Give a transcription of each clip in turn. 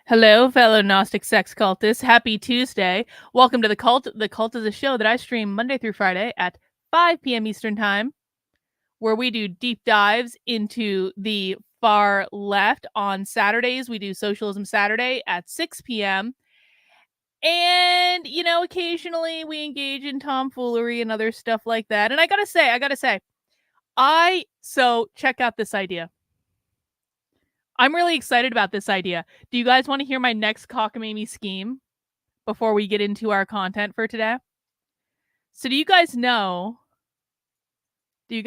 Hello, fellow Gnostic sex cultists. Happy Tuesday. Welcome to The Cult. The Cult is a show that I stream Monday through Friday at 5 p.m. Eastern Time, where we do deep dives into the far left. On Saturdays, we do Socialism Saturday at 6 p.m. And, occasionally we engage in tomfoolery and other stuff like that. And I gotta say, so check out this idea. I'm really excited about this idea. Do you guys want to hear my next cockamamie scheme before we get into our content for today? So do you guys know? The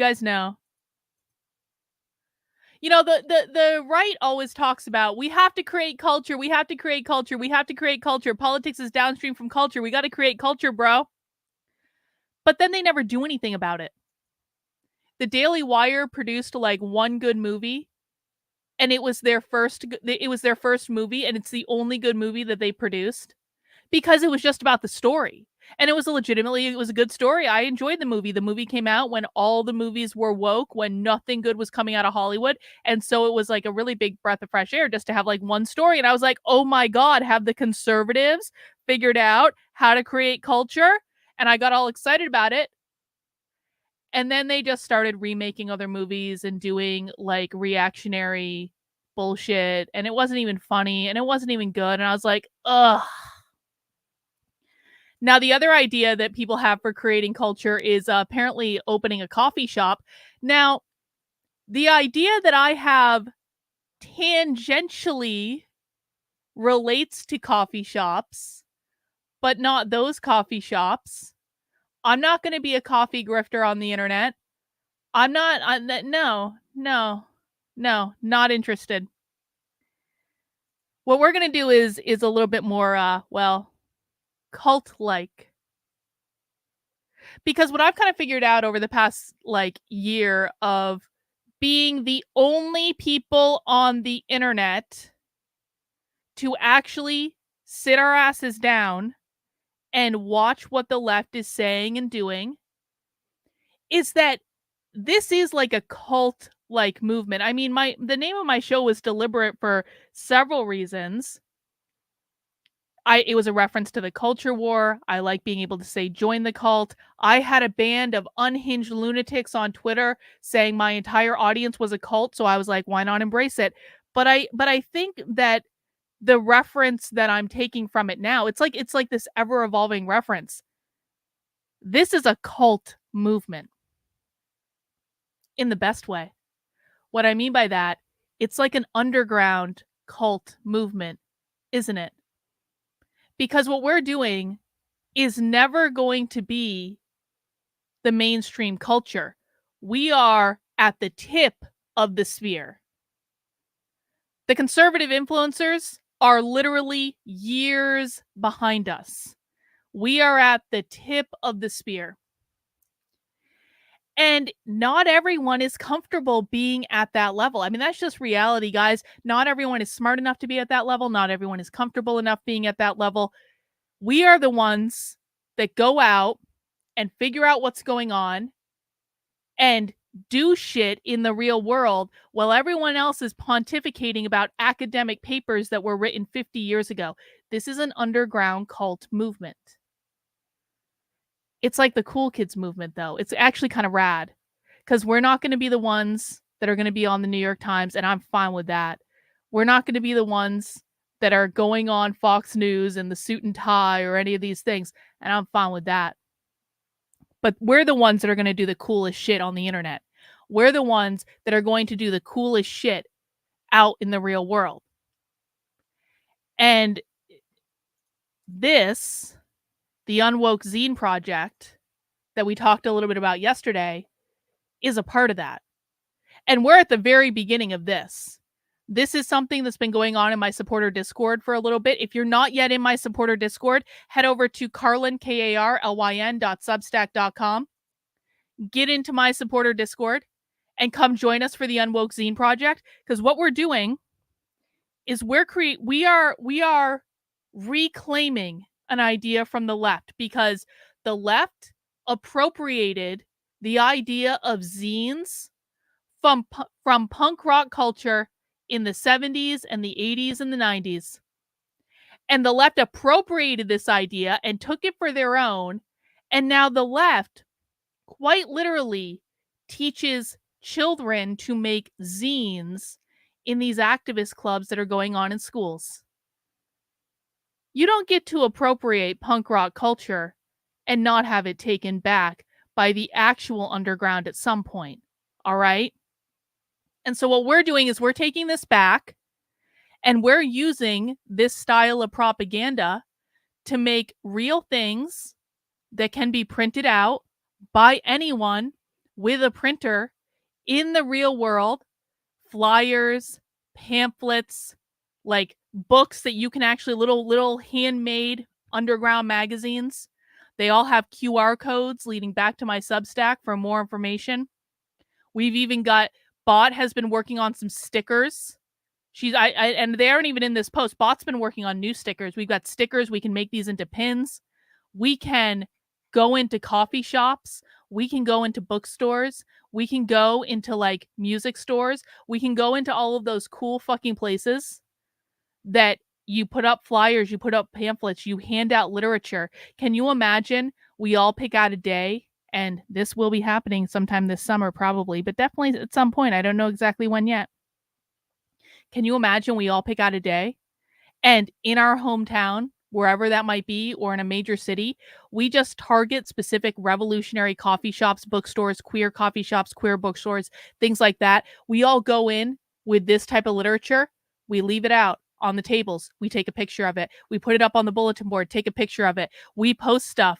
right always talks about we have to create culture, we have to create culture, we have to create culture. Politics is downstream from culture. We got to create culture, bro. But then they never do anything about it. The Daily Wire produced like one good movie, and it was their first movie, and it's the only good movie that they produced because it was just about the story. And it was a good story. I enjoyed the movie. The movie came out when all the movies were woke, when nothing good was coming out of Hollywood. And so it was like a really big breath of fresh air just to have like one story. And I was like, oh my God, have the conservatives figured out how to create culture? And I got all excited about it. And then they just started remaking other movies and doing like reactionary bullshit. And it wasn't even funny and it wasn't even good. And I was like, ugh. Now, the other idea that people have for creating culture is apparently opening a coffee shop. Now, the idea that I have tangentially relates to coffee shops, but not those coffee shops. I'm not going to be a coffee grifter on the internet. I'm not. No, not interested. What we're going to do is a little bit more, cult-like. Because what I've kind of figured out over the past like year of being the only people on the internet to actually sit our asses down and watch what the left is saying and doing is that this is like a cult like movement. I mean, the name of my show was deliberate for several reasons. It was a reference to the culture war. I like being able to say join the cult. I had a band of unhinged lunatics on Twitter saying my entire audience was a cult, so I was like, why not embrace it? But I think that the reference that I'm taking from it now, it's like this ever evolving reference. This is a cult movement in the best way. What I mean by that, it's like an underground cult movement, isn't it? Because what we're doing is never going to be the mainstream culture. We are at the tip of the sphere. The conservative influencers are literally years behind us. We are at the tip of the spear. And not everyone is comfortable being at that level. I mean, that's just reality, guys. Not everyone is smart enough to be at that level. Not everyone is comfortable enough being at that level. We are the ones that go out and figure out what's going on and do shit in the real world while everyone else is pontificating about academic papers that were written 50 years ago. This is an underground cult movement. It's like the cool kids movement, though. It's actually kind of rad because we're not going to be the ones that are going to be on the New York Times, and I'm fine with that. We're not going to be the ones that are going on Fox News and the suit and tie or any of these things, and I'm fine with that. But we're the ones that are going to do the coolest shit on the internet. We're the ones that are going to do the coolest shit out in the real world. And this, the Unwoke Zen Project that we talked a little bit about yesterday, is a part of that. And we're at the very beginning of this. This is something that's been going on in my supporter Discord for a little bit. If you're not yet in my supporter Discord, head over to karlyn.substack.com. Get into my supporter Discord and come join us for the Unwoke Zen Project. Because what we're doing is we are reclaiming an idea from the left, because the left appropriated the idea of zines from punk rock culture in the 70s and the 80s and the 90s. And the left appropriated this idea and took it for their own. And now the left quite literally teaches children to make zines in these activist clubs that are going on in schools. You don't get to appropriate punk rock culture and not have it taken back by the actual underground at some point. All right? And so what we're doing is we're taking this back and we're using this style of propaganda to make real things that can be printed out by anyone with a printer in the real world, flyers, pamphlets, like books that you can actually little handmade underground magazines. They all have QR codes leading back to my Substack for more information. We've even got Bot has been working on some stickers. And they aren't even in this post. Bot's been working on new stickers. We've got stickers. We can make these into pins. We can go into coffee shops. We can go into bookstores. We can go into like music stores. We can go into all of those cool fucking places that you put up flyers, you put up pamphlets, you hand out literature. Can you imagine we all pick out a day? And this will be happening sometime this summer, probably, but definitely at some point. I don't know exactly when yet. Can you imagine we all pick out a day and in our hometown, wherever that might be, or in a major city, we just target specific revolutionary coffee shops, bookstores, queer coffee shops, queer bookstores, things like that. We all go in with this type of literature. We leave it out on the tables. We take a picture of it. We put it up on the bulletin board, take a picture of it. We post stuff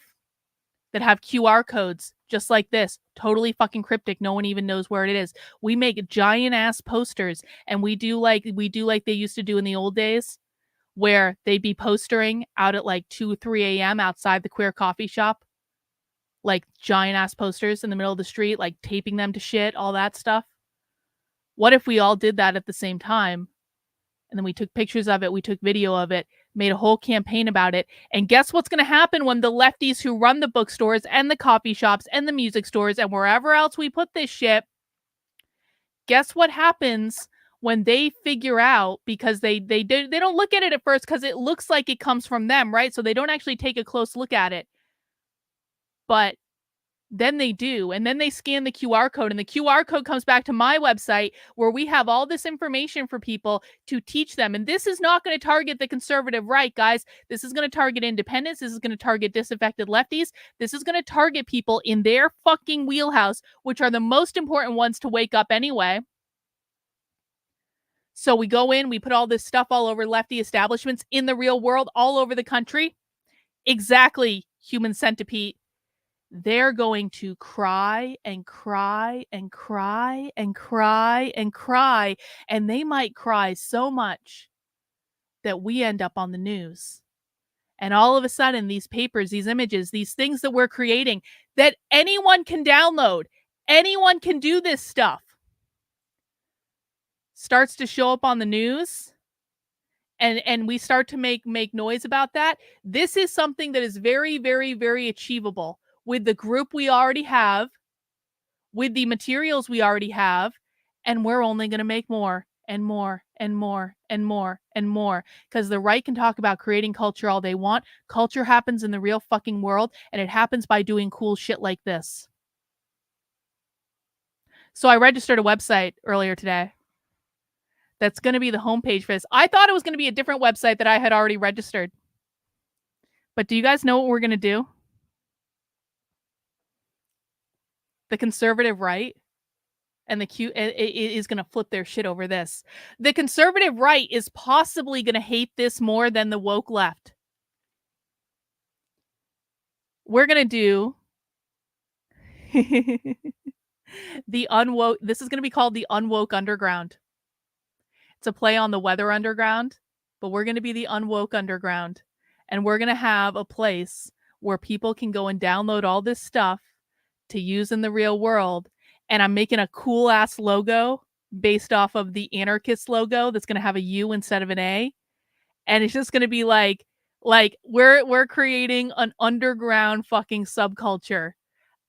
that have QR codes just like this, totally fucking cryptic. No one even knows where it is. We make giant ass posters and we do like they used to do in the old days where they'd be postering out at like 2 or 3 a.m. outside the queer coffee shop, like giant ass posters in the middle of the street, like taping them to shit, all that stuff. What if we all did that at the same time? And then we took pictures of it, we took video of it, made a whole campaign about it. And guess what's going to happen when the lefties who run the bookstores and the coffee shops and the music stores and wherever else we put this shit, guess what happens when they figure out, because they don't look at it at first because it looks like it comes from them, right? So they don't actually take a close look at it. But then they do, and then they scan the QR code, and the QR code comes back to my website where we have all this information for people to teach them. And this is not going to target the conservative right, guys. This is going to target independents. This is going to target disaffected lefties. This is going to target people in their fucking wheelhouse, which are the most important ones to wake up anyway. So we go in, we put all this stuff all over lefty establishments in the real world, all over the country. Exactly, human centipede. They're going to cry and cry and cry and cry and cry. And they might cry so much that we end up on the news. And all of a sudden, these papers, these images, these things that we're creating that anyone can download, anyone can do this stuff, starts to show up on the news. And we start to make noise about that. This is something that is very, very, very achievable with the group we already have, with the materials we already have, and we're only going to make more and more and more and more and more, because the right can talk about creating culture all they want. Culture happens in the real fucking world, and it happens by doing cool shit like this. So I registered a website earlier today that's going to be the homepage for this. I thought it was going to be a different website that I had already registered. But do you guys know what we're going to do? The conservative right and the Q is going to flip their shit over this. The conservative right is possibly going to hate this more than the woke left. We're going to do the unwoke. This is going to be called the Unwoke Underground. It's a play on the Weather Underground, but we're going to be the Unwoke Underground. And we're going to have a place where people can go and download all this stuff to use in the real world. And I'm making a cool ass logo based off of the anarchist logo that's going to have a U instead of an A. And it's just going to be like we're creating an underground fucking subculture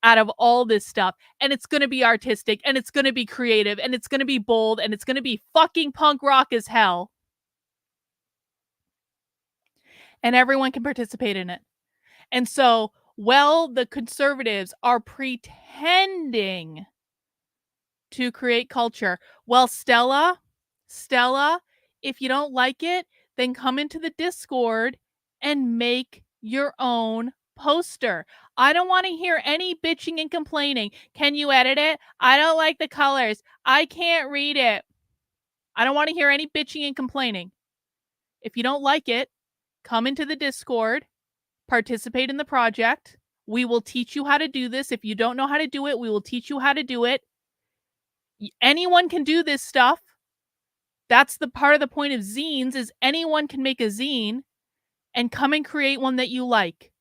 out of all this stuff. And it's going to be artistic, and it's going to be creative, and it's going to be bold, and it's going to be fucking punk rock as hell. and everyone can participate in it. And so, well, the conservatives are pretending to create culture. Well, Stella, if you don't like it, then come into the Discord and make your own poster. I don't want to hear any bitching and complaining. Can you edit it? I don't like the colors. I can't read it. I don't want to hear any bitching and complaining. If you don't like it, come into the Discord, participate in the project. We will teach you how to do this. If you don't know how to do it, we will teach you how to do it. Anyone can do this stuff. That's the part of the point of zines, is anyone can make a zine and come and create one that you like.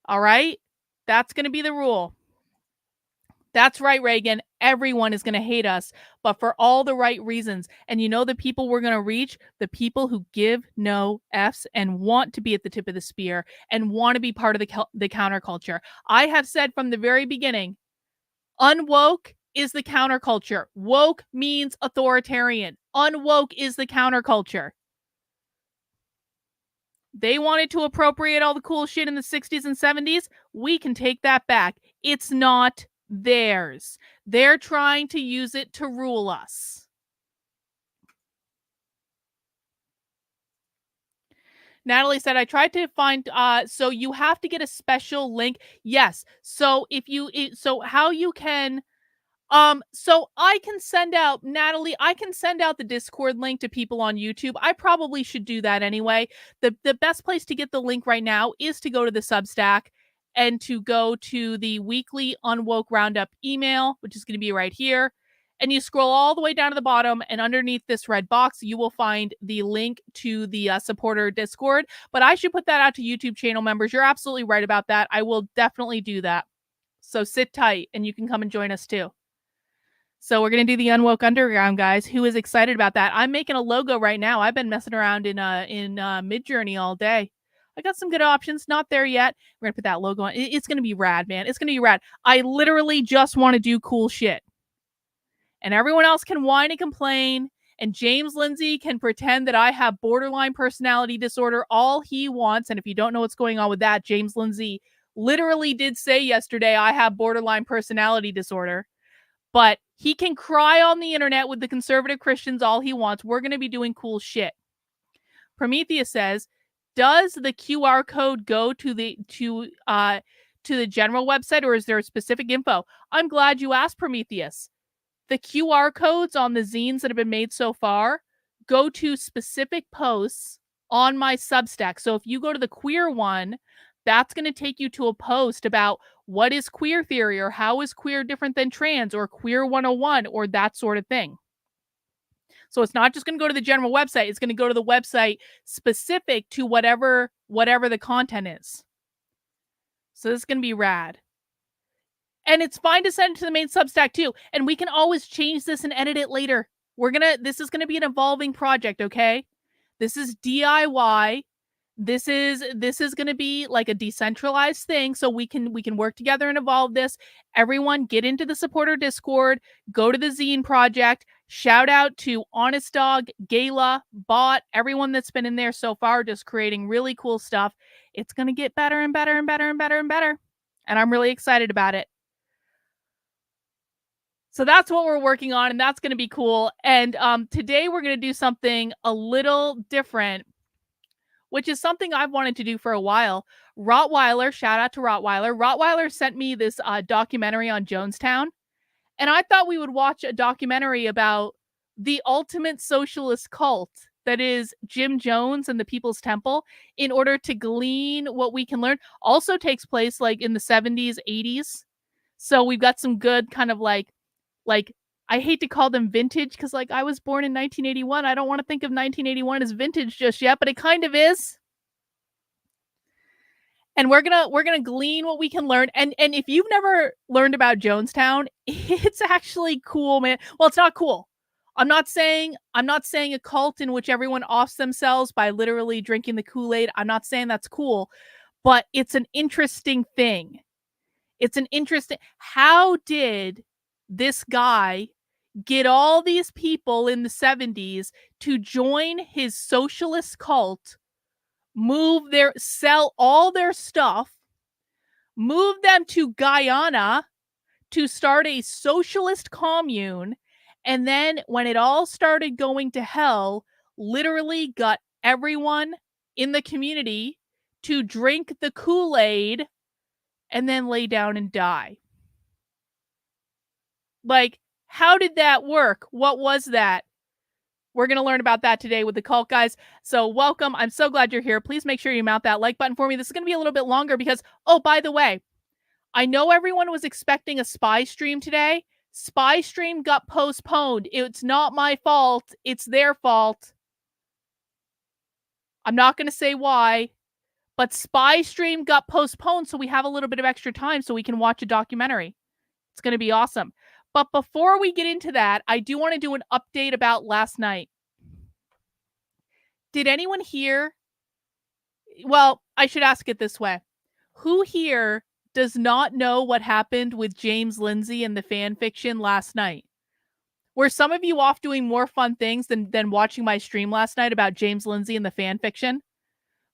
All right? That's going to be the rule. That's right, Reagan. Everyone is going to hate us, but for all the right reasons. And you know the people we're going to reach? The people who give no Fs and want to be at the tip of the spear and want to be part of the counterculture. I have said from the very beginning, unwoke is the counterculture. Woke means authoritarian. Unwoke is the counterculture. They wanted to appropriate all the cool shit in the 60s and 70s. We can take that back. It's not theirs. They're trying to use it to rule us. Natalie said, I tried to find, so you have to get a special link. Yes. So so how you can, so I can send out, Natalie, I can send out the Discord link to people on YouTube. I probably should do that anyway. The best place to get the link right now is to go to the Substack and to go to the weekly Unwoke Roundup email, which is going to be right here. And you scroll all the way down to the bottom, and underneath this red box, you will find the link to the supporter Discord. But I should put that out to YouTube channel members. You're absolutely right about that. I will definitely do that. So sit tight, and you can come and join us too. So we're going to do the Unwoke Underground, guys. Who is excited about that? I'm making a logo right now. I've been messing around in Midjourney all day. I got some good options. Not there yet. We're going to put that logo on. It's going to be rad, man. It's going to be rad. I literally just want to do cool shit. And everyone else can whine and complain. And James Lindsay can pretend that I have borderline personality disorder all he wants. And if you don't know what's going on with that, James Lindsay literally did say yesterday, I have borderline personality disorder. But he can cry on the internet with the conservative Christians all he wants. We're going to be doing cool shit. Prometheus says, does the QR code go to the general website, or is there specific info? I'm glad you asked, Prometheus. The QR codes on the zines that have been made so far go to specific posts on my Substack. So if you go to the queer one, that's going to take you to a post about what is queer theory, or how is queer different than trans, or queer 101, or that sort of thing. So it's not just going to go to the general website. It's going to go to the website specific to whatever the content is. So this is going to be rad. And it's fine to send it to the main Substack too. And we can always change this and edit it later. This is going to be an evolving project, okay? This is DIY. This is going to be like a decentralized thing, so we can work together and evolve this. Everyone get into the supporter Discord, go to the zine project. Shout out to Honest Dog, Gala, Bot, everyone that's been in there so far, just creating really cool stuff. It's going to get better and better and better and better and better. And I'm really excited about it. So that's what we're working on, and that's going to be cool. And today we're going to do something a little different, which is something I've wanted to do for a while. Rottweiler, shout out to Rottweiler. Rottweiler sent me this documentary on Jonestown, and I thought we would watch a documentary about the ultimate socialist cult that is Jim Jones and the People's Temple, in order to glean what we can learn. Also takes place like in the 70s, 80s. So we've got some good kind of like I hate to call them vintage, because like I was born in 1981. I don't want to think of 1981 as vintage just yet, but it kind of is. And we're gonna glean what we can learn. And if you've never learned about Jonestown, it's actually cool, man. Well, it's not cool. I'm not saying a cult in which everyone offs themselves by literally drinking the Kool-Aid. I'm not saying that's cool, but it's an interesting thing. How did this guy get all these people in the 70s to join his socialist cult sell all their stuff, move them to Guyana to start a socialist commune, and then when it all started going to hell, literally got everyone in the community to drink the Kool-Aid and then lay down and die. Like, how did that work? What was that? We're going to learn about that today with the cult guys. So welcome. I'm so glad you're here. Please make sure you mount that like button for me. This is going to be a little bit longer because, oh, by the way, I know everyone was expecting a spy stream today. Spy stream got postponed. It's not my fault. It's their fault. I'm not going to say why, but spy stream got postponed, so we have a little bit of extra time so we can watch a documentary. It's going to be awesome. But before we get into that, I do want to do an update about last night. Did anyone hear? Well, I should ask it this way. Who here does not know what happened with James Lindsay and the fan fiction last night? Were some of you off doing more fun things than watching my stream last night about James Lindsay and the fan fiction?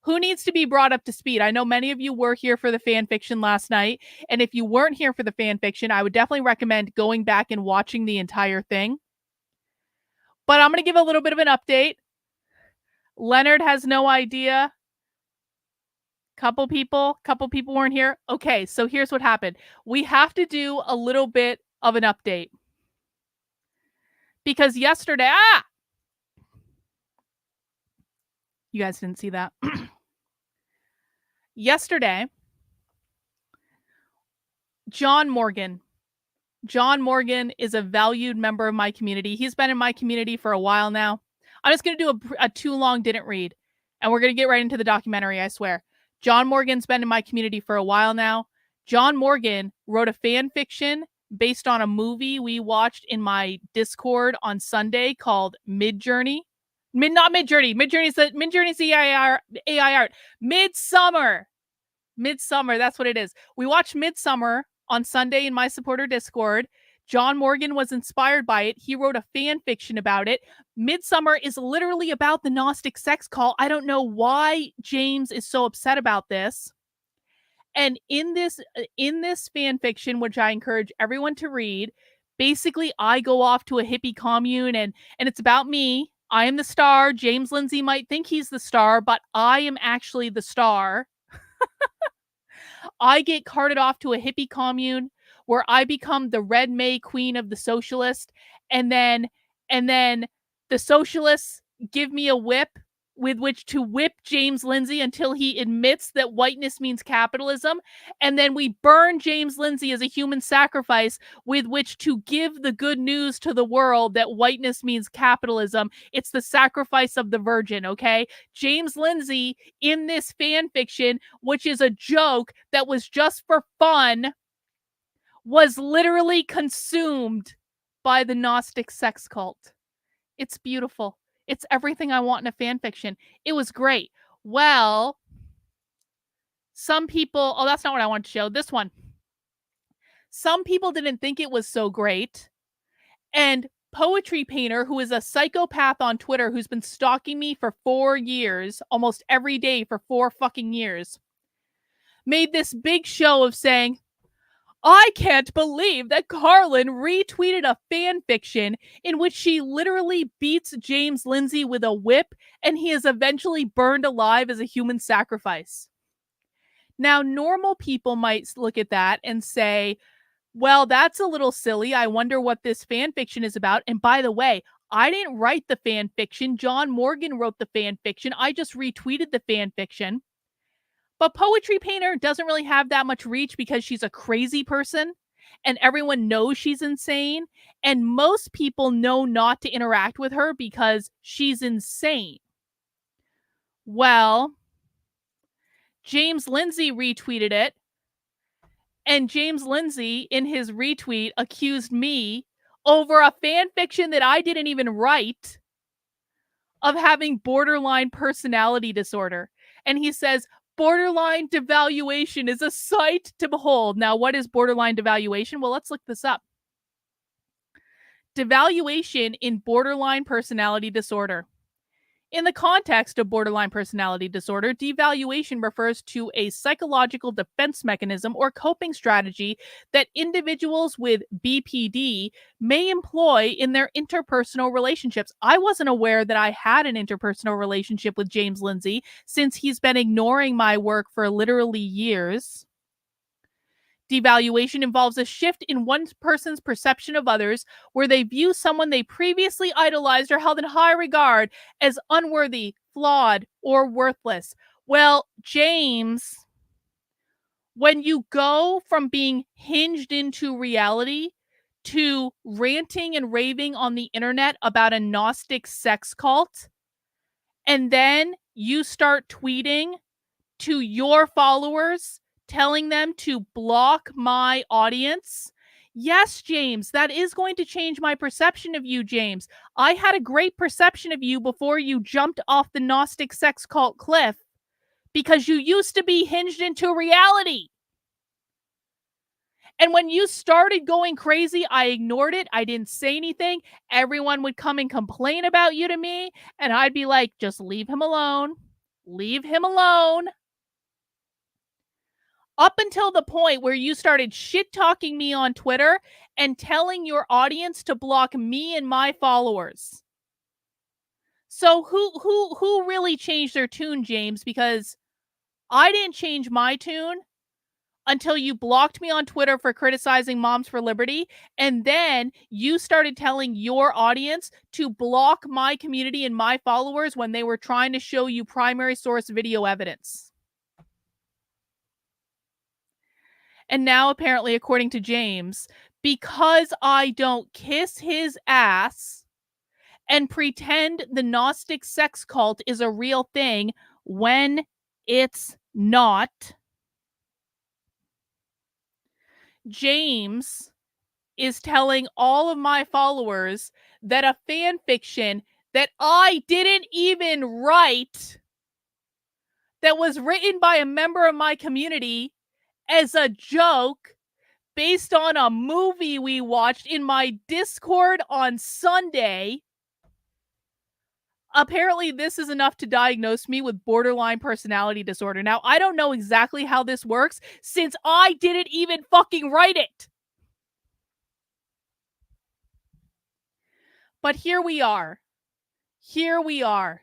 Who needs to be brought up to speed? I know many of you were here for the fan fiction last night, and if you weren't here for the fan fiction, I would definitely recommend going back and watching the entire thing. But I'm going to give a little bit of an update. Leonard has no idea. Couple people weren't here. Okay, so here's what happened. We have to do a little bit of an update. Because yesterday, you guys didn't see that. Yesterday, John Morgan is a valued member of my community. He's been in my community for a while now. I'm just going to do a too long didn't read, and we're going to get right into the documentary, I swear. John Morgan's been in my community for a while now. John Morgan wrote a fan fiction based on a movie we watched in my Discord on Sunday called Midjourney. Not Midjourney. Midjourney's the AI art. Midsummer. That's what it is. We watched Midsummer on Sunday in my supporter Discord. John Morgan was inspired by it. He wrote a fan fiction about it. Midsummer is literally about the Gnostic sex cult. I don't know why James is so upset about this. And in this fan fiction, which I encourage everyone to read, basically I go off to a hippie commune and it's about me. I am the star. James Lindsay might think he's the star, but I am actually the star. I get carted off to a hippie commune where I become the Red May queen of the socialist, and then the socialists give me a whip with which to whip James Lindsay until he admits that whiteness means capitalism, and then we burn James Lindsay as a human sacrifice with which to give the good news to the world that whiteness means capitalism. It's the sacrifice of the virgin, okay? James Lindsay in this fan fiction, which is a joke that was just for fun, was literally consumed by the Gnostic sex cult. It's beautiful. It's everything I want in a fan fiction. It was great. Well, some people... Oh, that's not what I wanted to show. This one. Some people didn't think it was so great. And Poetry Painter, who is a psychopath on Twitter, who's been stalking me for 4 years, almost every day for 4 fucking years, made this big show of saying, I can't believe that Carlin retweeted a fan fiction in which she literally beats James Lindsay with a whip and he is eventually burned alive as a human sacrifice. Now, normal people might look at that and say, well, that's a little silly. I wonder what this fan fiction is about. And by the way, I didn't write the fan fiction. John Morgan wrote the fan fiction. I just retweeted the fan fiction. But Poetry Painter doesn't really have that much reach because she's a crazy person and everyone knows she's insane. And most people know not to interact with her because she's insane. Well, James Lindsay retweeted it. And James Lindsay, in his retweet, accused me over a fan fiction that I didn't even write of having borderline personality disorder. And he says, borderline devaluation is a sight to behold. Now, what is borderline devaluation? Well, let's look this up. Devaluation in borderline personality disorder In the context of borderline personality disorder, devaluation refers to a psychological defense mechanism or coping strategy that individuals with BPD may employ in their interpersonal relationships. I wasn't aware that I had an interpersonal relationship with James Lindsay since he's been ignoring my work for literally years. Devaluation involves a shift in one person's perception of others, where they view someone they previously idolized or held in high regard as unworthy, flawed, or worthless. Well, James, when you go from being hinged into reality to ranting and raving on the internet about a Gnostic sex cult, and then you start tweeting to your followers, telling them to block my audience. Yes, James, that is going to change my perception of you, James. I had a great perception of you before you jumped off the Gnostic sex cult cliff because you used to be hinged into reality. And when you started going crazy, I ignored it. I didn't say anything. Everyone would come and complain about you to me. And I'd be like, just leave him alone. Leave him alone. Up until the point where you started shit talking me on Twitter and telling your audience to block me and my followers. So who really changed their tune, James? Because I didn't change my tune until you blocked me on Twitter for criticizing Moms for Liberty, and then you started telling your audience to block my community and my followers when they were trying to show you primary source video evidence. And now, apparently, according to James, because I don't kiss his ass and pretend the Gnostic sex cult is a real thing when it's not, James is telling all of my followers that a fan fiction that I didn't even write, that was written by a member of my community as a joke, based on a movie we watched in my Discord on Sunday. Apparently, this is enough to diagnose me with borderline personality disorder. Now, I don't know exactly how this works since I didn't even fucking write it. But here we are. Here we are.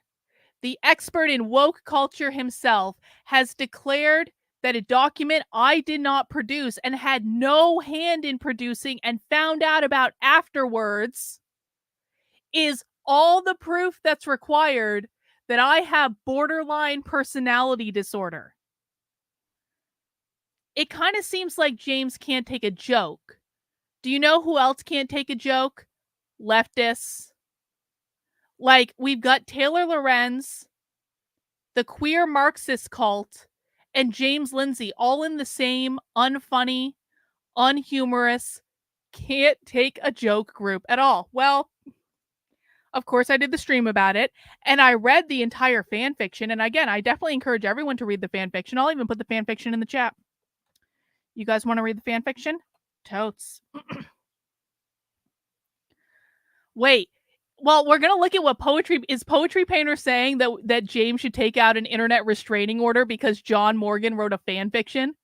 The expert in woke culture himself has declared that a document I did not produce and had no hand in producing and found out about afterwards is all the proof that's required that I have borderline personality disorder. It kind of seems like James can't take a joke. Do you know who else can't take a joke? Leftists. Like, we've got Taylor Lorenz, the queer Marxist cult, and James Lindsay all in the same unfunny, unhumorous, can't take a joke group at all. Well, of course, I did the stream about it, and I read the entire fan fiction. And again, I definitely encourage everyone to read the fan fiction. I'll even put the fan fiction in the chat. You guys want to read the fan fiction? Totes. Wait. Well, we're going to look at what Poetry Painter saying that James should take out an internet restraining order because John Morgan wrote a fan fiction?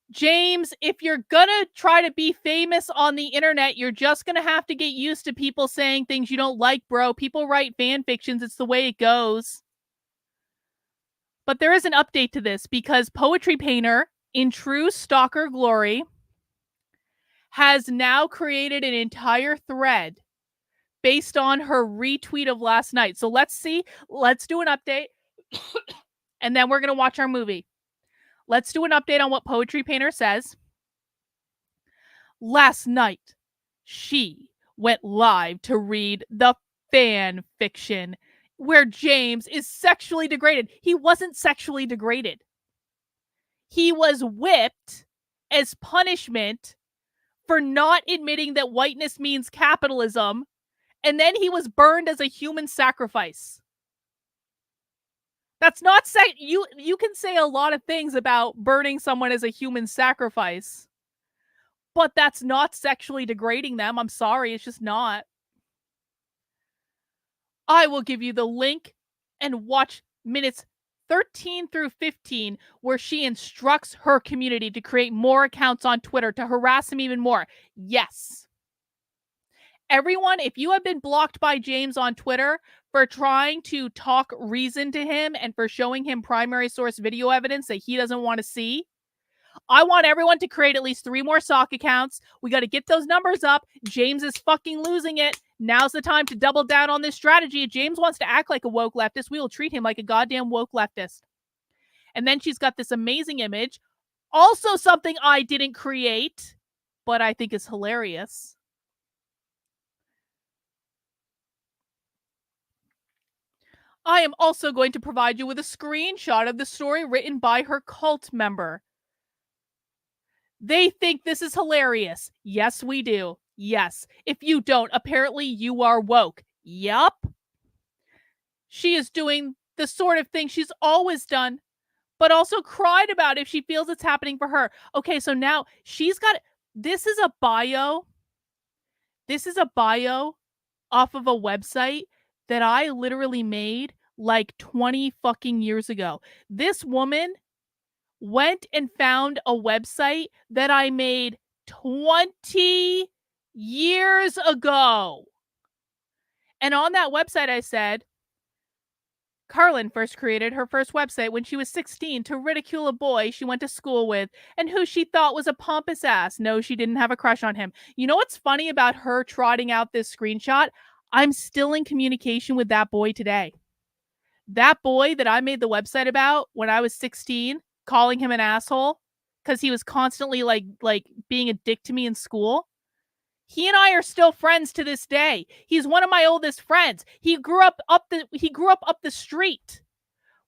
James, if you're gonna try to be famous on the internet, you're just gonna have to get used to people saying things you don't like, bro. People write fan fictions. It's the way it goes. But there is an update to this because Poetry Painter, in true stalker glory, has now created an entire thread based on her retweet of last night. So let's see. Let's do an update. And then we're gonna watch our movie. Let's do an update on what Poetry Painter says. Last night, she went live to read the fan fiction where James is sexually degraded. He wasn't sexually degraded. He was whipped as punishment for not admitting that whiteness means capitalism, and then he was burned as a human sacrifice. That's not you can say a lot of things about burning someone as a human sacrifice, but that's not sexually degrading them. I'm sorry, it's just not. I will give you the link and watch minutes 13 through 15 where she instructs her community to create more accounts on Twitter to harass him even more. Yes. Everyone, if you have been blocked by James on Twitter for trying to talk reason to him and for showing him primary source video evidence that he doesn't want to see, I want everyone to create at least 3 more sock accounts. We got to get those numbers up. James is fucking losing it. Now's the time to double down on this strategy. If James wants to act like a woke leftist, we will treat him like a goddamn woke leftist. And then she's got this amazing image. Also something I didn't create, but I think is hilarious. I am also going to provide you with a screenshot of the story written by her cult member. They think this is hilarious. Yes, we do. Yes. If you don't, apparently you are woke. Yup. She is doing the sort of thing she's always done, but also cried about if she feels it's happening for her. Okay, so now she's got, this is a bio. This is a bio off of a website that I literally made like 20 fucking years ago. This woman went and found a website that I made 20 years ago. And on that website, I said, Carlin first created her first website when she was 16 to ridicule a boy she went to school with and who she thought was a pompous ass. No, she didn't have a crush on him. You know what's funny about her trotting out this screenshot? I'm still in communication with that boy today. That boy that I made the website about when I was 16, calling him an asshole because he was constantly like being a dick to me in school. He and I are still friends to this day. He's one of my oldest friends. He grew up up the street.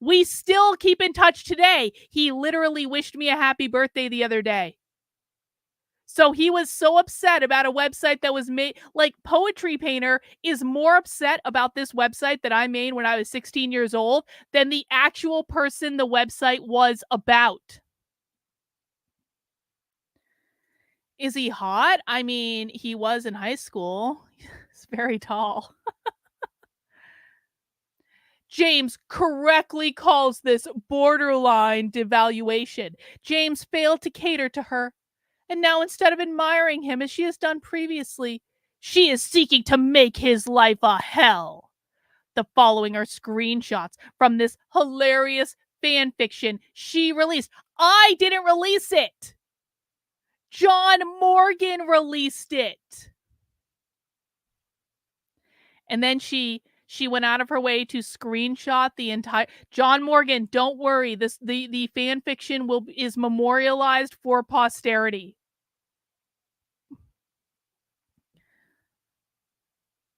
We still keep in touch today. He literally wished me a happy birthday the other day. So he was so upset about a website that was made, like Poetry Painter is more upset about this website that I made when I was 16 years old than the actual person the website was about. Is he hot? I mean, he was in high school. He's very tall. James correctly calls this borderline devaluation. James failed to cater to her. And now, instead of admiring him as she has done previously, she is seeking to make his life a hell. The following are screenshots from this hilarious fan fiction she released. I didn't release it. John Morgan released it. And then she went out of her way to screenshot the entire John Morgan, don't worry. The fan fiction is memorialized for posterity.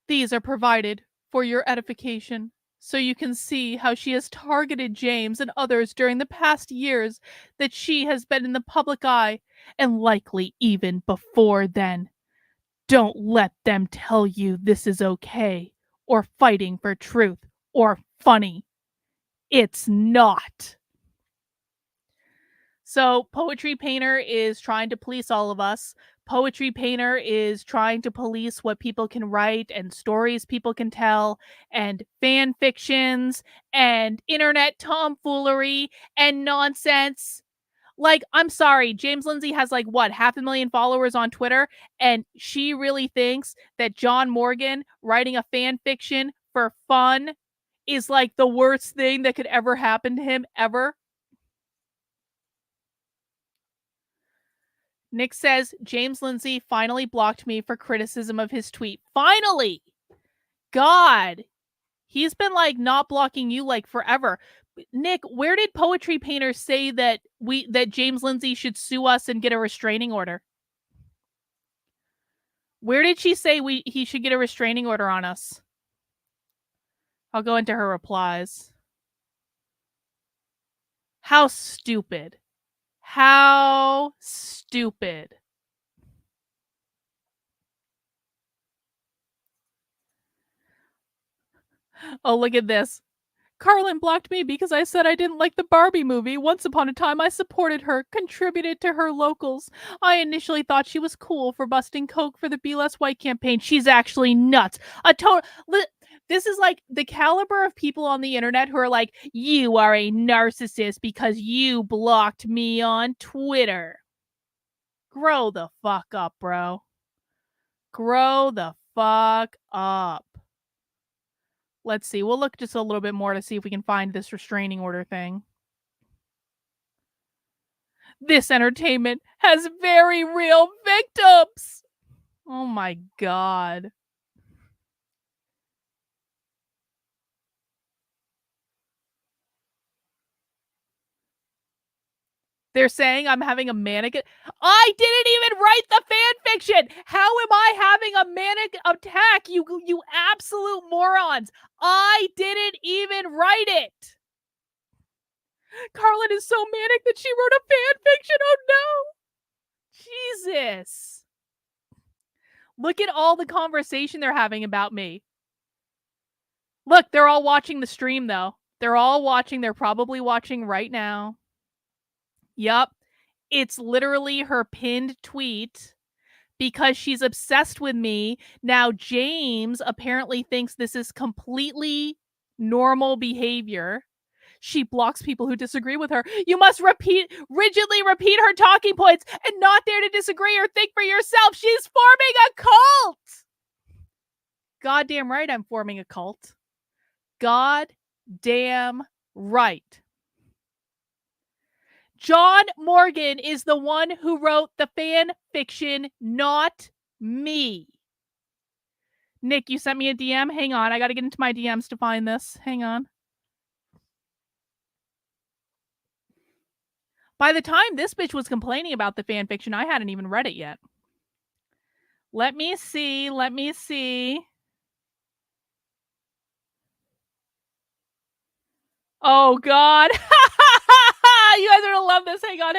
These are provided for your edification, so you can see how she has targeted James and others during the past years that she has been in the public eye, and likely even before then. Don't let them tell you this is okay, or fighting for truth, or funny. It's not. So Poetry Painter is trying to police all of us. Poetry Painter is trying to police what people can write and stories people can tell and fan fictions and internet tomfoolery and nonsense. Like, I'm sorry, James Lindsay has like what, 500,000 followers on Twitter, and she really thinks that John Morgan writing a fan fiction for fun is like the worst thing that could ever happen to him ever. Nick says, James Lindsay finally blocked me for criticism of his tweet. Finally! God! He's been like not blocking you like forever. Nick, where did Poetry Painter say that James Lindsay should sue us and get a restraining order? Where did she say he should get a restraining order on us? I'll go into her replies. How stupid. How stupid. Oh, look at this. Carlin blocked me because I said I didn't like the Barbie movie. Once upon a time, I supported her, contributed to her locals. I initially thought she was cool for busting coke for the Be Less White campaign. She's actually nuts. This is like the caliber of people on the internet who are like, you are a narcissist because you blocked me on Twitter. Grow the fuck up, bro. Grow the fuck up. Let's see. We'll look just a little bit more to see if we can find this restraining order thing. This entertainment has very real victims. Oh my God. They're saying I'm having a manic. I didn't even write the fan fiction. How am I having a manic attack? You absolute morons. I didn't even write it. Carlin is so manic that she wrote a fan fiction. Oh no. Jesus. Look at all the conversation they're having about me. Look, they're all watching the stream though. They're all watching. They're probably watching right now. Yup. It's literally her pinned tweet because she's obsessed with me. Now, James apparently thinks this is completely normal behavior. She blocks people who disagree with her. You must rigidly repeat her talking points and not dare to disagree or think for yourself. She's forming a cult. Goddamn right I'm forming a cult. Goddamn right. John Morgan is the one who wrote the fan fiction, not me. Nick, you sent me a DM? Hang on, I gotta get into my DMs to find this. Hang on. By the time this bitch was complaining about the fan fiction, I hadn't even read it yet. Let me see. Oh, God. You guys are gonna love this. Hang on.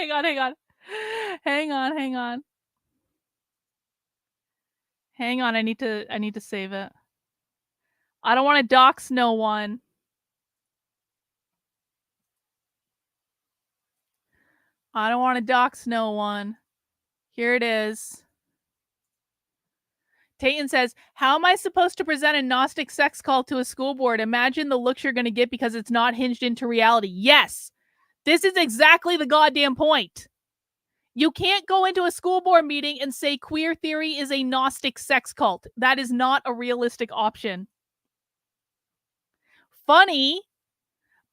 Hang on, I need to save it. I don't want to dox no one. Here it is. Tayton says, how am I supposed to present a Gnostic sex cult to a school board? Imagine the looks you're going to get because it's not hinged into reality. Yes, this is exactly the goddamn point. You can't go into a school board meeting and say queer theory is a Gnostic sex cult. That is not a realistic option. Funny,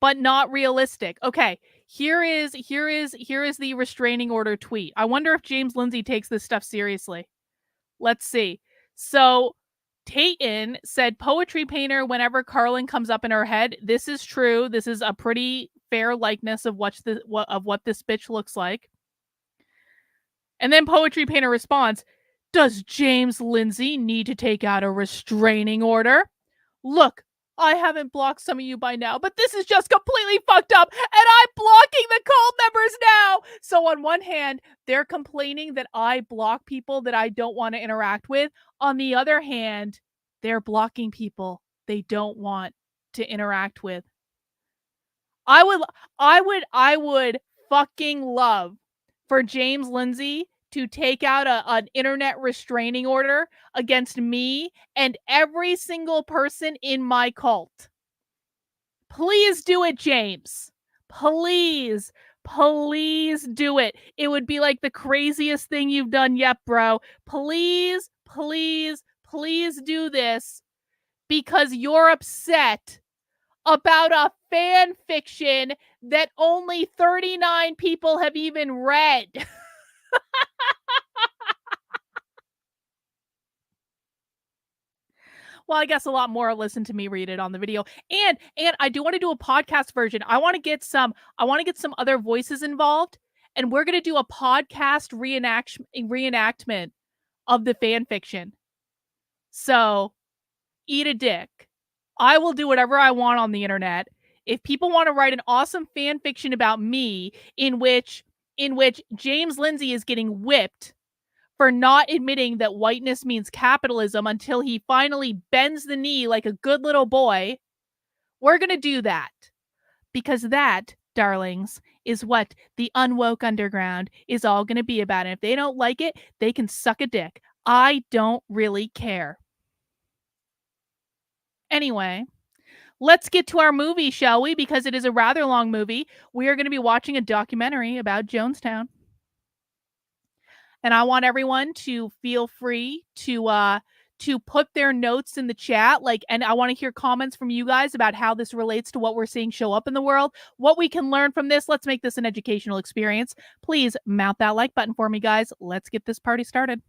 but not realistic. Okay, here is the restraining order tweet. I wonder if James Lindsay takes this stuff seriously. Let's see. So Tayton said poetry painter whenever Carlin comes up in her head. This is true. This is a pretty fair likeness of what this bitch looks like. And then poetry painter responds, does James Lindsay need to take out a restraining order? Look, I haven't blocked some of you by now, but this is just completely fucked up, and I'm blocking the cult members now. So on one hand, they're complaining that I block people that I don't want to interact with. On the other hand, they're blocking people they don't want to interact with. I would fucking love for James Lindsay to take out an internet restraining order against me and every single person in my cult. Please do it, James. Please do it. It would be like the craziest thing you've done yet, bro. Please do this because you're upset about a fan fiction that only 39 people have even read. Well, I guess a lot more listen to me read it on the video. And I do want to do a podcast version. I want to get some other voices involved, and we're going to do a podcast reenactment of the fan fiction. So, eat a dick. I will do whatever I want on the internet. If people want to write an awesome fan fiction about me in which James Lindsay is getting whipped for not admitting that whiteness means capitalism until he finally bends the knee like a good little boy, we're going to do that. Because that, darlings, is what the Unwoke Underground is all going to be about. And if they don't like it, they can suck a dick. I don't really care. Anyway, let's get to our movie, shall we? Because it is a rather long movie. We are going to be watching a documentary about Jonestown. And I want everyone to feel free to put their notes in the chat, and I want to hear comments from you guys about how this relates to what we're seeing show up in the world, what we can learn from this. Let's make this an educational experience. Please mount that like button for me, guys. Let's get this party started.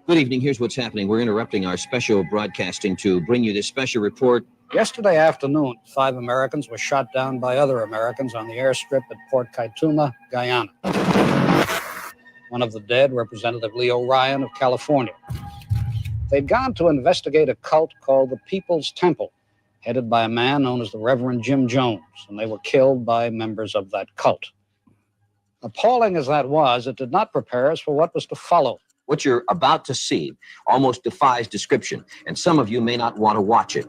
Good evening. Here's what's happening. We're interrupting our special broadcasting to bring you this special report. Yesterday afternoon, 5 Americans were shot down by other Americans on the airstrip at Port Kaituma, Guyana. One of the dead, Representative Leo Ryan of California. They'd gone to investigate a cult called the People's Temple, headed by a man known as the Reverend Jim Jones, and they were killed by members of that cult. Appalling as that was, it did not prepare us for what was to follow. What you're about to see almost defies description, and some of you may not want to watch it.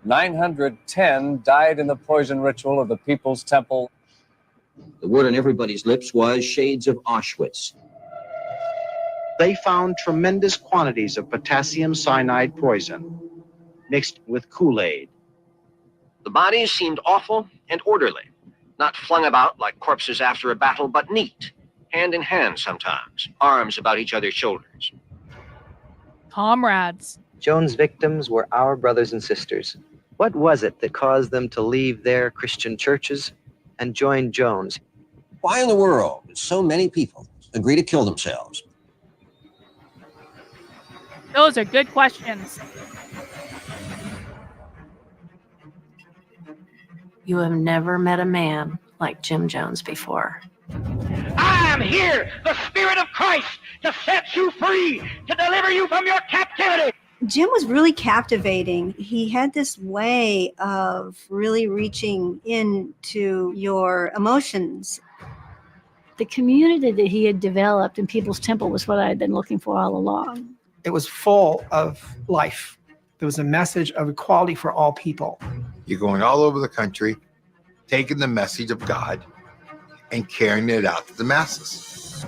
"910 died in the poison ritual of the People's Temple." The word on everybody's lips was shades of Auschwitz. They found tremendous quantities of potassium cyanide poison mixed with Kool-Aid. The bodies seemed awful and orderly, not flung about like corpses after a battle, but neat, hand in hand sometimes, arms about each other's shoulders. Comrades. Jones' victims were our brothers and sisters. What was it that caused them to leave their Christian churches and join Jones? Why in the world did so many people agree to kill themselves? Those are good questions. You have never met a man like Jim Jones before. I am here, the Spirit of Christ, to set you free, to deliver you from your captivity. Jim was really captivating. He had this way of really reaching into your emotions. The community that he had developed in People's Temple was what I had been looking for all along. It was full of life. There was a message of equality for all people. You're going all over the country, taking the message of God and carrying it out to the masses.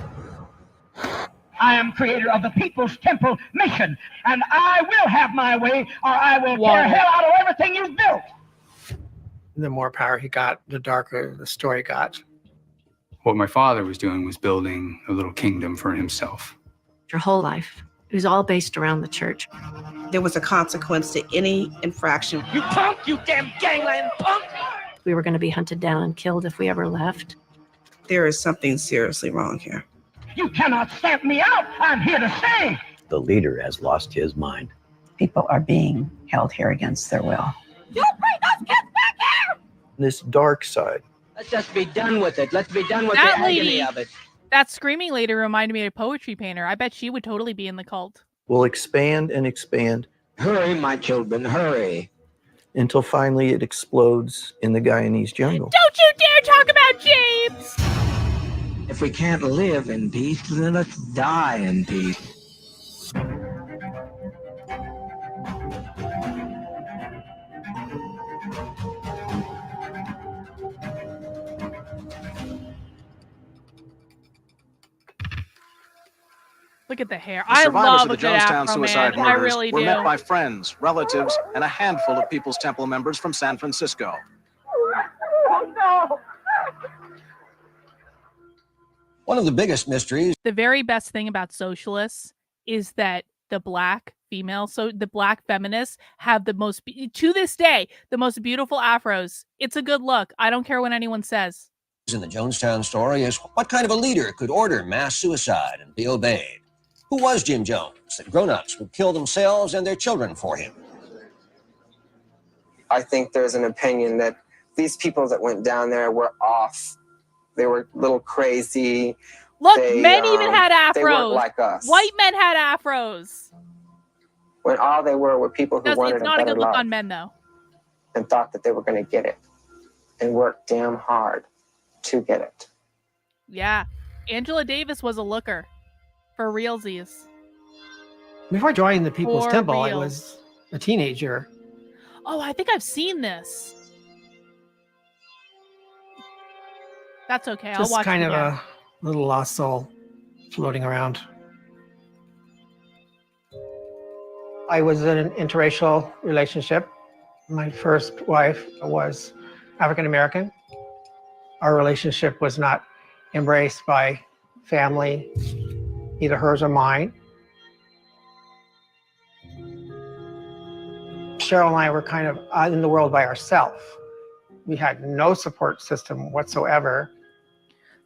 I am creator of the People's Temple mission, and I will have my way, or I will tear hell out of everything you've built. The more power he got, the darker the story got. What my father was doing was building a little kingdom for himself. Your whole life, it was all based around the church. There was a consequence to any infraction. You punk, you damn gangland punk! We were going to be hunted down and killed if we ever left. There is something seriously wrong here. You cannot stamp me out. I'm here to stay. The leader has lost his mind. People are being held here against their will. You bring those kids back here! This dark side. Let's just be done with it. Let's be done with That the lady, agony of it. that screaming lady reminded me of a poetry painter. I bet she would totally be in the cult. Will expand and expand. Hurry, my children, hurry. Until finally it explodes in the Guyanese jungle. Don't you dare talk about James! If we can't live in peace, then let's die in peace. Look at the hair. The I survivors love of the a good Jonestown afro, suicide man. I murders really were do. met by friends, relatives, and a handful of People's Temple members from San Francisco. Oh, no! One of the biggest mysteries. The very best thing about socialists is that the black female, so the black feminists have the most, to this day, the most beautiful afros. It's a good look. I don't care what anyone says. In the Jonestown story is what kind of a leader could order mass suicide and be obeyed? Who was Jim Jones that grown-ups would kill themselves and their children for him? I think there's an opinion that these people that went down there were off. They were a little crazy. Look, men even had afros. They weren't like us. White men had afros. When all they were people who wanted It's not a better good look life on men, though. and thought that they were going to get it and worked damn hard to get it. Yeah. Angela Davis was a looker. For realsies. Before joining the People's For Temple, I real. was a teenager. Oh, I think I've seen this. That's okay. I'll Just watch kind it of again. a little lost soul floating around. I was in an interracial relationship. My first wife was African American. Our relationship was not embraced by family, either hers or mine. Cheryl and I were kind of out in the world by ourselves. We had no support system whatsoever.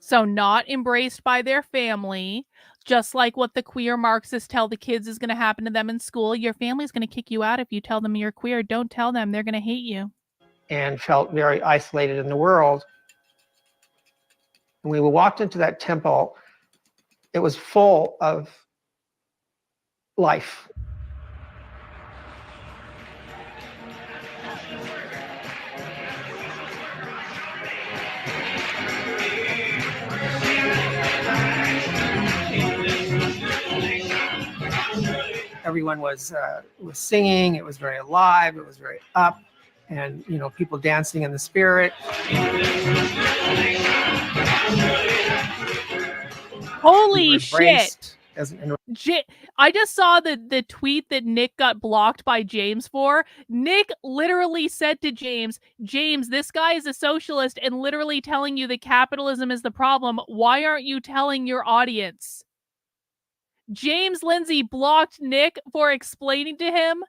So not embraced by their family, just like what the queer Marxists tell the kids is going to happen to them in school. Your family's going to kick you out if you tell them you're queer. Don't tell them. They're going to hate you. And felt very isolated in the world. When we walked into that temple, it was full of life. Everyone was singing. It was very alive. It was very up, and people dancing in the spirit. Holy shit! An I just saw the tweet that Nick got blocked by James for. Nick literally said to James, this guy is a socialist and literally telling you that capitalism is the problem. Why aren't you telling your audience? James Lindsay blocked Nick for explaining to him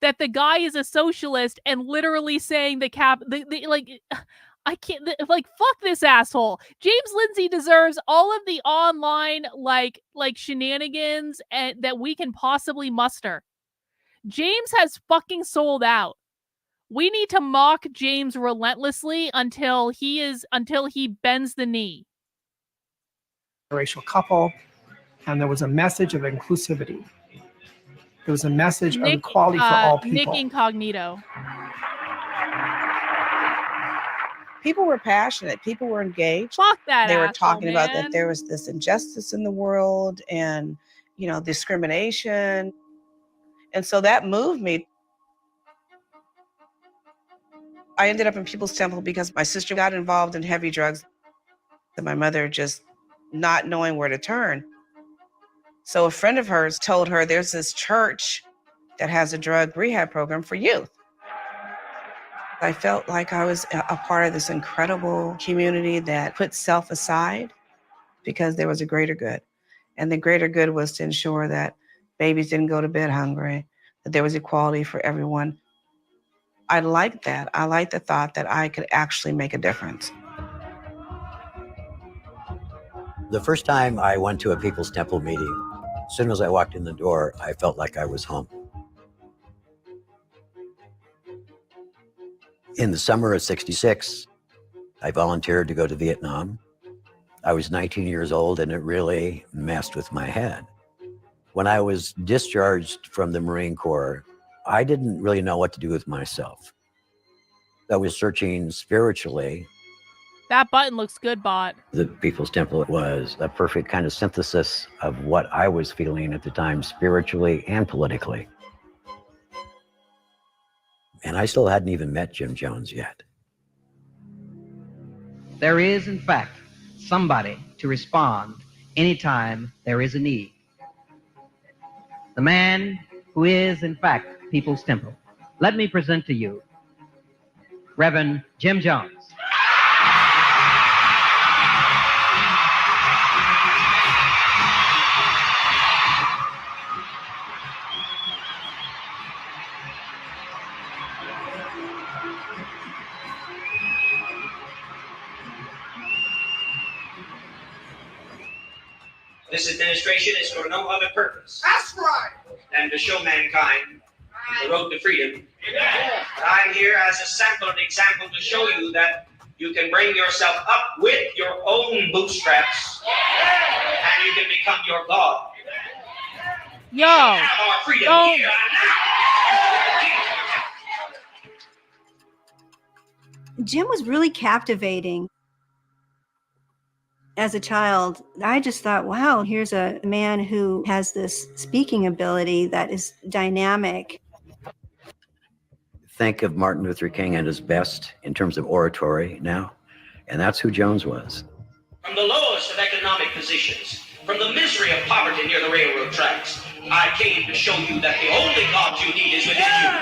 that the guy is a socialist and literally saying I can't, fuck this asshole. James Lindsay deserves all of the online shenanigans that we can possibly muster. James has fucking sold out. We need to mock James relentlessly until he bends the knee. Racial couple, and there was a message of inclusivity. There was a message of equality for all people. Nick Incognito. People were passionate. People were engaged. Fuck that They were asshole, talking about man. that there was this injustice in the world and, discrimination. And so that moved me. I ended up in People's Temple because my sister got involved in heavy drugs and my mother just not knowing where to turn. So a friend of hers told her there's this church that has a drug rehab program for youth. I felt like I was a part of this incredible community that put self aside because there was a greater good. And the greater good was to ensure that babies didn't go to bed hungry, that there was equality for everyone. I liked that. I liked the thought that I could actually make a difference. The first time I went to a People's Temple meeting, as soon as I walked in the door, I felt like I was home. In the summer of '66, I volunteered to go to Vietnam. I was 19 years old and it really messed with my head. When I was discharged from the Marine Corps, I didn't really know what to do with myself. I was searching spiritually. That button looks good, bot. The People's Temple was a perfect kind of synthesis of what I was feeling at the time, spiritually and politically. And I still hadn't even met Jim Jones yet. There is, in fact, somebody to respond anytime there is a need. The man who is, in fact, People's Temple. Let me present to you Reverend Jim Jones. This administration is for no other purpose. That's right. Than to show mankind the road to freedom. But I'm here as a sample and example to show you that you can bring yourself up with your own bootstraps and you can become your God. Yo, our freedom don't. Here and now. Jim was really captivating. As a child, I just thought, wow, here's a man who has this speaking ability that is dynamic. Think of Martin Luther King at his best in terms of oratory now. And that's who Jones was. From the lowest of economic positions, from the misery of poverty near the railroad tracks, I came to show you that the only God you need is within you.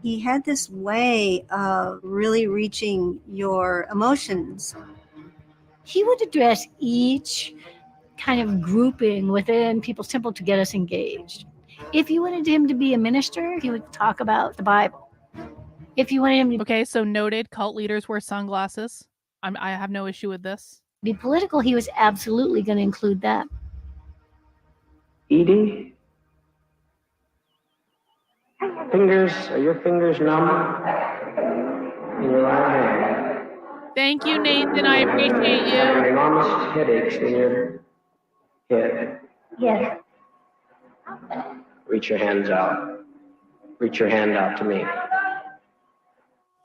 He had this way of really reaching your emotions. He would address each kind of grouping within People's Temple to get us engaged. If you wanted him to be a minister, he would talk about the Bible. If you wanted him to Okay, so noted, cult leaders wear sunglasses. I have no issue with this. be political, he was absolutely going to include that. Edie? Are your fingers numb? In your right hand. Thank you, Nathan. I appreciate You have you. enormous headaches in your head. Yes. Reach your hands out. Reach your hand out to me.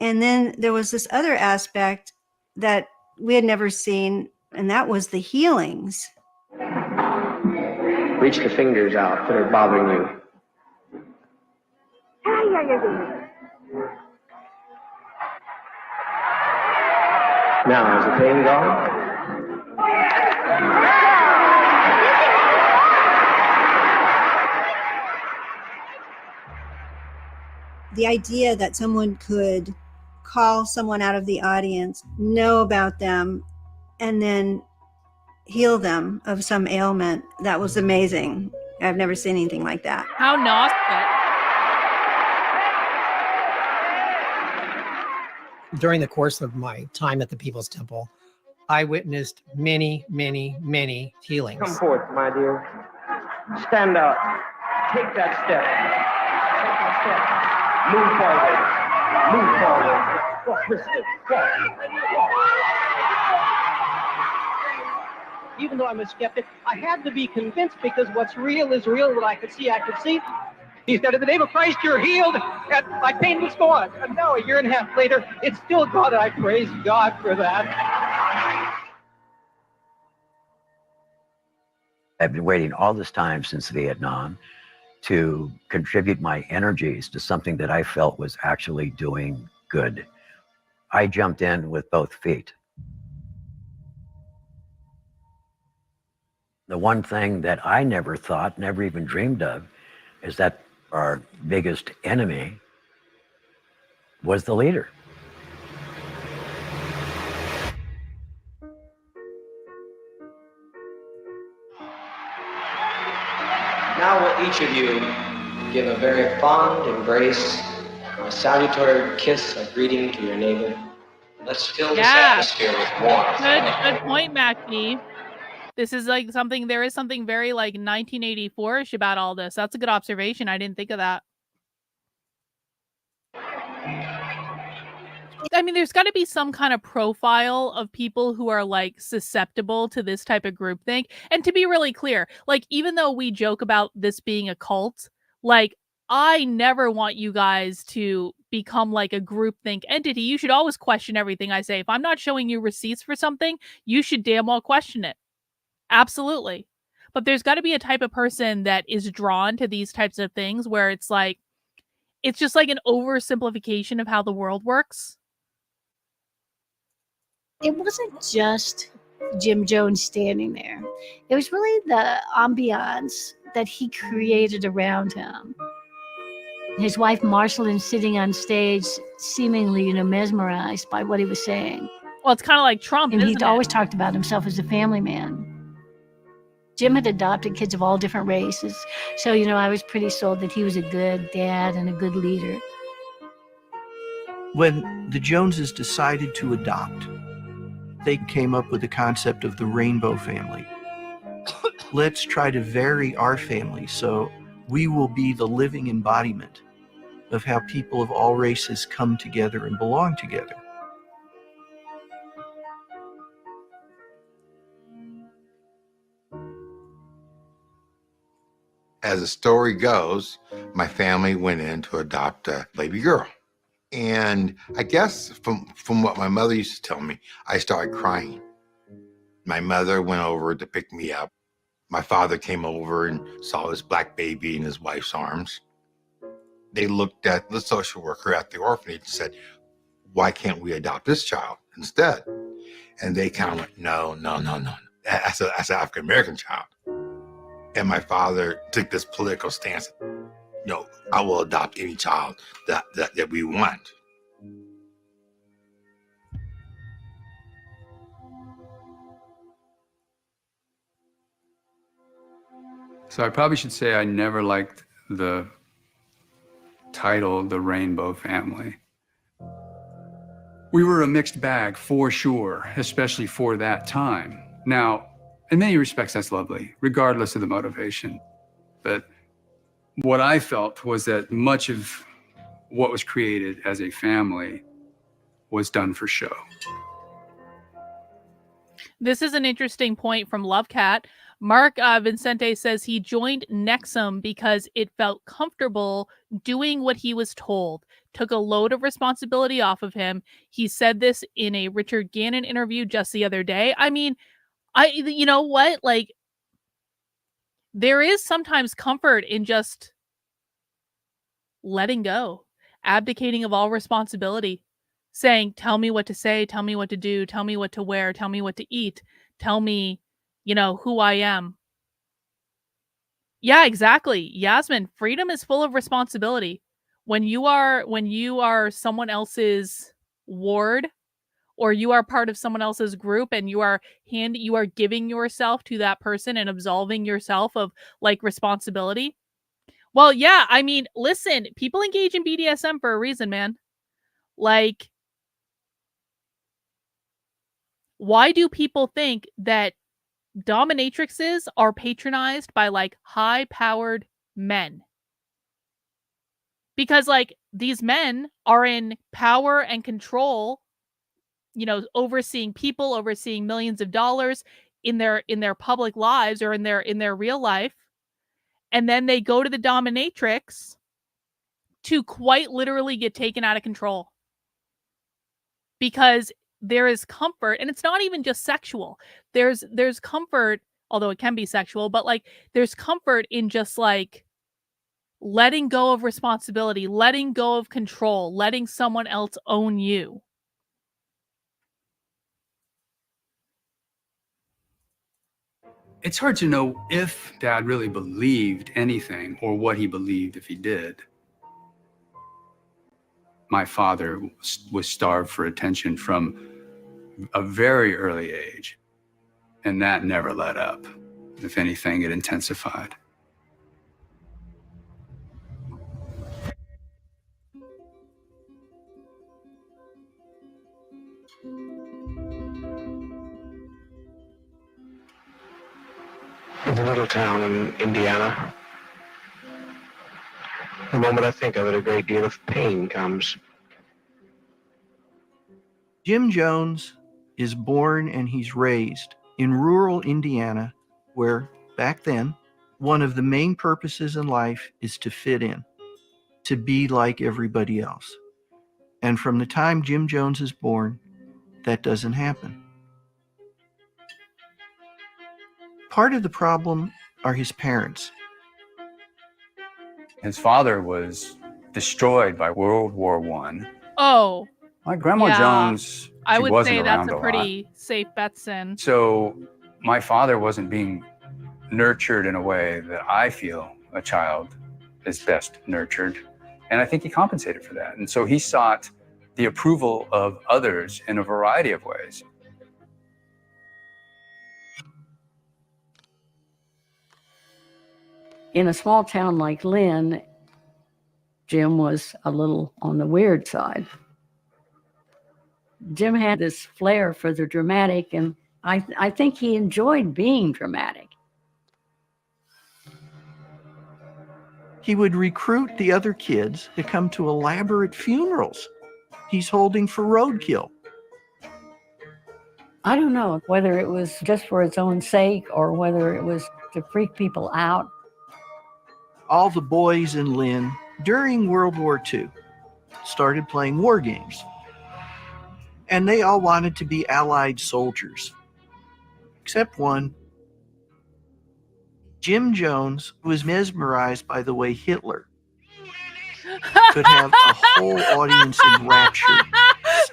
And then there was this other aspect that we had never seen, and that was the healings. Reach the fingers out that are bothering you. Now, is the pain gone? The idea that someone could call someone out of the audience, know about them, and then heal them of some ailment, that was amazing. I've never seen anything like that. How Gnostic. During the course of my time at the People's Temple, I witnessed many, many, many healings. Come forth, my dear. Stand up. Take that step. Take that step. Move forward. Move forward. Walk briskly. Walk. Even though I'm a skeptic, I had to be convinced because what's real is real. What I could see, I could see. He said, in the name of Christ, you're healed. And my pain was gone. And now, a year and a half later, it's still gone. And I praise God for that. I've been waiting all this time since Vietnam to contribute my energies to something that I felt was actually doing good. I jumped in with both feet. The one thing that I never thought, never even dreamed of, is that our biggest enemy was the leader. Now will each of you give a very fond embrace, a salutary kiss of greeting to your neighbor. Let's fill this atmosphere with warmth. Good point, Mackie. This is like something, there is something very like 1984-ish about all this. That's a good observation. I didn't think of that. I mean, there's got to be some kind of profile of people who are like susceptible to this type of groupthink. And to be really clear, like, even though we joke about this being a cult, like, I never want you guys to become like a groupthink entity. You should always question everything I say. If I'm not showing you receipts for something, you should damn well question it. Absolutely. But there's got to be a type of person that is drawn to these types of things where it's like, it's just like an oversimplification of how the world works. It wasn't just Jim Jones standing there. It was really the ambiance that he created around him. His wife, Marceline, sitting on stage, seemingly, mesmerized by what he was saying. Well, it's kind of like Trump, and isn't he'd it? always talked about himself as a family man. Jim had adopted kids of all different races. So, I was pretty sold that he was a good dad and a good leader. When the Joneses decided to adopt, they came up with the concept of the rainbow family. Let's try to vary our family so we will be the living embodiment of how people of all races come together and belong together. As the story goes, my family went in to adopt a baby girl. And I guess from what my mother used to tell me, I started crying. My mother went over to pick me up. My father came over and saw this black baby in his wife's arms. They looked at the social worker at the orphanage and said, why can't we adopt this child instead? And they kind of went, no. That's an African-American child. And my father took this political stance. No, I will adopt any child that we want. So I probably should say I never liked the title, The Rainbow Family. We were a mixed bag for sure, especially for that time. Now, in many respects, that's lovely, regardless of the motivation. But what I felt was that much of what was created as a family was done for show. This is an interesting point from Lovecat. Mark Vincente says he joined Nexum because it felt comfortable doing what he was told, took a load of responsibility off of him. He said this in a Richard Gannon interview just the other day. I mean, you know what? Like, there is sometimes comfort in just letting go, abdicating of all responsibility, saying, tell me what to say, tell me what to do, tell me what to wear, tell me what to eat, tell me, who I am. Yeah, exactly. Yasmin, freedom is full of responsibility. When you are someone else's ward, or you are part of someone else's group, and you are giving yourself to that person and absolving yourself of responsibility. Well, yeah, I mean, listen, people engage in BDSM for a reason, man. Like, why do people think that dominatrixes are patronized by high-powered men? Because these men are in power and control, overseeing people, overseeing millions of dollars in their public lives or in their real life. And then they go to the dominatrix to quite literally get taken out of control. Because there is comfort, and it's not even just sexual. There's comfort, although it can be sexual, but there's comfort in just letting go of responsibility, letting go of control, letting someone else own you. It's hard to know if Dad really believed anything or what he believed if he did. My father was starved for attention from a very early age, and that never let up. If anything, it intensified. It's a little town in Indiana. The moment I think of it, a great deal of pain comes. Jim Jones is born and he's raised in rural Indiana, where back then, one of the main purposes in life is to fit in, to be like everybody else. And from the time Jim Jones is born, that doesn't happen. Part of the problem are his parents. His father was destroyed by World War I. Oh. My Grandma yeah, Jones, I would wasn't say around that's a pretty safe bet, Sin. So my father wasn't being nurtured in a way that I feel a child is best nurtured. And I think he compensated for that. And so he sought the approval of others in a variety of ways. In a small town like Lynn, Jim was a little on the weird side. Jim had this flair for the dramatic, and I think he enjoyed being dramatic. He would recruit the other kids to come to elaborate funerals he's holding for roadkill. I don't know whether it was just for its own sake or whether it was to freak people out. All the boys in Lynn during World War II started playing war games. And they all wanted to be Allied soldiers, except one. Jim Jones was mesmerized by the way Hitler could have a whole audience enraptured,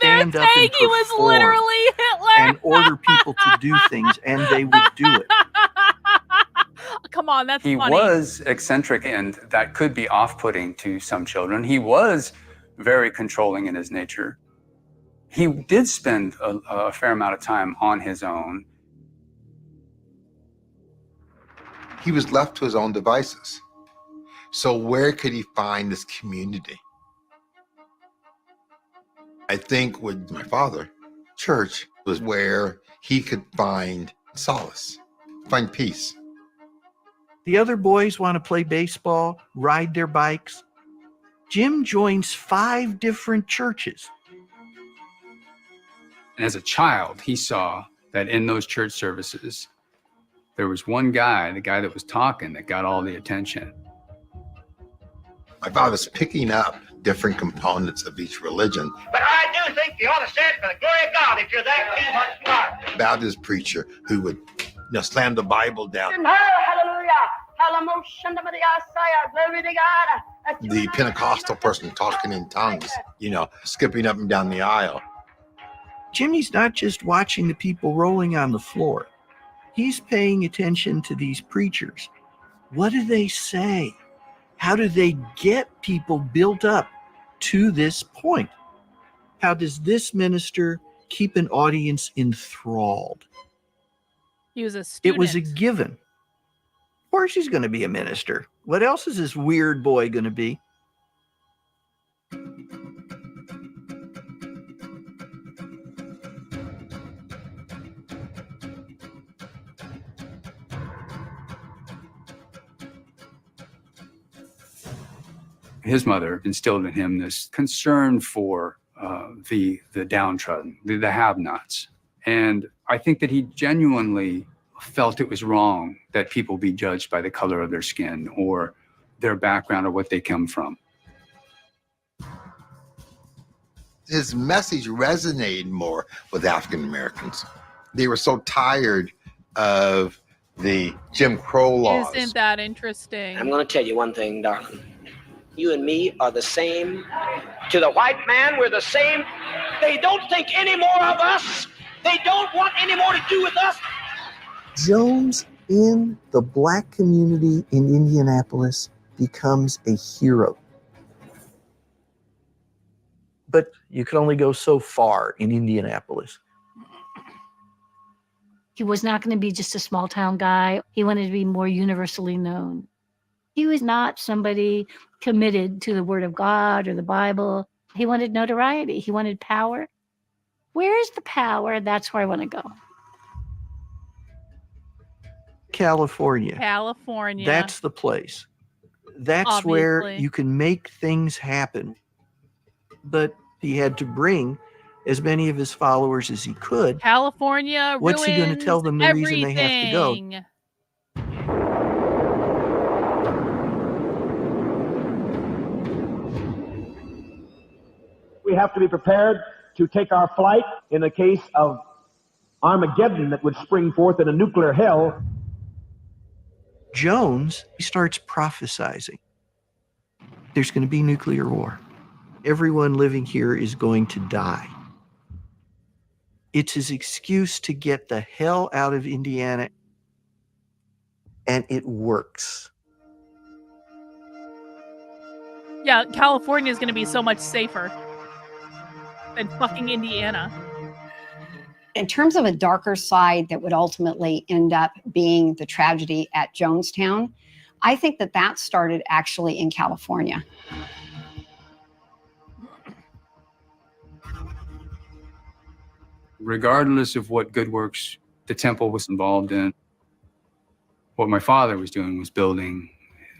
stand up and he was perform literally Hitler. and order people to do things, and they would do it. Come on, that's He funny. was eccentric, and that could be off-putting to some children. He was very controlling in his nature. He did spend a fair amount of time on his own. He was left to his own devices. So where could he find this community? I think with my father, church was where he could find solace, find peace. The other boys want to play baseball, ride their bikes. Jim joins 5 different churches. And as a child, he saw that in those church services, there was one guy, the guy that was talking, that got all the attention. My father's picking up different components of each religion. But I do think you ought to say it for the glory of God if you're that too much smart. Baptist preacher who would slam the Bible down. Hallelujah. Glory to God. The Pentecostal person talking in tongues, skipping up and down the aisle. Jimmy's not just watching the people rolling on the floor. He's paying attention to these preachers. What do they say? How do they get people built up to this point? How does this minister keep an audience enthralled? He was a student. It was a given. Of course he's going to be a minister. What else is this weird boy going to be? His mother instilled in him this concern for the downtrodden, the have-nots. And I think that he genuinely felt it was wrong that people be judged by the color of their skin or their background or what they come from. His message resonated more with African Americans. They were so tired of the Jim Crow laws. Isn't that interesting? I'm going to tell you one thing, darling. You and me are the same. To the white man, we're the same. They don't think any more of us. They don't want any more to do with us. Jones in the black community in Indianapolis becomes a hero. But you can only go so far in Indianapolis. He was not going to be just a small town guy. He wanted to be more universally known. He was not somebody committed to the Word of God or the Bible. He wanted notoriety. He wanted power. Where is the power? That's where I want to go. California. California. That's the place. That's Obviously. where you can make things happen. But he had to bring as many of his followers as he could. California. What's he going to tell them the everything. reason they have to go? We have to be prepared to take our flight in the case of Armageddon that would spring forth in a nuclear hell. Jones starts prophesizing. There's going to be nuclear war. Everyone living here is going to die. It's his excuse to get the hell out of Indiana, and it works. Yeah, California is going to be so much safer than fucking Indiana. In terms of a darker side that would ultimately end up being the tragedy at Jonestown, I think that started actually in California. Regardless of what good works the temple was involved in, what my father was doing was building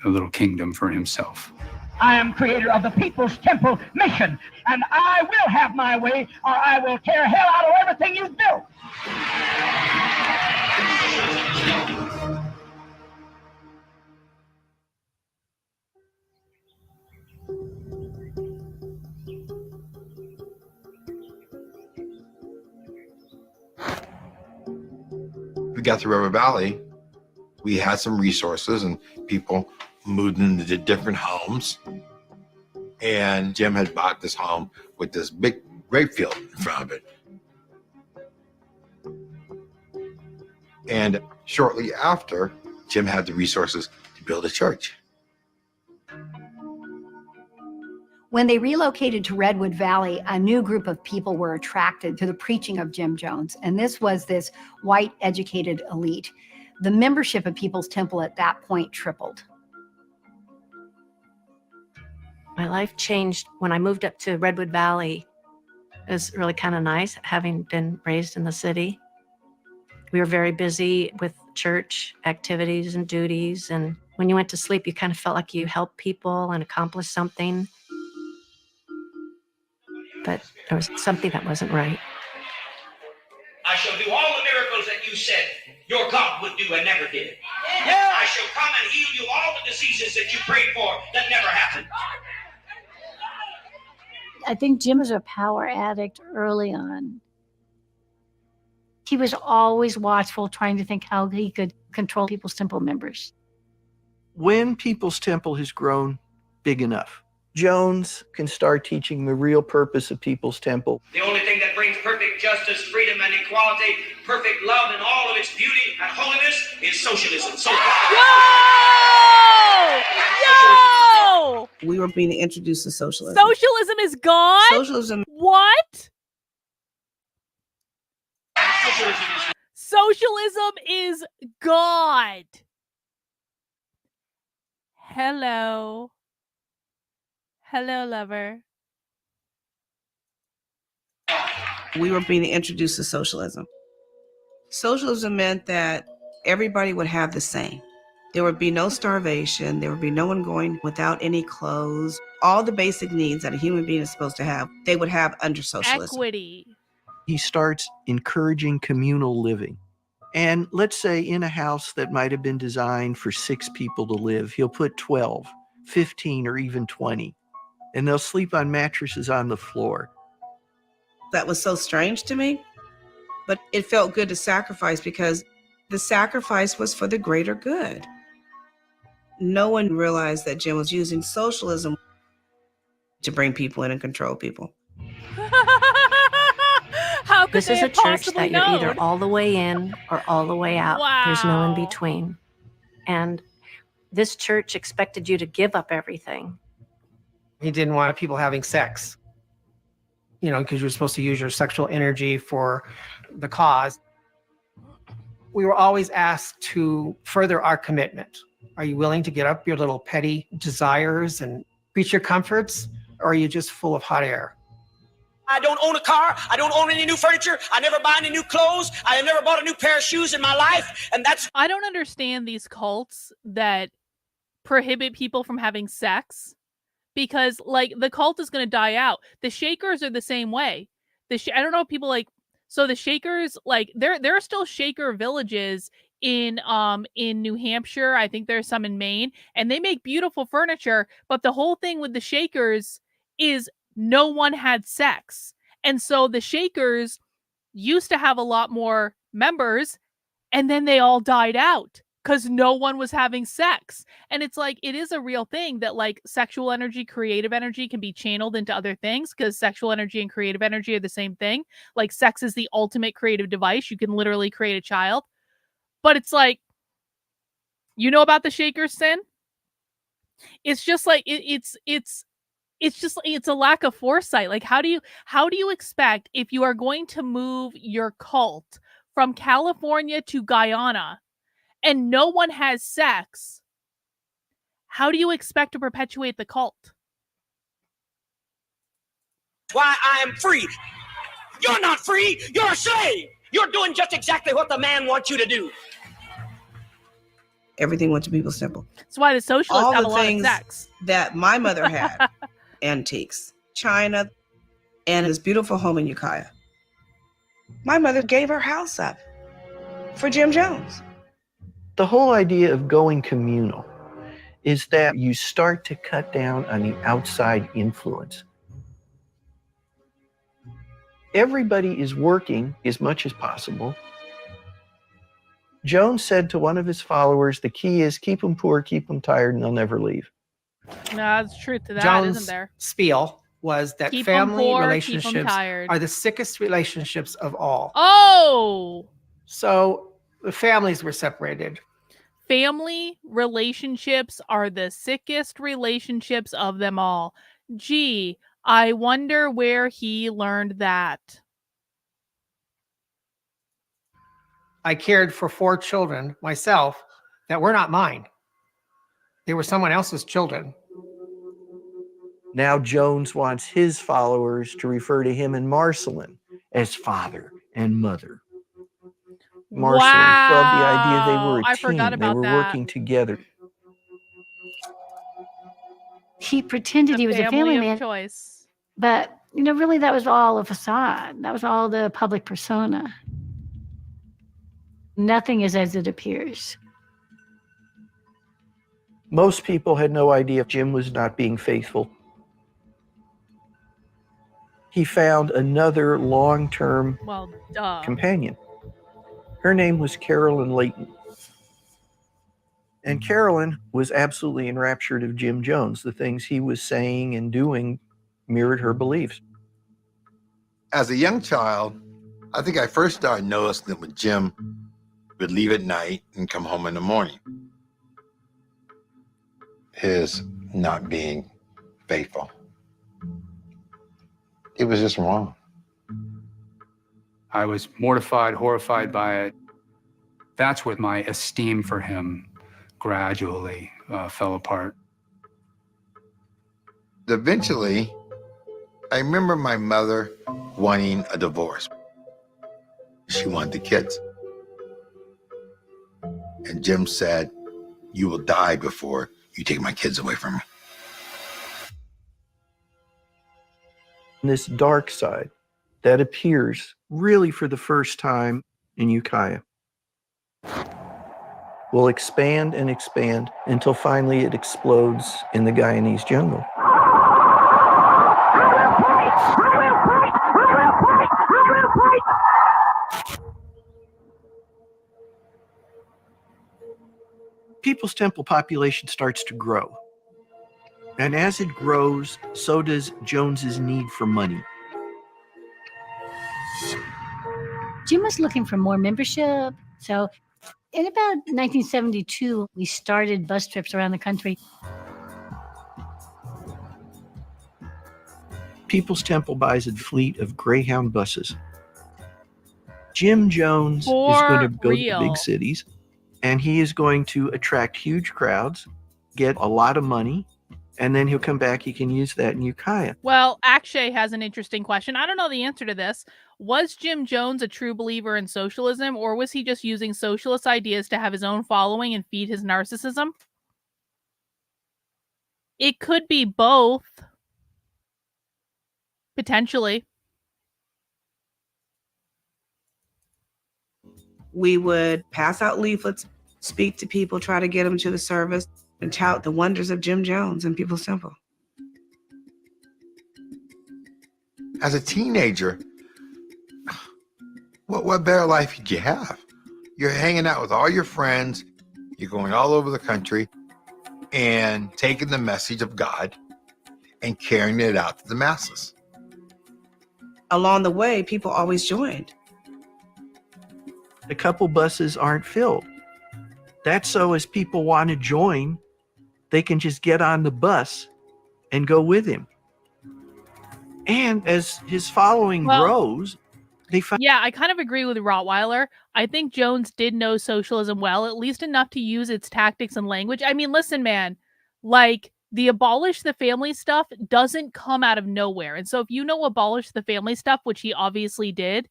a little kingdom for himself. I am creator of the People's Temple mission, and I will have my way, or I will tear hell out of everything you've built. We got to River Valley. We had some resources and people moved into different homes. And Jim had bought this home with this big grape field in front of it. And shortly after, Jim had the resources to build a church. When they relocated to Redwood Valley, a new group of people were attracted to the preaching of Jim Jones, and this was this white educated elite. The membership of People's Temple at that point tripled. My life changed when I moved up to Redwood Valley. It was really kind of nice, having been raised in the city. We were very busy with church activities and duties, and when you went to sleep, you kind of felt like you helped people and accomplished something. But there was something that wasn't right. I shall do all the miracles that you said your God would do and never did. Yeah. I shall come and heal you all the diseases that you prayed for that never happened. I think Jim was a power addict early on. He was always watchful, trying to think how he could control People's Temple members. When People's Temple has grown big enough, Jones can start teaching the real purpose of People's Temple. The only thing that brings perfect justice, freedom, and equality, perfect love, and all of its beauty and holiness is socialism. So Yo! We were being introduced to socialism. Socialism is gone? Socialism. What? Socialism is God. Hello. Hello, lover. We were being introduced to socialism. Socialism meant that everybody would have the same. There would be no starvation. There would be no one going without any clothes. All the basic needs that a human being is supposed to have, they would have under socialism. Equity. He starts encouraging communal living. And let's say in a house that might have been designed for 6 people to live, he'll put 12, 15, or even 20. And they'll sleep on mattresses on the floor. That was so strange to me, but it felt good to sacrifice because the sacrifice was for the greater good. No one realized that Jim was using socialism to bring people in and control people. How could This they is a have church possibly that you're known? either all the way in or all the way out. There's no in Wow. between. And this church expected you to give up everything. He didn't want people having sex, because you're supposed to use your sexual energy for the cause. We were always asked to further our commitment. Are you willing to get up your little petty desires and preach your comforts, or are you just full of hot air? I don't own a car. I don't own any new furniture. I never buy any new clothes. I have never bought a new pair of shoes in my life. And that's... I don't understand these cults that prohibit people from having sex. Because, the cult is going to die out. The Shakers are the same way. I don't know if people so the Shakers, there are still Shaker villages in New Hampshire. I think there's some in Maine, and they make beautiful furniture. But the whole thing with the Shakers is no one had sex. And so the Shakers used to have a lot more members, and then they all died out. Because no one was having sex. And it's it is a real thing that sexual energy, creative energy can be channeled into other things, because sexual energy and creative energy are the same thing. Sex is the ultimate creative device. You can literally create a child. But it's you know about the Shaker's sin? It's just it's a lack of foresight. How do you expect, if you are going to move your cult from California to Guyana and no one has sex, how do you expect to perpetuate the cult? Why I am free. You're not free. You're a slave. You're doing just exactly what the man wants you to do. Everything went to People's Temple. That's why the socialists All have the a lot of things sex. that my mother had, antiques, china, and his beautiful home in Ukiah. My mother gave her house up for Jim Jones. The whole idea of going communal is that you start to cut down on the outside influence. Everybody is working as much as possible. Jones said to one of his followers, the key is keep them poor, keep them tired, and they'll never leave. No, there's truth to that, Jones' isn't there? spiel was that Keep 'em family poor, keep 'em relationships tired. are the sickest relationships of all. Oh! So the families were separated. Family relationships are the sickest relationships of them all. Gee, I wonder where he learned that. I cared for 4 children myself that were not mine. They were someone else's children. Now Jones wants his followers to refer to him and Marceline as father and mother. Marceline loved the idea they were a I team. forgot They about were that. working together. He pretended he was a family of man, choice. but really that was all a facade. That was all the public persona. Nothing is as it appears. Most people had no idea Jim was not being faithful. He found another long-term companion. Her name was Carolyn Layton. And Carolyn was absolutely enraptured of Jim Jones. The things he was saying and doing mirrored her beliefs. As a young child, I think I first started noticing that when Jim would leave at night and come home in the morning, his not being faithful. It was just wrong. I was mortified, horrified by it. That's when my esteem for him gradually fell apart. Eventually, I remember my mother wanting a divorce. She wanted the kids. And Jim said, "You will die before you take my kids away from me." This dark side that appears really for the first time in Ukiah will expand and expand until finally it explodes in the Guyanese jungle. People's Temple population starts to grow. And as it grows, so does Jones's need for money. Jim was looking for more membership. So in about 1972, we started bus trips around the country. People's Temple buys a fleet of Greyhound buses. Jim Jones is going to go to the big cities, and he is going to attract huge crowds, get a lot of money, and then he'll come back. He can use that in Ukiah. Well, Akshay has an interesting question. I don't know the answer to this. Was Jim Jones a true believer in socialism, or was he just using socialist ideas to have his own following and feed his narcissism? It could be both. Potentially. We would pass out leaflets, speak to people, try to get them to the service, and tout the wonders of Jim Jones and People's Temple. As a teenager, what better life did you have? You're hanging out with all your friends, you're going all over the country, and taking the message of God and carrying it out to the masses. Along the way, people always joined. A couple buses aren't filled. That's so as people want to join, they can just get on the bus and go with him. And as his following grows, they find... Yeah, I kind of agree with Rottweiler. I think Jones did know socialism well, at least enough to use its tactics and language. I mean, listen, man, like the abolish the family stuff doesn't come out of nowhere. And so if you know abolish the family stuff, which he obviously did,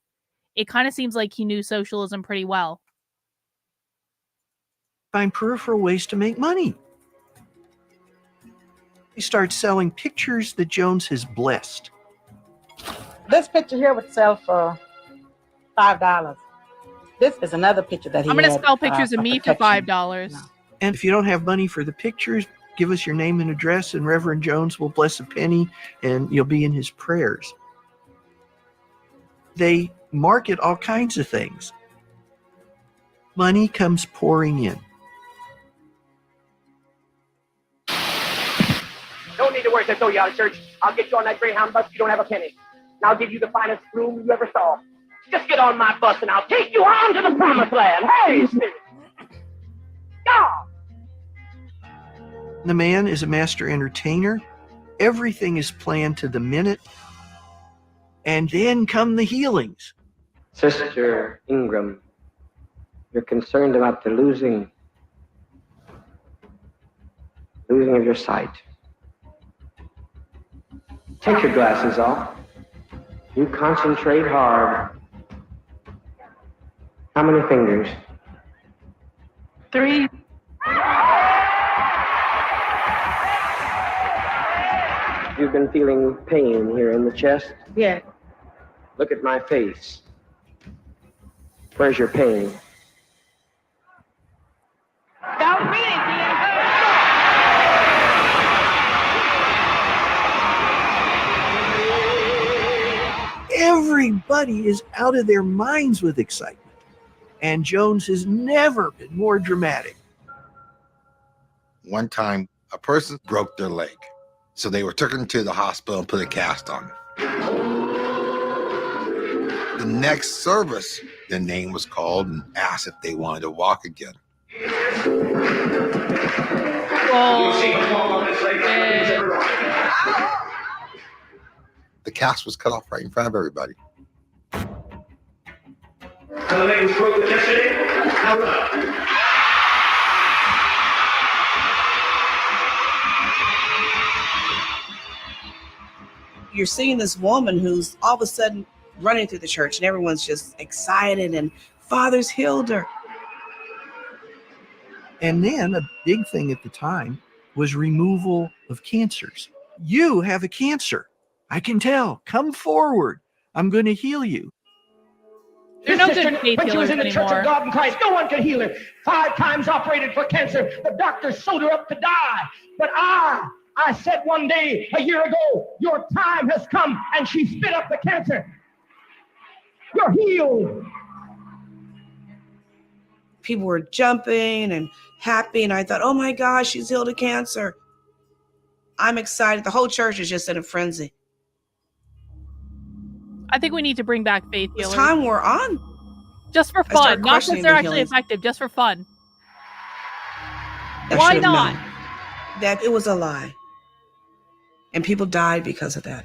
it kind of seems like he knew socialism pretty well. Find peripheral ways to make money. He starts selling pictures that Jones has blessed. This picture here would sell for $5. This is another picture that he I'm going to had, sell pictures of me for protection. $5. And if you don't have money for the pictures, give us your name and address, and Reverend Jones will bless a penny, and you'll be in his prayers. They market all kinds of things. Money comes pouring in. Don't need to worry, they'll throw you out of church. I'll get you on that Greyhound bus. You don't have a penny. And I'll give you the finest room you ever saw. Just get on my bus and I'll take you on to the promised land. Hey, Spirit. God. The man is a master entertainer. Everything is planned to the minute. And then come the healings. Sister Ingram, you're concerned about the losing of your sight. Take your glasses off. You concentrate hard. How many fingers? 3. You've been feeling pain here in the chest? Yeah. Look at my face. Where's your pain? Don't mean it, dear. Everybody is out of their minds with excitement. And Jones has never been more dramatic. One time, a person broke their leg. So they were taken to the hospital and put a cast on. The next service, the name was called and asked if they wanted to walk again. The cast was cut off right in front of everybody. The leg was broken yesterday. You're seeing this woman who's all of a sudden running through the church and everyone's just excited and Father's healed her. And then a big thing at the time was removal of cancers. You have a cancer. I can tell. Come forward. I'm going to heal you. They're no good faith when she was healers in the Church anymore. of God in Christ, no one could heal her. 5 times operated for cancer. The doctor sewed her up to die. But I said one day, a year ago, your time has come, and she spit up the cancer. You're healed. People were jumping and happy, and I thought, oh my gosh, she's healed of cancer. I'm excited. The whole church is just in a frenzy. I think we need to bring back faith It's healers. time we're on. Just for I started fun, not because questioning they're the actually healings. effective, just for fun. I Why should have not? known that it was a lie. And people died because of that.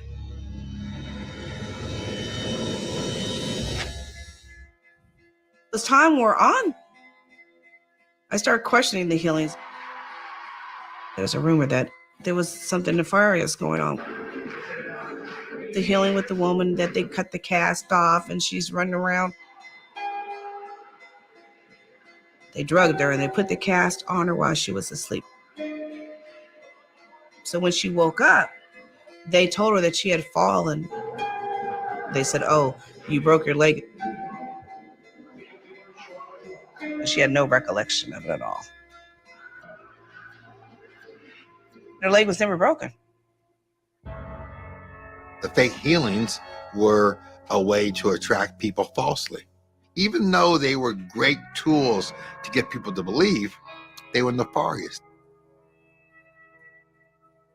It's time we're on. I started questioning the healings. There's a rumor that there was something nefarious going on. The healing with the woman that they cut the cast off and she's running around. They drugged her and they put the cast on her while she was asleep. So when she woke up, they told her that she had fallen. They said, oh, you broke your leg. And she had no recollection of it at all. Her leg was never broken. The fake healings were a way to attract people falsely. Even though they were great tools to get people to believe, they were nefarious.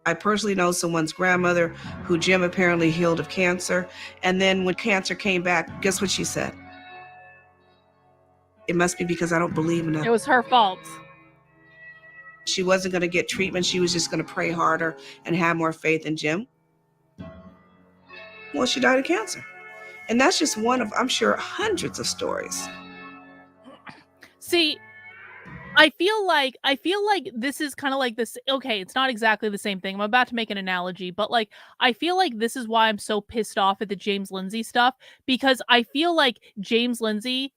I personally know someone's grandmother who Jim apparently healed of cancer. And then when cancer came back, guess what she said? It must be because I don't believe enough. It was her fault. She wasn't going to get treatment. She was just going to pray harder and have more faith in Jim. Well, she died of cancer. And that's just one of, I'm sure, hundreds of stories. See, I feel like this is kind of like this. Okay, it's not exactly the same thing. I'm about to make an analogy, but like I feel like this is why I'm so pissed off at the James Lindsay stuff, because I feel like James Lindsay,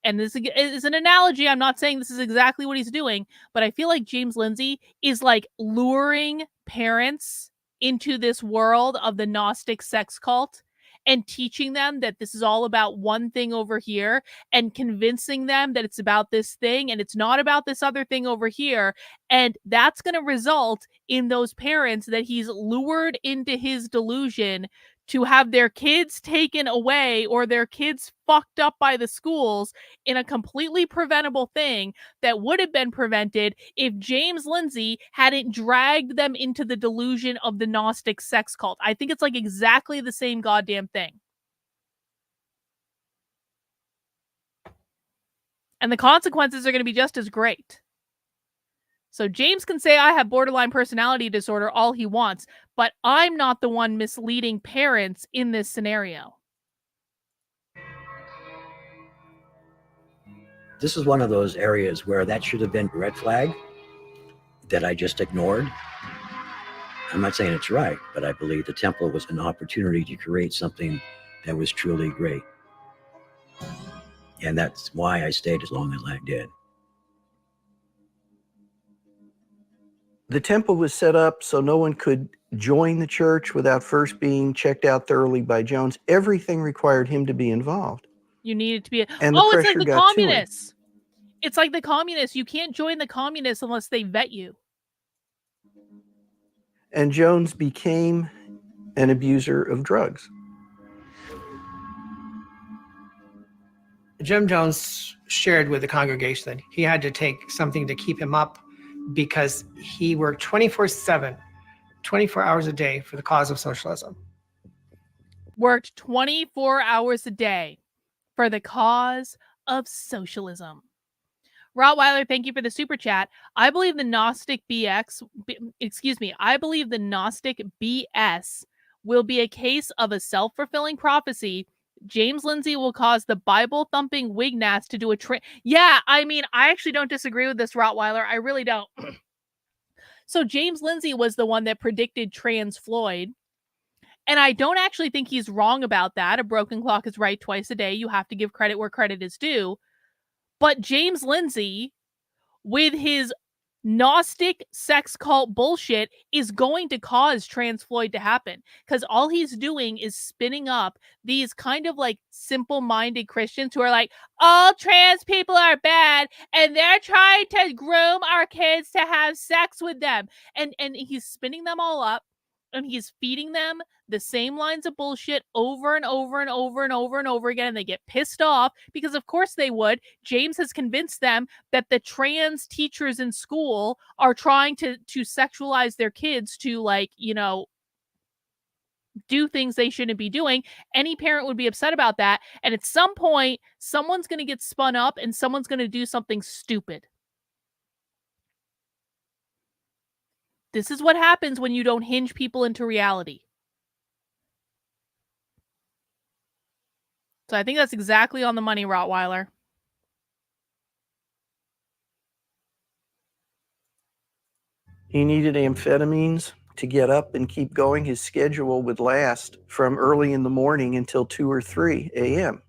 and this is an analogy, I'm not saying this is exactly what he's doing, but I feel like James Lindsay is like luring parents into this world of the Gnostic sex cult and teaching them that this is all about one thing over here and convincing them that it's about this thing and it's not about this other thing over here. And that's going to result in those parents that he's lured into his delusion to have their kids taken away or their kids fucked up by the schools in a completely preventable thing that would have been prevented if James Lindsay hadn't dragged them into the delusion of the Gnostic sex cult. I think it's like exactly the same goddamn thing. And the consequences are going to be just as great. So James can say I have borderline personality disorder all he wants, but I'm not the one misleading parents in this scenario. This is one of those areas where that should have been a red flag that I just ignored. I'm not saying it's right, but I believe the temple was an opportunity to create something that was truly great. And that's why I stayed as long as I did. The temple was set up so no one could join the church without first being checked out thoroughly by Jones. Everything required him to be involved. You needed to be And the it's like pressure the got to him. communists. It's like the communists. You can't join the communists unless they vet you. And Jones became an abuser of drugs. Jim Jones shared with the congregation that he had to take something to keep him up because he worked 24/7, 24 hours a day for the cause of socialism. Worked 24 hours a day for the cause of socialism. Rottweiler, thank you for the super chat. I believe the Gnostic I believe the Gnostic BS will be a case of a self-fulfilling prophecy. James Lindsay will cause the Bible-thumping Wignass to do a Yeah, I mean, I actually don't disagree with this, Rottweiler. I really don't. So James Lindsay was the one that predicted trans Floyd. And I don't actually think he's wrong about that. A broken clock is right twice a day. You have to give credit where credit is due. But James Lindsay, with his Gnostic sex cult bullshit, is going to cause trans Floyd to happen. Because all he's doing is spinning up these kind of like simple-minded Christians who are like, all trans people are bad, and they're trying to groom our kids to have sex with them. And he's spinning them all up, and he's feeding them the same lines of bullshit over and over and over and over and over again, and they get pissed off because of course they would. James has convinced them that the trans teachers in school are trying to sexualize their kids to, like, you know, do things they shouldn't be doing. Any parent would be upset about that, and at some point someone's going to get spun up and someone's going to do something stupid. This is what happens when you don't hinge people into reality. So I think that's exactly on the money, Rottweiler. He needed amphetamines to get up and keep going. His schedule would last from early in the morning until 2 or 3 a.m.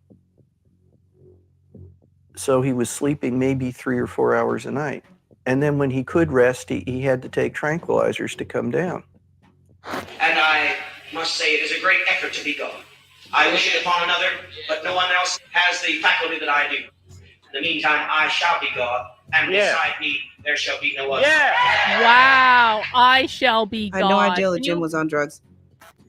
So he was sleeping maybe 3 or 4 hours a night. And then when he could rest, he had to take tranquilizers to come down. And I must say it is a great effort to be God. I wish it upon another, but no one else has the faculty that I do. In the meantime, I shall be God, and beside me there shall be no other. Yeah. Wow, I shall be God. I had no idea that Jim was on drugs.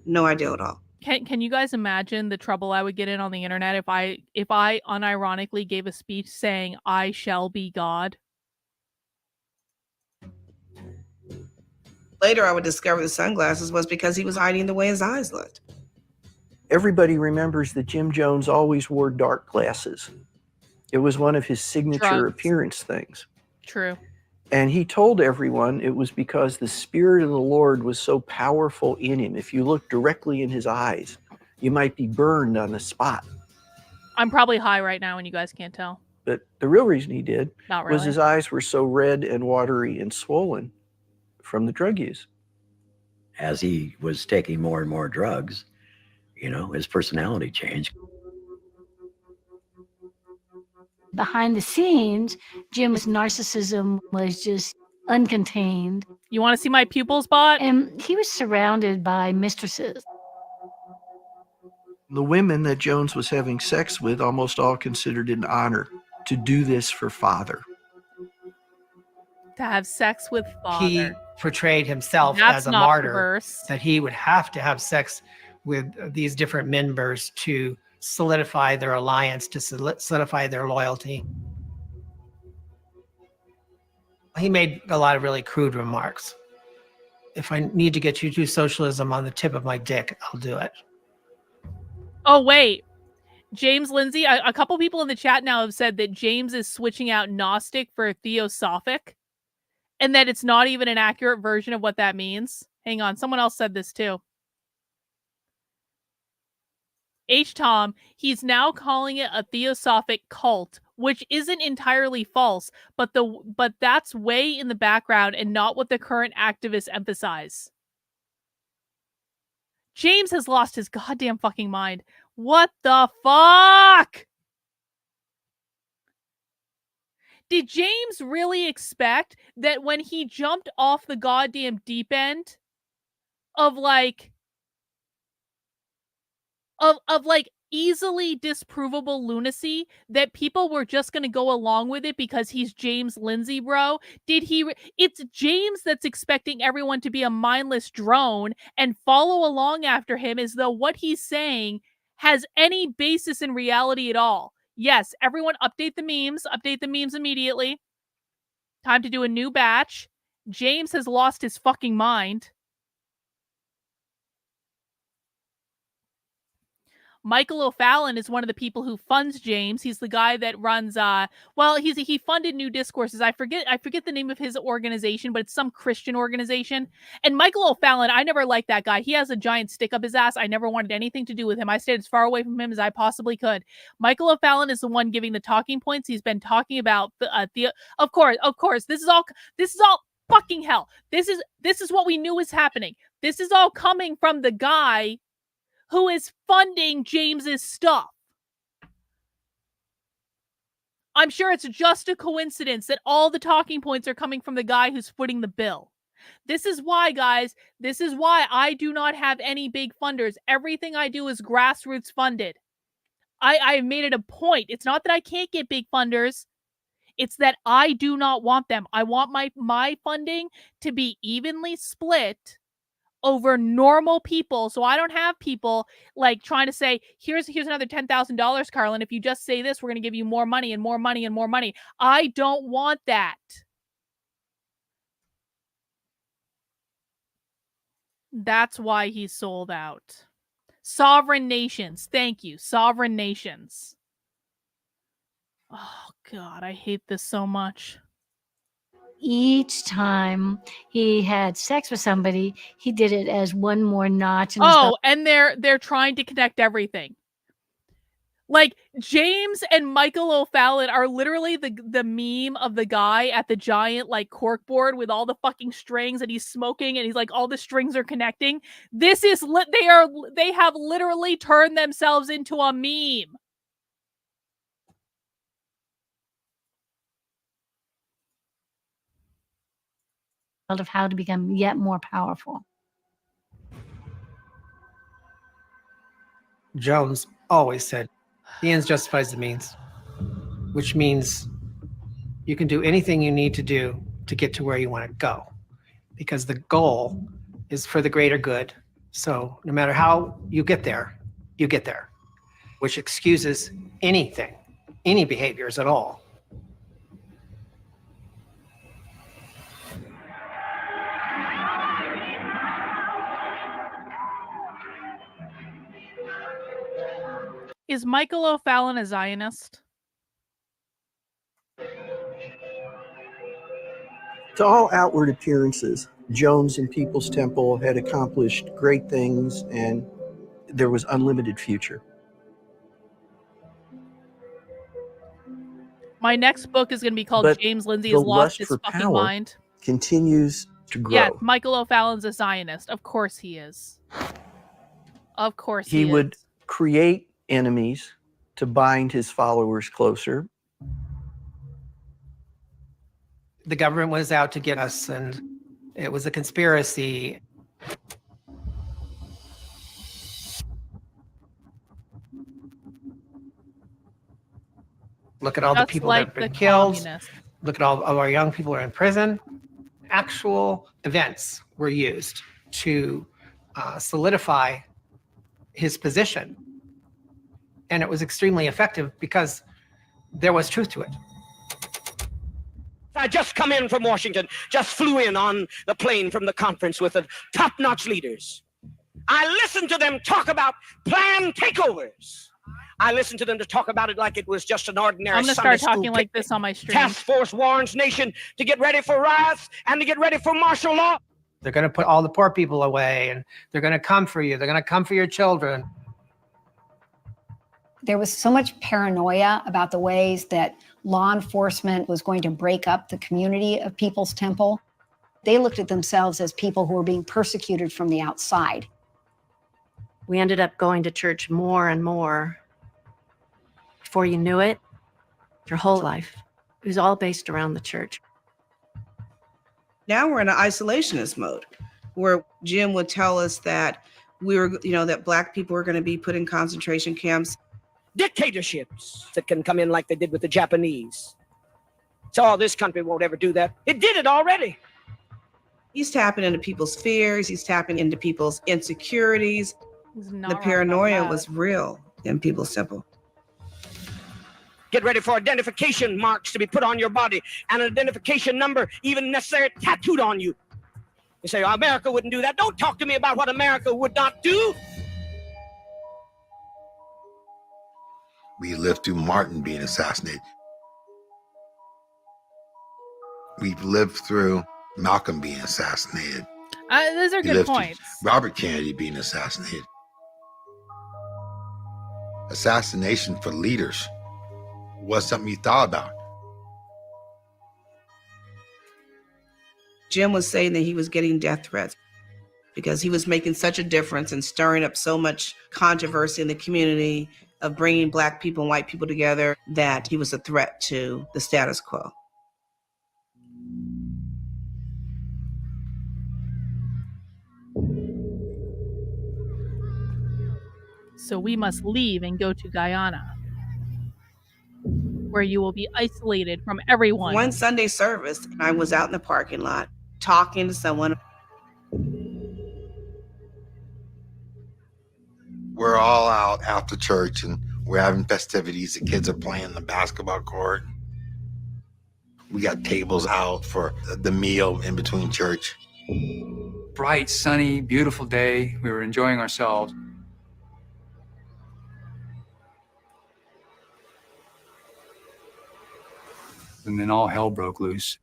No idea at all. Can you guys imagine the trouble I would get in on the internet if I unironically gave a speech saying I shall be God? Later, I would discover the sunglasses was because he was hiding the way his eyes looked. Everybody remembers that Jim Jones always wore dark glasses. It was one of his signature appearance things. True. And he told everyone it was because the Spirit of the Lord was so powerful in him. If you look directly in his eyes, you might be burned on the spot. I'm probably high right now and you guys can't tell. But the real reason he did Not was really. his eyes were so red and watery and swollen from the drug use. As he was taking more and more drugs, you know, his personality changed. Behind the scenes, Jim's narcissism was just uncontained. You want to see my pupils, bot? And he was surrounded by mistresses. The women that Jones was having sex with almost all considered it an honor to do this for Father. To have sex with Father. He portrayed himself That's as a not martyr, perverse. that he would have to have sex with these different members to solidify their alliance, to solidify their loyalty. He made a lot of really crude remarks. If I need to get you to socialism on the tip of my dick, I'll do it. Oh, wait. James Lindsay, a couple people in the chat now have said that James is switching out Gnostic for Theosophic, and that it's not even an accurate version of what that means. Hang on, someone else said this too. Tom, he's now calling it a Theosophic cult, which isn't entirely false, but that's way in the background and not what the current activists emphasize. James has lost his goddamn fucking mind. What the fuck? Did James really expect that when he jumped off the goddamn deep end of like easily disprovable lunacy that people were just going to go along with it because he's James Lindsay, bro? It's James that's expecting everyone to be a mindless drone and follow along after him as though what he's saying has any basis in reality at all. Yes, everyone update the memes immediately. Time to do a new batch. James has lost his fucking mind. Michael O'Fallon is one of the people who funds James. He's the guy that runs he funded New Discourses. I forget the name of his organization, but it's some Christian organization. And Michael O'Fallon, I never liked that guy. He has a giant stick up his ass. I never wanted anything to do with him. I stayed as far away from him as I possibly could. Michael O'Fallon is the one giving the talking points. He's been talking about of course, this is all fucking hell. This is what we knew was happening. This is all coming from the guy who is funding James's stuff. I'm sure it's just a coincidence that all the talking points are coming from the guy who's footing the bill. This is why, guys, I do not have any big funders. Everything I do is grassroots funded. I made it a point. It's not that I can't get big funders. It's that I do not want them. I want my funding to be evenly split over normal people, so I don't have people like trying to say, here's another $10,000, Carlin. If you just say this, we're going to give you more money and more money and more money. I don't want that. That's why he's sold out. Sovereign nations. Thank you. Sovereign nations. Oh, God, I hate this so much. Each time he had sex with somebody, he did it as one more notch. And they're trying to connect everything. Like, James and Michael O'Fallon are literally the meme of the guy at the giant, like, corkboard with all the fucking strings, and he's smoking, and he's like, all the strings are connecting. This is they have literally turned themselves into a meme. Of how to become yet more powerful. Jones always said, the ends justifies the means, which means you can do anything you need to do to get to where you want to go, because the goal is for the greater good. So no matter how you get there, which excuses anything, any behaviors at all. Is Michael O'Fallon a Zionist? To all outward appearances, Jones and People's Temple had accomplished great things, and there was unlimited future. My next book is going to be called James Lindsay Has Lost His Fucking Mind. Continues to grow. Yeah, Michael O'Fallon's a Zionist. Of course he is. Of course he is. Would create enemies to bind his followers closer. The government was out to get us, and it was a conspiracy. Look at all the people that have been killed. Look at all of our young people who are in prison. Actual events were used to solidify his position. And it was extremely effective because there was truth to it. I just come in from Washington, just flew in on the plane from the conference with the top-notch leaders. I listened to them talk about planned takeovers. I listened to them to talk about it like it was just an ordinary I'm going to Sunday start talking school like picnic. this on my stream. Task force warns nation to get ready for riots and to get ready for martial law. They're going to put all the poor people away, and they're going to come for you. They're going to come for your children. There was so much paranoia about the ways that law enforcement was going to break up the community of People's Temple. They looked at themselves as people who were being persecuted from the outside. We ended up going to church more and more. Before you knew it, your whole life, it was all based around the church. Now we're in an isolationist mode where Jim would tell us that that Black people were going to be put in concentration camps. Dictatorships that can come in like they did with the Japanese. So this country won't ever do that. It did it already. He's tapping into people's fears. He's tapping into people's insecurities. The paranoia was real in People's Temple. Get ready for identification marks to be put on your body and an identification number even necessary tattooed on you. You say, oh, America wouldn't do that. Don't talk to me about what America would not do. We lived through Martin being assassinated. We've lived through Malcolm being assassinated. Those are good points. Robert Kennedy being assassinated. Assassination for leaders was something you thought about. Jim was saying that he was getting death threats because he was making such a difference and stirring up so much controversy in the community of bringing Black people and white people together that he was a threat to the status quo. So we must leave and go to Guyana, where you will be isolated from everyone. One Sunday service, I was out in the parking lot talking to someone. We're all out after church and we're having festivities. The kids are playing the basketball court. We got tables out for the meal in between church. Bright, sunny, beautiful day. We were enjoying ourselves. And then all hell broke loose.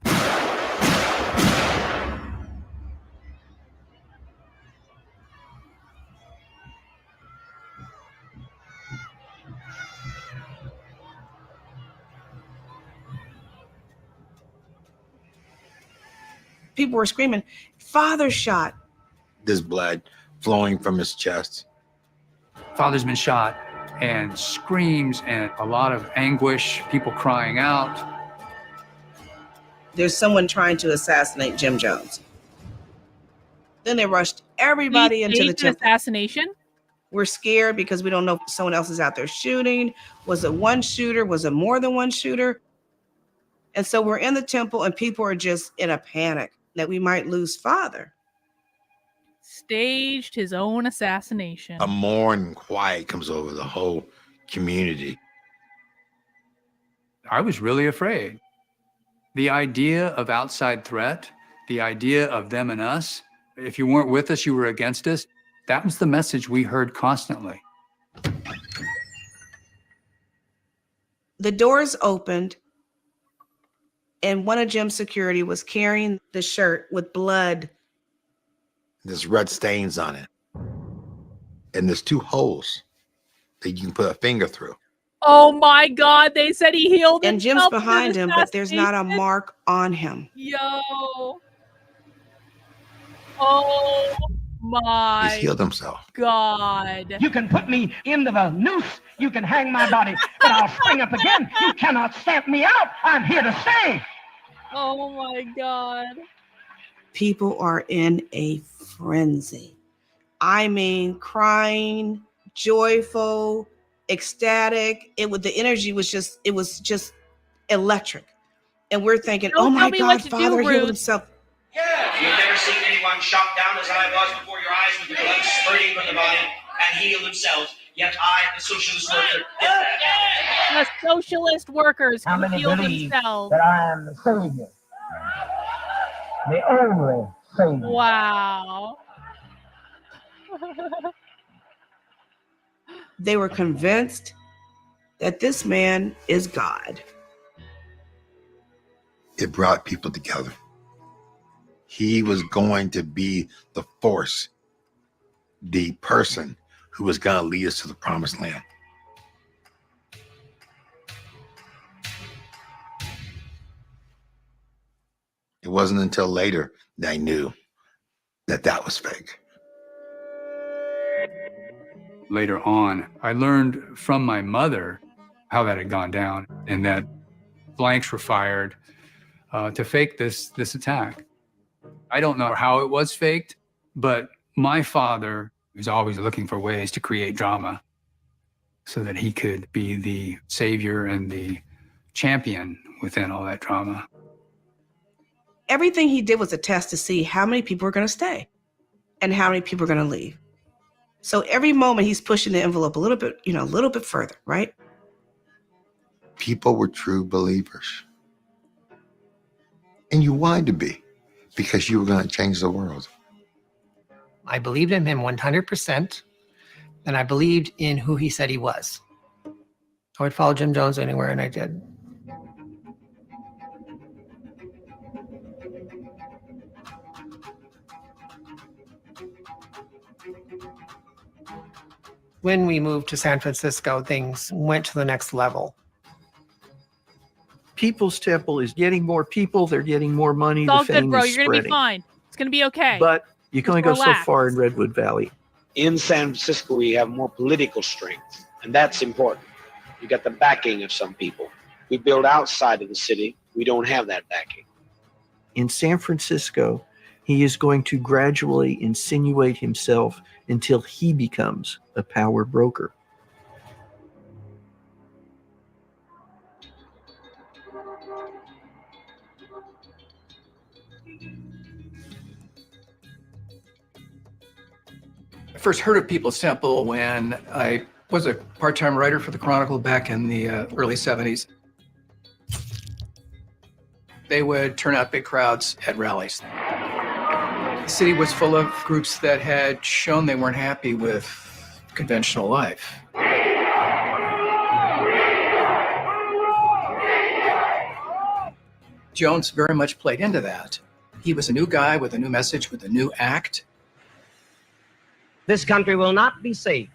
People were screaming, "Father shot." There's blood flowing from his chest. Father's been shot, and screams and a lot of anguish, people crying out. There's someone trying to assassinate Jim Jones. Then they rushed everybody into the temple. Assassination? We're scared because we don't know if someone else is out there shooting. Was it one shooter? Was it more than one shooter? And so we're in the temple and people are just in a panic that we might lose Father. Staged his own assassination. A mourning quiet comes over the whole community. I was really afraid. The idea of outside threat, the idea of them and us, if you weren't with us, you were against us. That was the message we heard constantly. The doors opened and one of Jim's security was carrying the shirt with blood. There's red stains on it. And there's 2 holes that you can put a finger through. Oh my God, they said he healed and Jim's himself behind him, but there's not a mark on him. Yo. Oh my He's healed himself. God. You can put me into the noose. You can hang my body, but I'll spring up again. You cannot stamp me out. I'm here to stay. Oh my God. People are in a frenzy. I mean, crying, joyful, ecstatic. The energy was just, it was just electric. And we're thinking, oh my God, Father healed himself. Yeah. You've never seen anyone shot down as I was before your eyes with the blood spurting from the body and heal themselves. Yet I, the socialist worker, did that. The socialist workers How can many heal believe themselves. that I am the Savior? The only Savior. Wow. They were convinced that this man is God. It brought people together. He was going to be the force, the person who was going to lead us to the promised land. It wasn't until later that I knew that that was fake. Later on, I learned from my mother how that had gone down and that blanks were fired to fake this attack. I don't know how it was faked, but my father was always looking for ways to create drama so that he could be the savior and the champion within all that drama. Everything he did was a test to see how many people were going to stay and how many people were going to leave. So every moment he's pushing the envelope a little bit, a little bit further, right? People were true believers. And you wanted to be, because you were going to change the world. I believed in him 100%, and I believed in who he said he was. I would follow Jim Jones anywhere, and I did. When we moved to San Francisco, things went to the next level. People's Temple is getting more people. They're getting more money. It's all the fame good, bro. is You're going to be spreading. fine. It's going to be okay. But you can only go so relax. far in Redwood Valley. In San Francisco, we have more political strength, and that's important. You got the backing of some people. We build outside of the city. We don't have that backing. In San Francisco, he is going to gradually insinuate himself until he becomes a power broker. I first heard of People's Temple when I was a part-time writer for the Chronicle back in the early 70s. They would turn out big crowds at rallies. The city was full of groups that had shown they weren't happy with conventional life. Jones very much played into that. He was a new guy with a new message, with a new act. This country will not be safe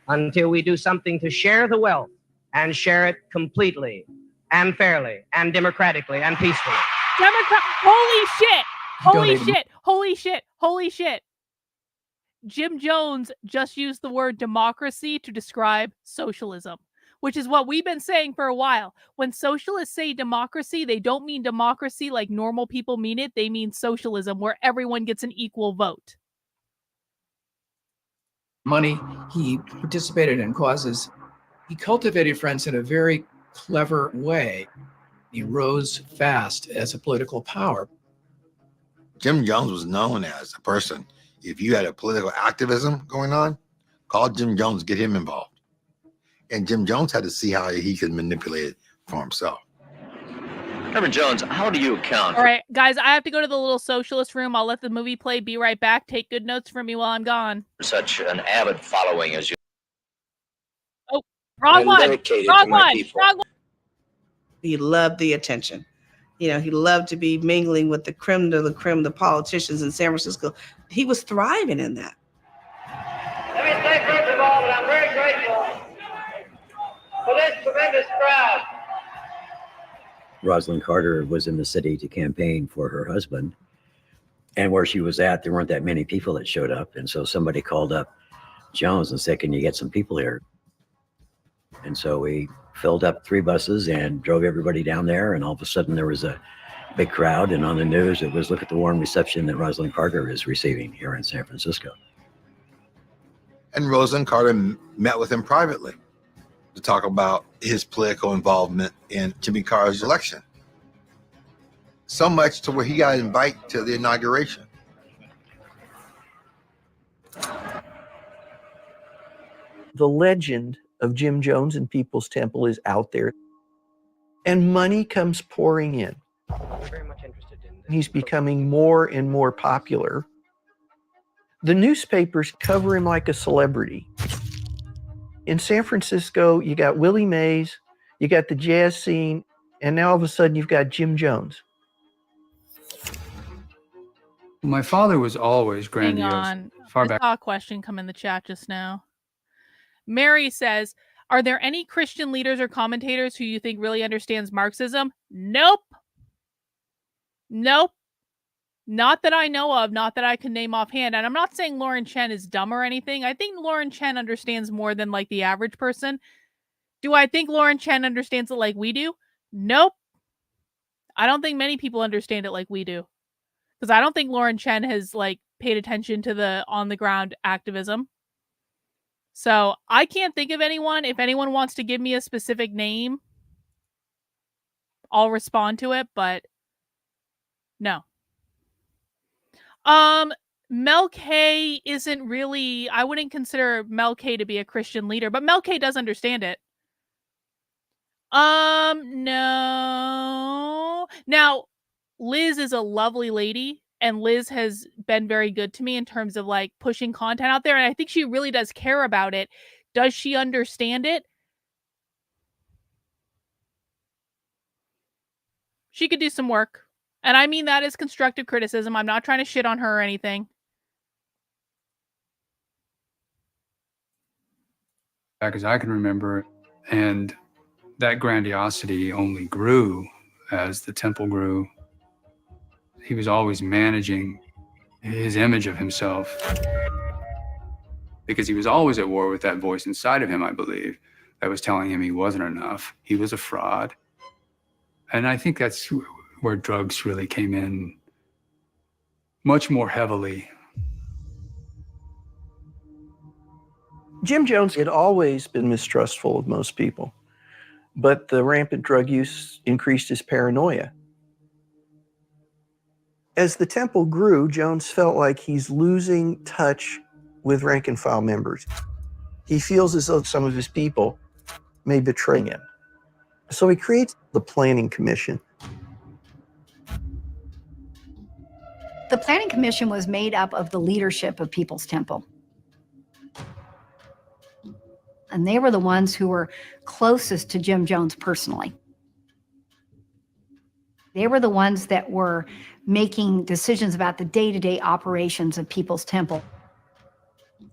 until we do something to share the wealth and share it completely and fairly and democratically and peacefully. Holy shit! Holy Donated. shit! Holy shit! Holy shit! Jim Jones just used the word democracy to describe socialism, which is what we've been saying for a while. When socialists say democracy, they don't mean democracy like normal people mean it. They mean socialism, where everyone gets an equal vote. Money, he participated in causes. He cultivated friends in a very clever way. He rose fast as a political power. Jim Jones was known as a person, if you had a political activism going on, call Jim Jones, get him involved. And Jim Jones had to see how he could manipulate it for himself. Reverend Jones, how do you account All right, guys, I have to go to the little socialist room. I'll let the movie play. Be right back. Take good notes for me while I'm gone. for such an avid following as you? Oh, wrong I'm one. dedicated Wrong to my one. people. Wrong one. He loved the attention. He loved to be mingling with the creme de la creme, the politicians in San Francisco. He was thriving in that. Let me say, first of all, that I'm very grateful for this tremendous crowd. Rosalind Carter was in the city to campaign for her husband. And where she was at, there weren't that many people that showed up. And so somebody called up Jones and said, can you get some people here? And so we filled up 3 buses and drove everybody down there. And all of a sudden there was a big crowd. And on the news, it was, look at the warm reception that Rosalind Carter is receiving here in San Francisco. And Rosalind Carter met with him privately to talk about his political involvement in Jimmy Carter's election. So much to where he got invited to the inauguration. The legend of Jim Jones and People's Temple is out there, and money comes pouring in. Very much interested in this. He's becoming more and more popular. The newspapers cover him like a celebrity. In San Francisco, you got Willie Mays, you got the jazz scene, and now all of a sudden you've got Jim Jones. My father was always Hang grandiose. on. Far I back. saw a question come in the chat just now. Mary says, are there any Christian leaders or commentators who you think really understands Marxism? Nope. Nope. Not that I know of, not that I can name offhand. And I'm not saying Lauren Chen is dumb or anything. I think Lauren Chen understands more than like the average person. Do I think Lauren Chen understands it like we do? Nope. I don't think many people understand it like we do. Because I don't think Lauren Chen has like paid attention to the on the ground activism. So I can't think of anyone. If anyone wants to give me a specific name, I'll respond to it, but no. Mel K isn't really, I wouldn't consider Mel K to be a Christian leader, but Mel K does understand it. No. Now, Liz is a lovely lady, and Liz has been very good to me in terms of like pushing content out there, and I think she really does care about it. Does she understand it? She could do some work. And I mean that as constructive criticism. I'm not trying to shit on her or anything. Back as I can remember, and that grandiosity only grew as the temple grew. He was always managing his image of himself because he was always at war with that voice inside of him, I believe, that was telling him he wasn't enough. He was a fraud. And I think that's where drugs really came in much more heavily. Jim Jones had always been mistrustful of most people, but the rampant drug use increased his paranoia. As the temple grew, Jones felt like he's losing touch with rank and file members. He feels as though some of his people may betray him. So he creates the Planning Commission. The Planning Commission was made up of the leadership of People's Temple. And they were the ones who were closest to Jim Jones personally. They were the ones that were making decisions about the day-to-day operations of People's Temple.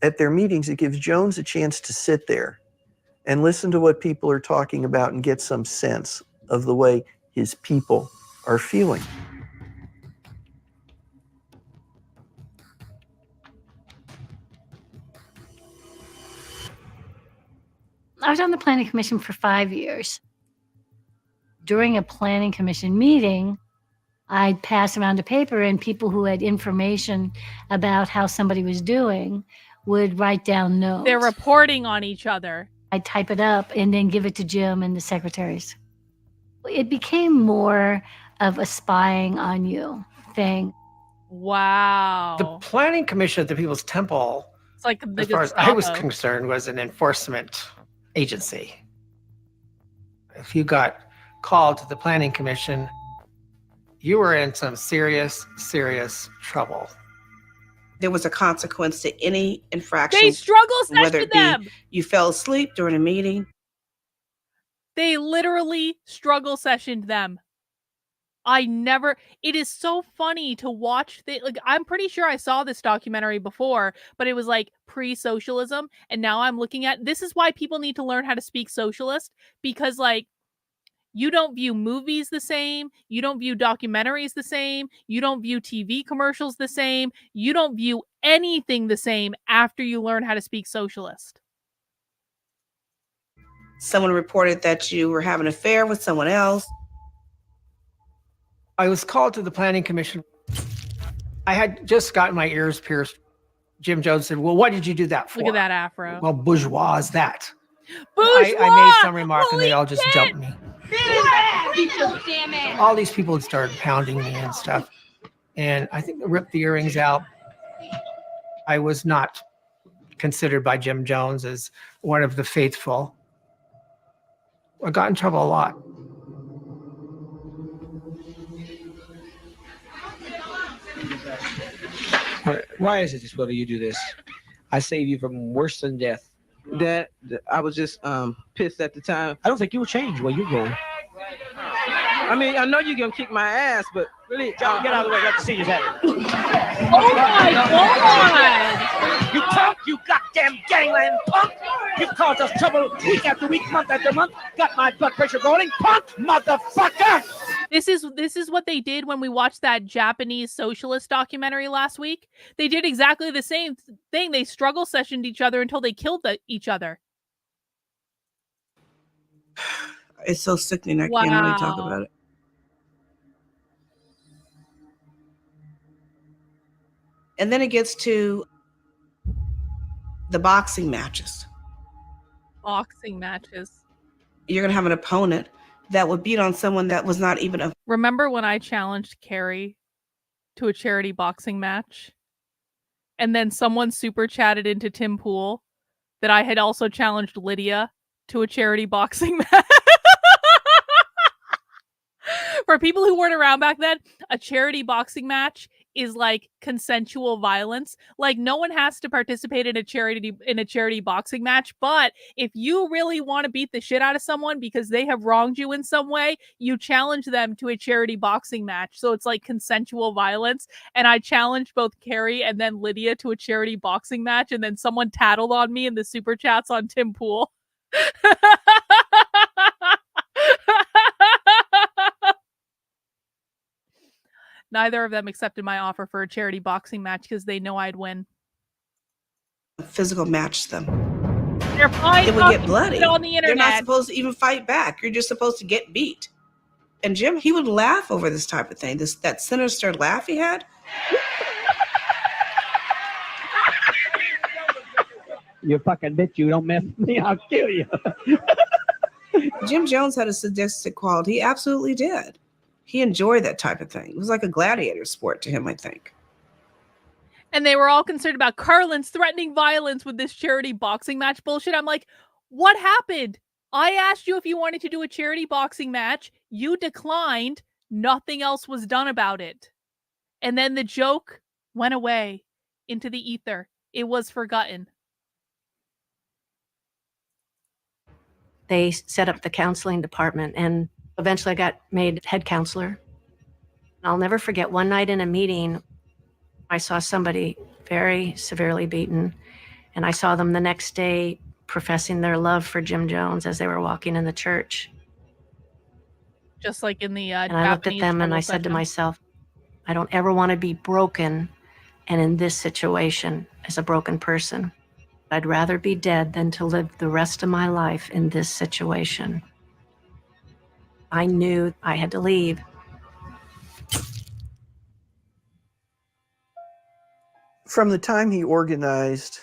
At their meetings, it gives Jones a chance to sit there and listen to what people are talking about and get some sense of the way his people are feeling. I was on the Planning Commission for 5 years. During a Planning Commission meeting, I'd pass around a paper, and people who had information about how somebody was doing would write down notes. They're reporting on each other. I'd type it up and then give it to Jim and the secretaries. It became more of a spying on you thing. Wow. The Planning Commission at the People's Temple, It's like the as far as I was Gestapo. concerned, was an enforcement agency. If you got called to the Planning Commission, you were in some serious, serious trouble. There was a consequence to any infraction. They struggle whether session it be them. you fell asleep during a meeting. They literally struggle sessioned them. It is so funny to watch. I'm pretty sure I saw this documentary before, but it was like pre-socialism. And now I'm looking at, this is why people need to learn how to speak socialist, because like, you don't view movies the same. You don't view documentaries the same. You don't view TV commercials the same. You don't view anything the same after you learn how to speak socialist. Someone reported that you were having an affair with someone else. I was called to the Planning Commission. I had just gotten my ears pierced. Jim Jones said, "Well, what did you do that for?" Look at that afro. Well, bourgeois is that. Bourgeois! I made some remark and they all just jumped me. Damn it. All these people had started pounding me and stuff. And I think they ripped the earrings out. I was not considered by Jim Jones as one of the faithful. I got in trouble a lot. Why is it, Will, you do this? I save you from worse than death. That I was just pissed at the time. I don't think you'll change where you're going. I mean, I know you're gonna kick my ass, but really, John, get out of the way. Let the seniors have it. Oh my God! You punk! You goddamn gangland punk! You caused us trouble week after week, month after month. Got my blood pressure rolling, punk, motherfucker! This is what they did when we watched that Japanese socialist documentary last week. They did exactly the same thing. They struggle sessioned each other until they killed each other. It's so sickening. I can't really talk about it. And then it gets to the boxing matches. Boxing matches. You're going to have an opponent that would beat on someone that was not even a... Remember when I challenged Carrie to a charity boxing match? And then someone super chatted into Tim Pool that I had also challenged Lydia to a charity boxing match. For people who weren't around back then, a charity boxing match is like consensual violence. Like, no one has to participate in a charity boxing match, but if you really want to beat the shit out of someone because they have wronged you in some way, you challenge them to a charity boxing match. So it's like consensual violence. And I challenged both Carrie and then Lydia to a charity boxing match, and then someone tattled on me in the super chats on Tim Pool. Neither of them accepted my offer for a charity boxing match because they know I'd win. Physical match them. They're fine. It would get bloody. On the internet. They're not supposed to even fight back. You're just supposed to get beat. And Jim, he would laugh over this type of thing. That sinister laugh he had. You fucking bitch, you don't mess with me, I'll kill you. Jim Jones had a sadistic quality. He absolutely did. He enjoyed that type of thing. It was like a gladiator sport to him, I think. And they were all concerned about Carlin's threatening violence with this charity boxing match bullshit. I'm like, what happened? I asked you if you wanted to do a charity boxing match. You declined. Nothing else was done about it. And then the joke went away into the ether. It was forgotten. They set up the counseling department, and eventually I got made head counselor. And I'll never forget one night in a meeting, I saw somebody very severely beaten, and I saw them the next day professing their love for Jim Jones as they were walking in the church. Just like in the and I looked at them and I said to myself, I don't ever want to be broken and in this situation as a broken person. I'd rather be dead than to live the rest of my life in this situation. I knew I had to leave. From the time he organized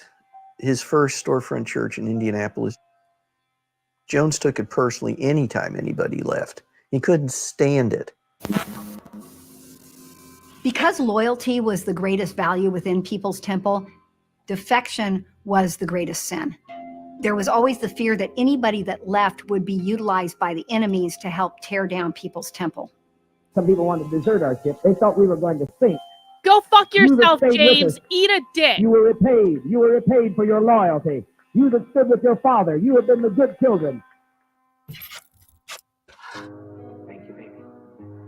his first storefront church in Indianapolis, Jones took it personally anytime anybody left. He couldn't stand it. Because loyalty was the greatest value within People's Temple, defection was the greatest sin. There was always the fear that anybody that left would be utilized by the enemies to help tear down People's Temple. Some people wanted to desert our ship. They thought we were going to sink. Go fuck yourself, You that stayed with James. us. Eat a dick. You were repaid. You were repaid for your loyalty. You that stood with your father. You have been the good children.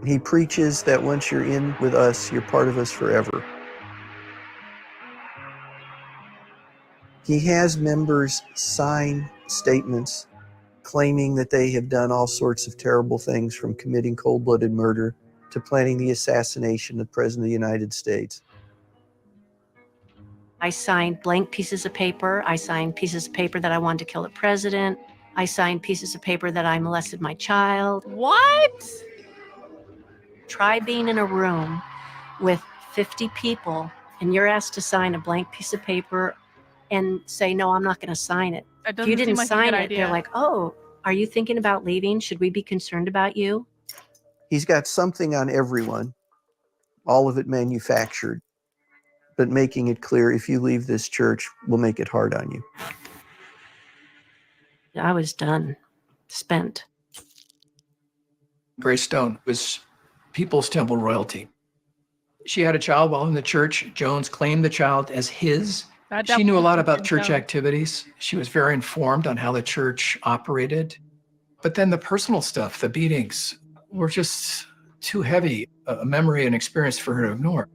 He preaches that once you're in with us, you're part of us forever. He has members sign statements claiming that they have done all sorts of terrible things, from committing cold-blooded murder to planning the assassination of the President of the United States. I signed blank pieces of paper. I signed pieces of paper that I wanted to kill the president. I signed pieces of paper that I molested my child. What? Try being in a room with 50 people and you're asked to sign a blank piece of paper and say, no, I'm not going to sign it. That If you doesn't didn't seem like a sign good it, idea. they're like, oh, are you thinking about leaving? Should we be concerned about you? He's got something on everyone, all of it manufactured. but making it clear if you leave this church, we'll make it hard on you. I was done, spent. Grace Stone was People's Temple royalty. She had a child while in the church. Jones claimed the child as his. She knew a lot about church activities. She was very informed on how the church operated. But then the personal stuff, the beatings, were just too heavy a memory and experience for her to ignore.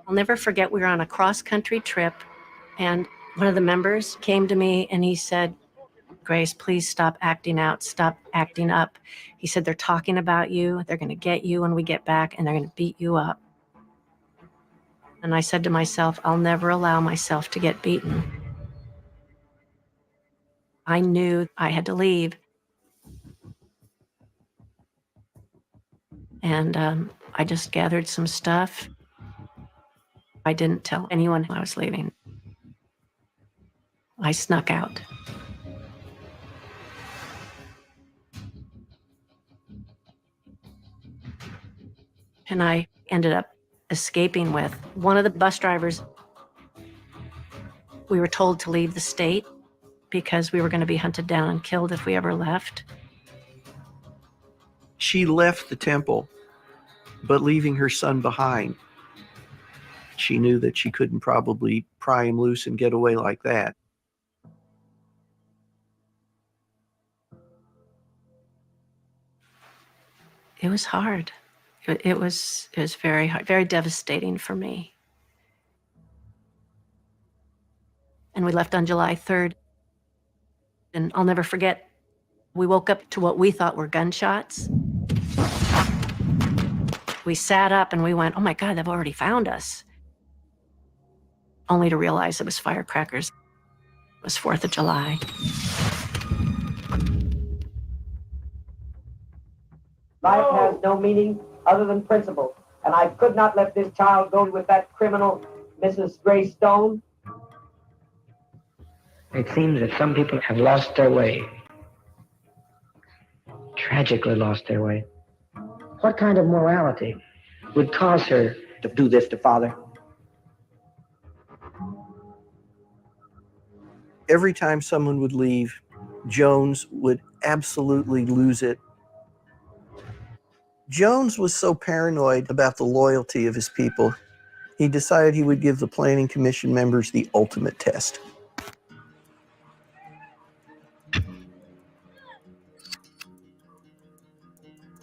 I'll never forget, we were on a cross-country trip, and one of the members came to me and he said, Grace, please stop acting out, stop acting up. He said, they're talking about you, they're gonna get you when we get back, and they're gonna beat you up. And I said to myself, I'll never allow myself to get beaten. I knew I had to leave. And I just gathered some stuff. I didn't tell anyone I was leaving. I snuck out. And I ended up escaping with one of the bus drivers. We were told to leave the state because we were going to be hunted down and killed if we ever left. She left the temple, but leaving her son behind. She knew that she couldn't probably pry him loose and get away like that. It was hard. It was very hard, very devastating for me. And we left on July 3rd. And I'll never forget, we woke up to what we thought were gunshots. We sat up and we went, oh my God, they've already found us. Only to realize it was firecrackers. It was 4th of July. Life has no meaning other than principle, and I could not let this child go with that criminal, Mrs. Grace Stone. It seems that some people have lost their way. Tragically lost their way. What kind of morality would cause her to do this to Father? Every time someone would leave, Jones would absolutely lose it. Jones was so paranoid about the loyalty of his people, he decided he would give the Planning Commission members the ultimate test.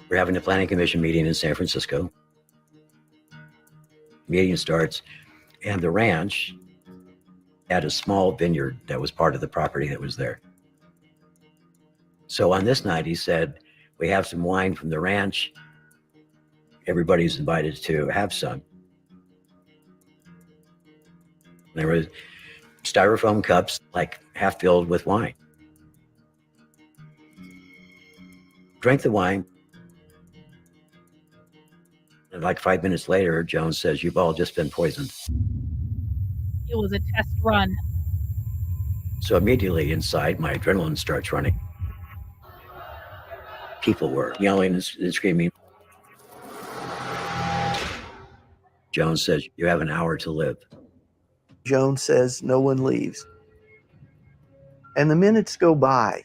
We're having a Planning Commission meeting in San Francisco. Meeting starts, and the ranch had a small vineyard that was part of the property that was there. So on this night, he said, we have some wine from the ranch. Everybody's invited to have some. There were styrofoam cups, like half filled with wine. Drank the wine. And like 5 minutes later, Jones says, you've all just been poisoned. It was a test run. So immediately inside, my adrenaline starts running. People were yelling and screaming. Jones says, you have an hour to live. Jones says no one leaves. And the minutes go by.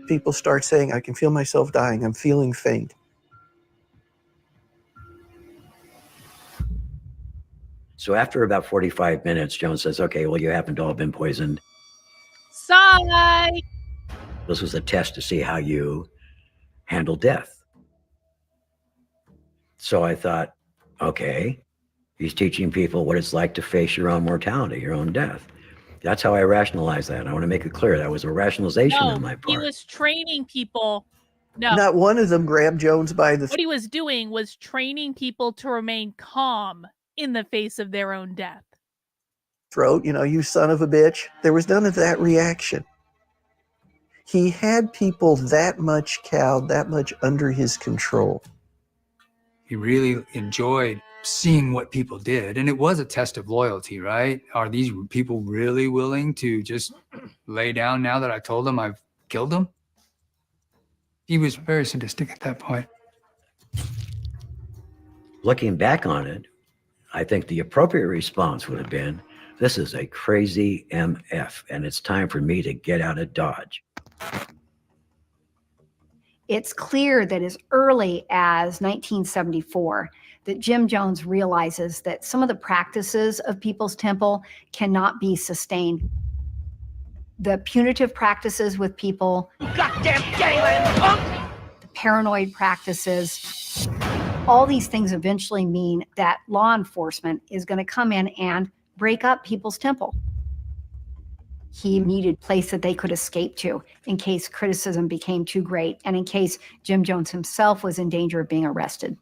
People start saying, I can feel myself dying. I'm feeling faint. So after about 45 minutes, Jones says, okay, well, you haven't all been poisoned. Sigh. This was a test to see how you handle death. So I thought, okay, he's teaching people what it's like to face your own mortality, your own death. That's how I rationalize that. I want to make it clear that was a rationalization on my part. He was training people. No. Not one of them grabbed Jones by the What he was doing was training people to remain calm in the face of their own death. throat, you son of a bitch. There was none of that reaction. He had people that much cowed, that much under his control. He really enjoyed seeing what people did. And it was a test of loyalty, right? Are these people really willing to just lay down now that I told them I've killed them? He was very sadistic at that point. Looking back on it, I think the appropriate response would have been, this is a crazy MF, and it's time for me to get out of Dodge. It's clear that as early as 1974, that Jim Jones realizes that some of the practices of People's Temple cannot be sustained. The punitive practices with people, Goddamn gangland punk! the paranoid practices, all these things eventually mean that law enforcement is going to come in and break up People's Temple. He needed a place that they could escape to in case criticism became too great and in case Jim Jones himself was in danger of being arrested.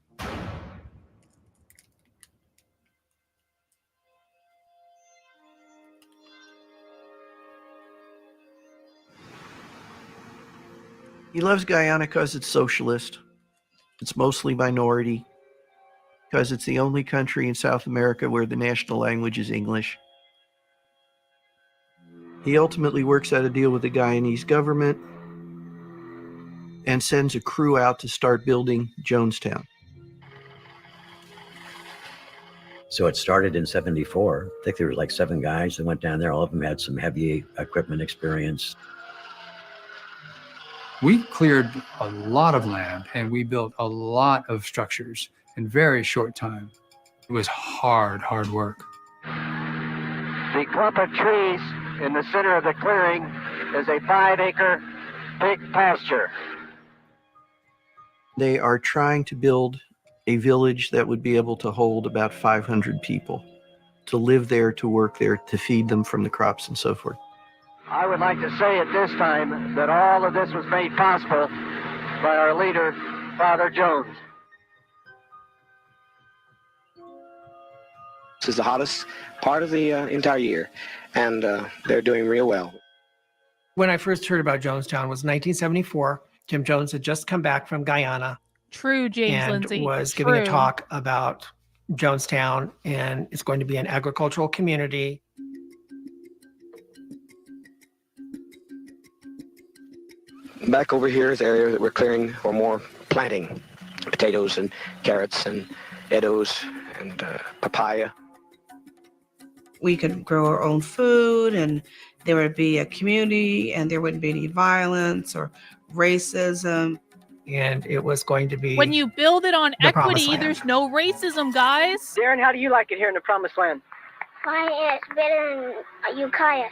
He loves Guyana because it's socialist. It's mostly minority, because it's the only country in South America where the national language is English. He ultimately works out a deal with the Guyanese government and sends a crew out to start building Jonestown. So it started in 74. I think there were like 7 guys that went down there. All of them had some heavy equipment experience. We cleared a lot of land and we built a lot of structures in very short time. It was hard work. The clump of trees in the center of the clearing is a 5-acre pig pasture. They are trying to build a village that would be able to hold about 500 people, to live there, to work there, to feed them from the crops and so forth. I would like to say at this time that all of this was made possible by our leader, Father Jones. This is the hottest part of the entire year, and they're doing real well. When I first heard about Jonestown was 1974. Jim Jones had just come back from Guyana. True, James and Lindsay. was True. giving a talk about Jonestown, and it's going to be an agricultural community. Back over here is the area that we're clearing for more planting, potatoes and carrots and edos and papaya. We could grow our own food, and there would be a community, and there wouldn't be any violence or racism. And it was going to be When you build it on the Promised equity, Land. there's no racism, guys. Darren, how do you like it here in the Promised Land? Mine is better than Ukiah.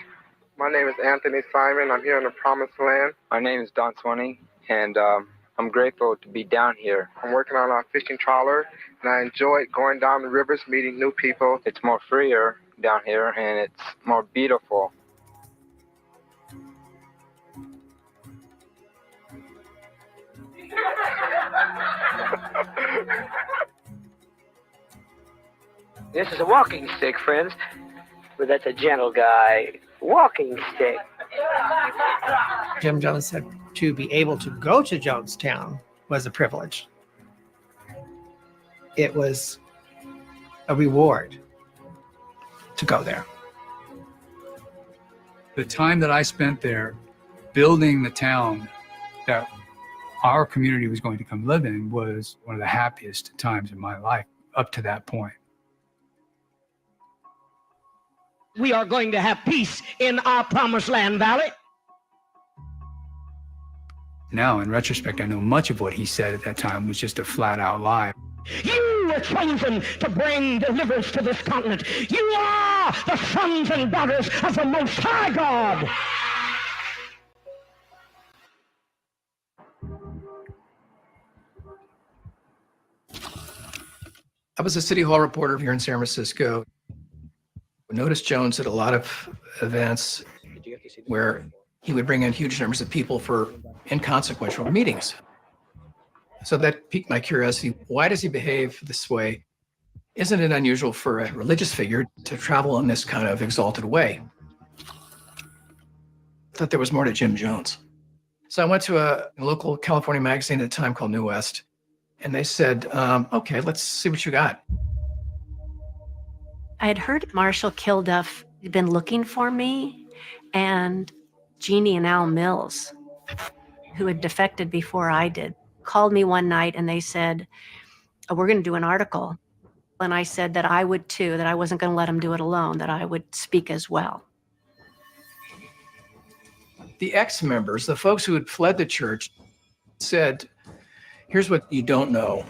My name is Anthony Simon. I'm here in the Promised Land. My name is Don Swanee, and I'm grateful to be down here. I'm working on our fishing trawler, and I enjoy going down the rivers, meeting new people. It's more freer down here, and it's more beautiful. This is a walking stick, friends. But that's a gentle guy. Walking stick. Jim Jones said to be able to go to Jonestown was a privilege. It was a reward to go there. The time that I spent there building the town that our community was going to come live in was one of the happiest times in my life up to that point. We are going to have peace in our Promised Land Valley. Now, in retrospect, I know much of what he said at that time was just a flat-out lie. You were chosen to bring deliverance to this continent. You are the sons and daughters of the Most High God. I was a City Hall reporter here in San Francisco. I noticed Jones at a lot of events where he would bring in huge numbers of people for inconsequential meetings. So that piqued my curiosity. Why does he behave this way? Isn't it unusual for a religious figure to travel in this kind of exalted way? I thought there was more to Jim Jones. So I went to a local California magazine at the time called New West, and they said, okay, let's see what you got. I had heard Marshall Kilduff had been looking for me, and Jeannie and Al Mills, who had defected before I did, called me one night and they said, we're going to do an article. And I said that I would too, that I wasn't going to let him do it alone, that I would speak as well. The ex-members, the folks who had fled the church, said, here's what you don't know.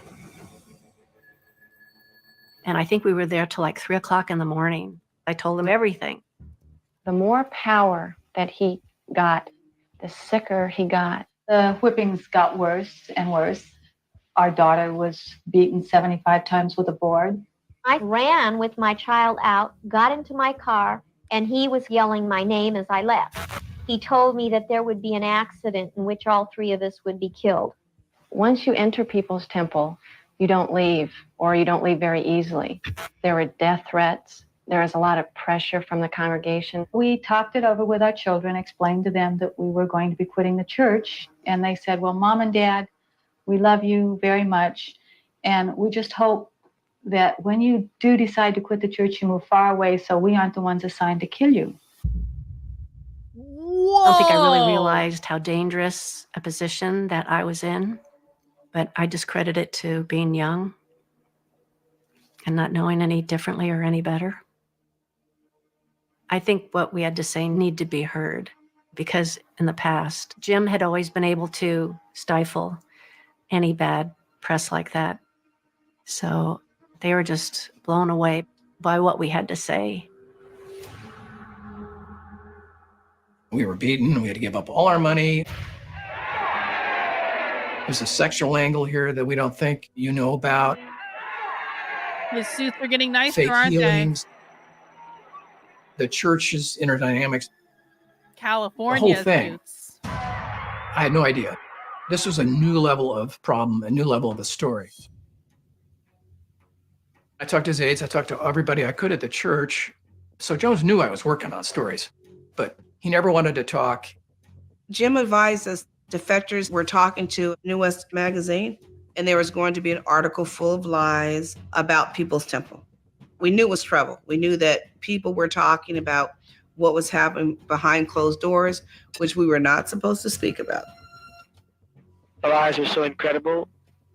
And I think we were there till like 3 o'clock in the morning. I told him everything. The more power that he got, the sicker he got. The whippings got worse and worse. Our daughter was beaten 75 times with a board. I ran with my child out, got into my car, and he was yelling my name as I left. He told me that there would be an accident in which all three of us would be killed. Once you enter people's temple, you don't leave, or you don't leave very easily. There were death threats. There was a lot of pressure from the congregation. We talked it over with our children, explained to them that we were going to be quitting the church. And they said, well, Mom and Dad, we love you very much. And we just hope that when you do decide to quit the church, you move far away so we aren't the ones assigned to kill you. Whoa! I don't think I really realized how dangerous a position that I was in, but I discredit it to being young and not knowing any differently or any better. I think what we had to say needed to be heard, because in the past, Jim had always been able to stifle any bad press like that. So they were just blown away by what we had to say. We were beaten. We had to give up all our money. There's a sexual angle here that we don't think you know about. The suits are getting nicer, Fake aren't healings. The church's inner dynamics. California The whole thing. suits. I had no idea. This was a new level of problem, a new level of a story. I talked to his aides. I talked to everybody I could at the church. So Jones knew I was working on stories, but he never wanted to talk. Jim advised us defectors were talking to New West magazine, and there was going to be an article full of lies about People's Temple. We knew it was trouble. We knew that people were talking about what was happening behind closed doors, which we were not supposed to speak about. The lies are so incredible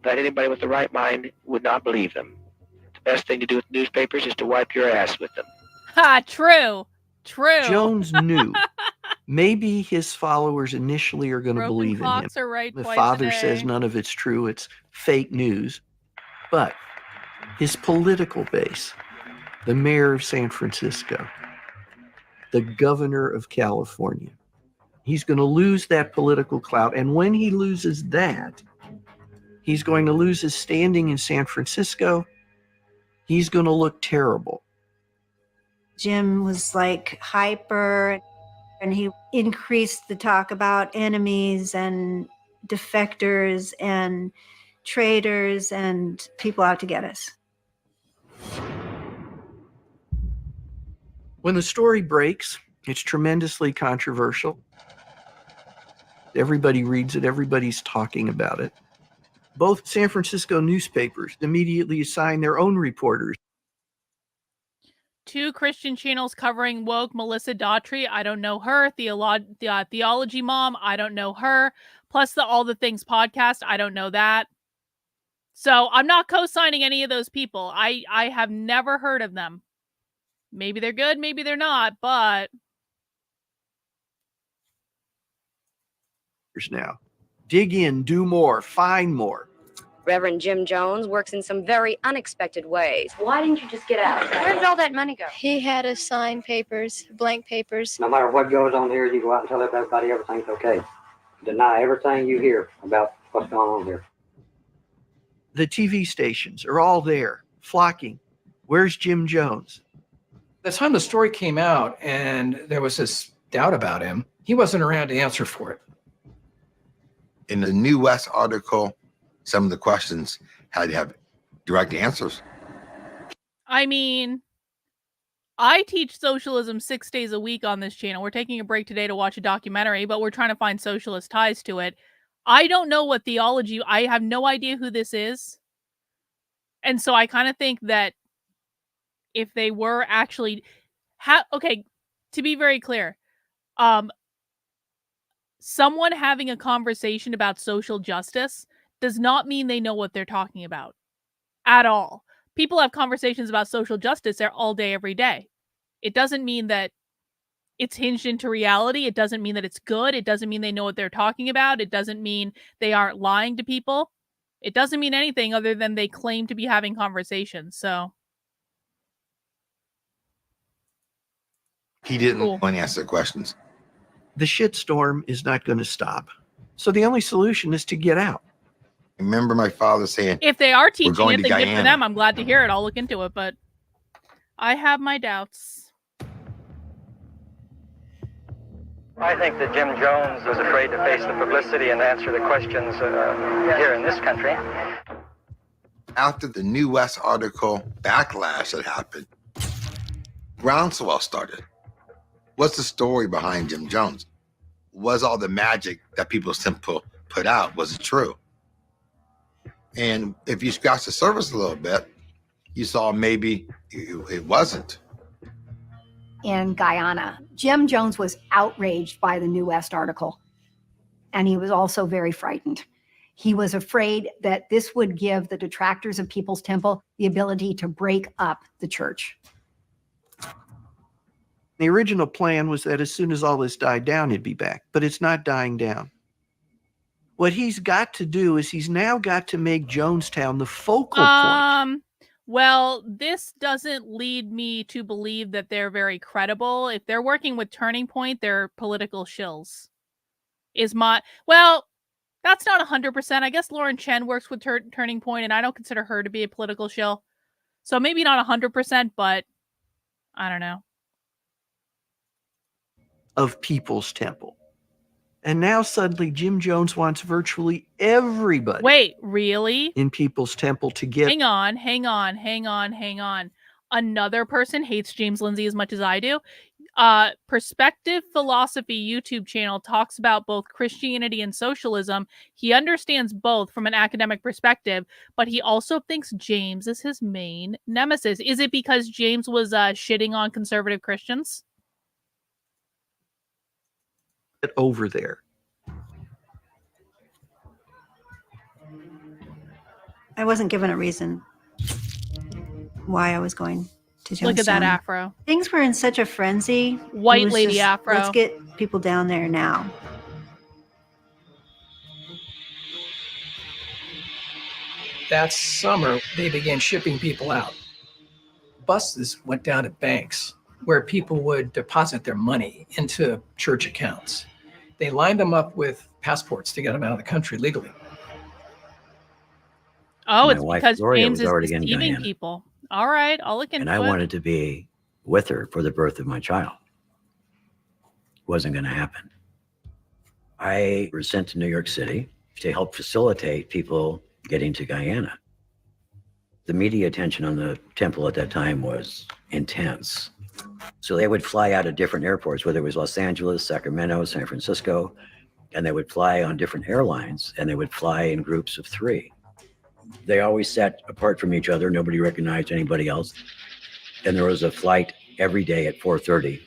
that anybody with the right mind would not believe them. The best thing to do with newspapers is to wipe your ass with them. Ha, true. True. Jones knew. Maybe his followers initially are going to Broken believe in him. clocks are right The twice father a says day. none of it's true, it's fake news. But his political base, the mayor of San Francisco, the governor of California, he's going to lose that political clout. And when he loses that, he's going to lose his standing in San Francisco. He's going to look terrible. Jim was like hyper, and he increased the talk about enemies and defectors and traitors and people out to get us. When the story breaks, it's tremendously controversial. Everybody reads it, everybody's talking about it. Both San Francisco newspapers immediately assign their own reporters. 2 Christian channels covering woke. Melissa Daughtry, I don't know her. Theology Mom, I don't know her. Plus the All the Things podcast, I don't know that. So I'm not co-signing any of those people. I have never heard of them. Maybe they're good, maybe they're not, but Now, dig in, do more, find more. Reverend Jim Jones works in some very unexpected ways. Why didn't you just get out? Where did all that money go? He had us sign papers, blank papers. No matter what goes on here, you go out and tell everybody everything's okay. Deny everything you hear about what's going on here. The TV stations are all there, flocking. Where's Jim Jones? By the time the story came out and there was this doubt about him, he wasn't around to answer for it. In the New West article, some of the questions had to have direct answers. I mean, I teach socialism 6 days a week on this channel. We're taking a break today to watch a documentary, but we're trying to find socialist ties to it. I don't know what theology, I have no idea who this is. And so I kind of think that if they were actually, okay, to be very clear, someone having a conversation about social justice does not mean they know what they're talking about. at all. People have conversations about social justice there all day, every day. It doesn't mean that it's hinged into reality. It doesn't mean that it's good. It doesn't mean they know what they're talking about. It doesn't mean they aren't lying to people. It doesn't mean anything other than they claim to be having conversations. So He didn't Cool. want to answer questions. The shitstorm is not going to stop. So the only solution is to get out. Remember my father saying, if they are teaching going it, to then good for Guyana. them. I'm glad to hear it. I'll look into it, but I have my doubts. I think that Jim Jones was afraid to face the publicity and answer the questions here in this country. After the New West article backlash had happened, groundswell started. What's the story behind Jim Jones? Was all the magic that People's Temple put out, was it true? And if you scratch the surface a little bit, you saw maybe it wasn't. In Guyana, Jim Jones was outraged by the New West article, and he was also very frightened. He was afraid that this would give the detractors of People's Temple the ability to break up the church. The original plan was that as soon as all this died down, he'd be back, but it's not dying down. What he's got to do is he's now got to make Jonestown the focal point. Well, this doesn't lead me to believe that they're very credible. If they're working with Turning Point, they're political shills. Well, that's not 100%. I guess Lauren Chen works with Turning Point, and I don't consider her to be a political shill. So maybe not 100%, but I don't know. Of People's Temple. And now suddenly Jim Jones wants virtually everybody. Wait, really? In People's Temple to get. Hang on. Another person hates James Lindsay as much as I do. Perspective Philosophy YouTube channel talks about both Christianity and socialism. He understands both from an academic perspective, but he also thinks James is his main nemesis. Is it because James was shitting on conservative Christians? Over there. I wasn't given a reason why I was going to Jonestown. Look at that afro. Things were in such a frenzy. White lady afro. Let's get people down there now. That summer, they began shipping people out. Buses went down to banks where people would deposit their money into church accounts. They lined them up with passports to get them out of the country legally. Oh, My it's wife, because Gloria, James was is already in deceiving Guyana. people. All right, I'll look into And it. I wanted to be with her for the birth of my child. Wasn't going to happen. I was sent to New York City to help facilitate people getting to Guyana. The media attention on the temple at that time was intense. So they would fly out of different airports, whether it was Los Angeles, Sacramento, San Francisco, and they would fly on different airlines, and they would fly in groups of 3. They always sat apart from each other. Nobody recognized anybody else. And there was a flight every day at 4:30.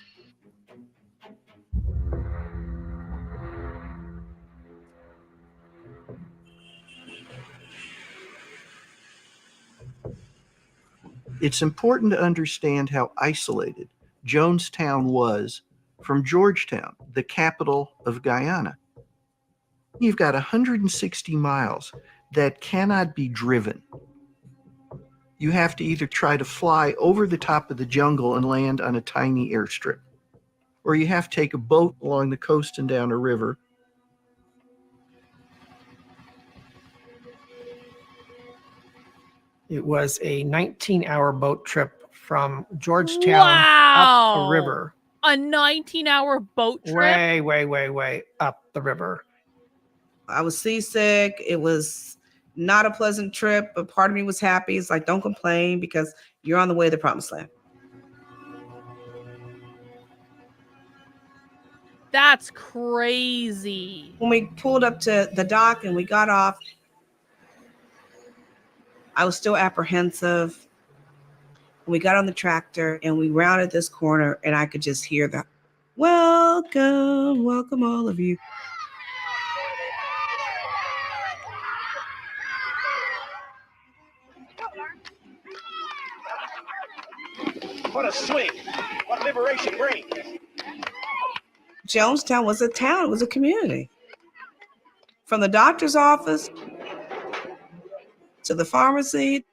It's important to understand how isolated Jonestown was from Georgetown, the capital of Guyana. You've got 160 miles that cannot be driven. You have to either try to fly over the top of the jungle and land on a tiny airstrip, or you have to take a boat along the coast and down a river. It was a 19-hour boat trip from Georgetown up a river. A 19-hour boat trip? Way up the river. I was seasick. It was not a pleasant trip, but part of me was happy. It's like, don't complain because you're on the way to the promised land. That's crazy. When we pulled up to the dock and we got off, I was still apprehensive. We got on the tractor and we rounded this corner and I could just hear the welcome all of you. What a swing. What liberation brings. Jonestown was a town, it was a community. From the doctor's office to the pharmacy.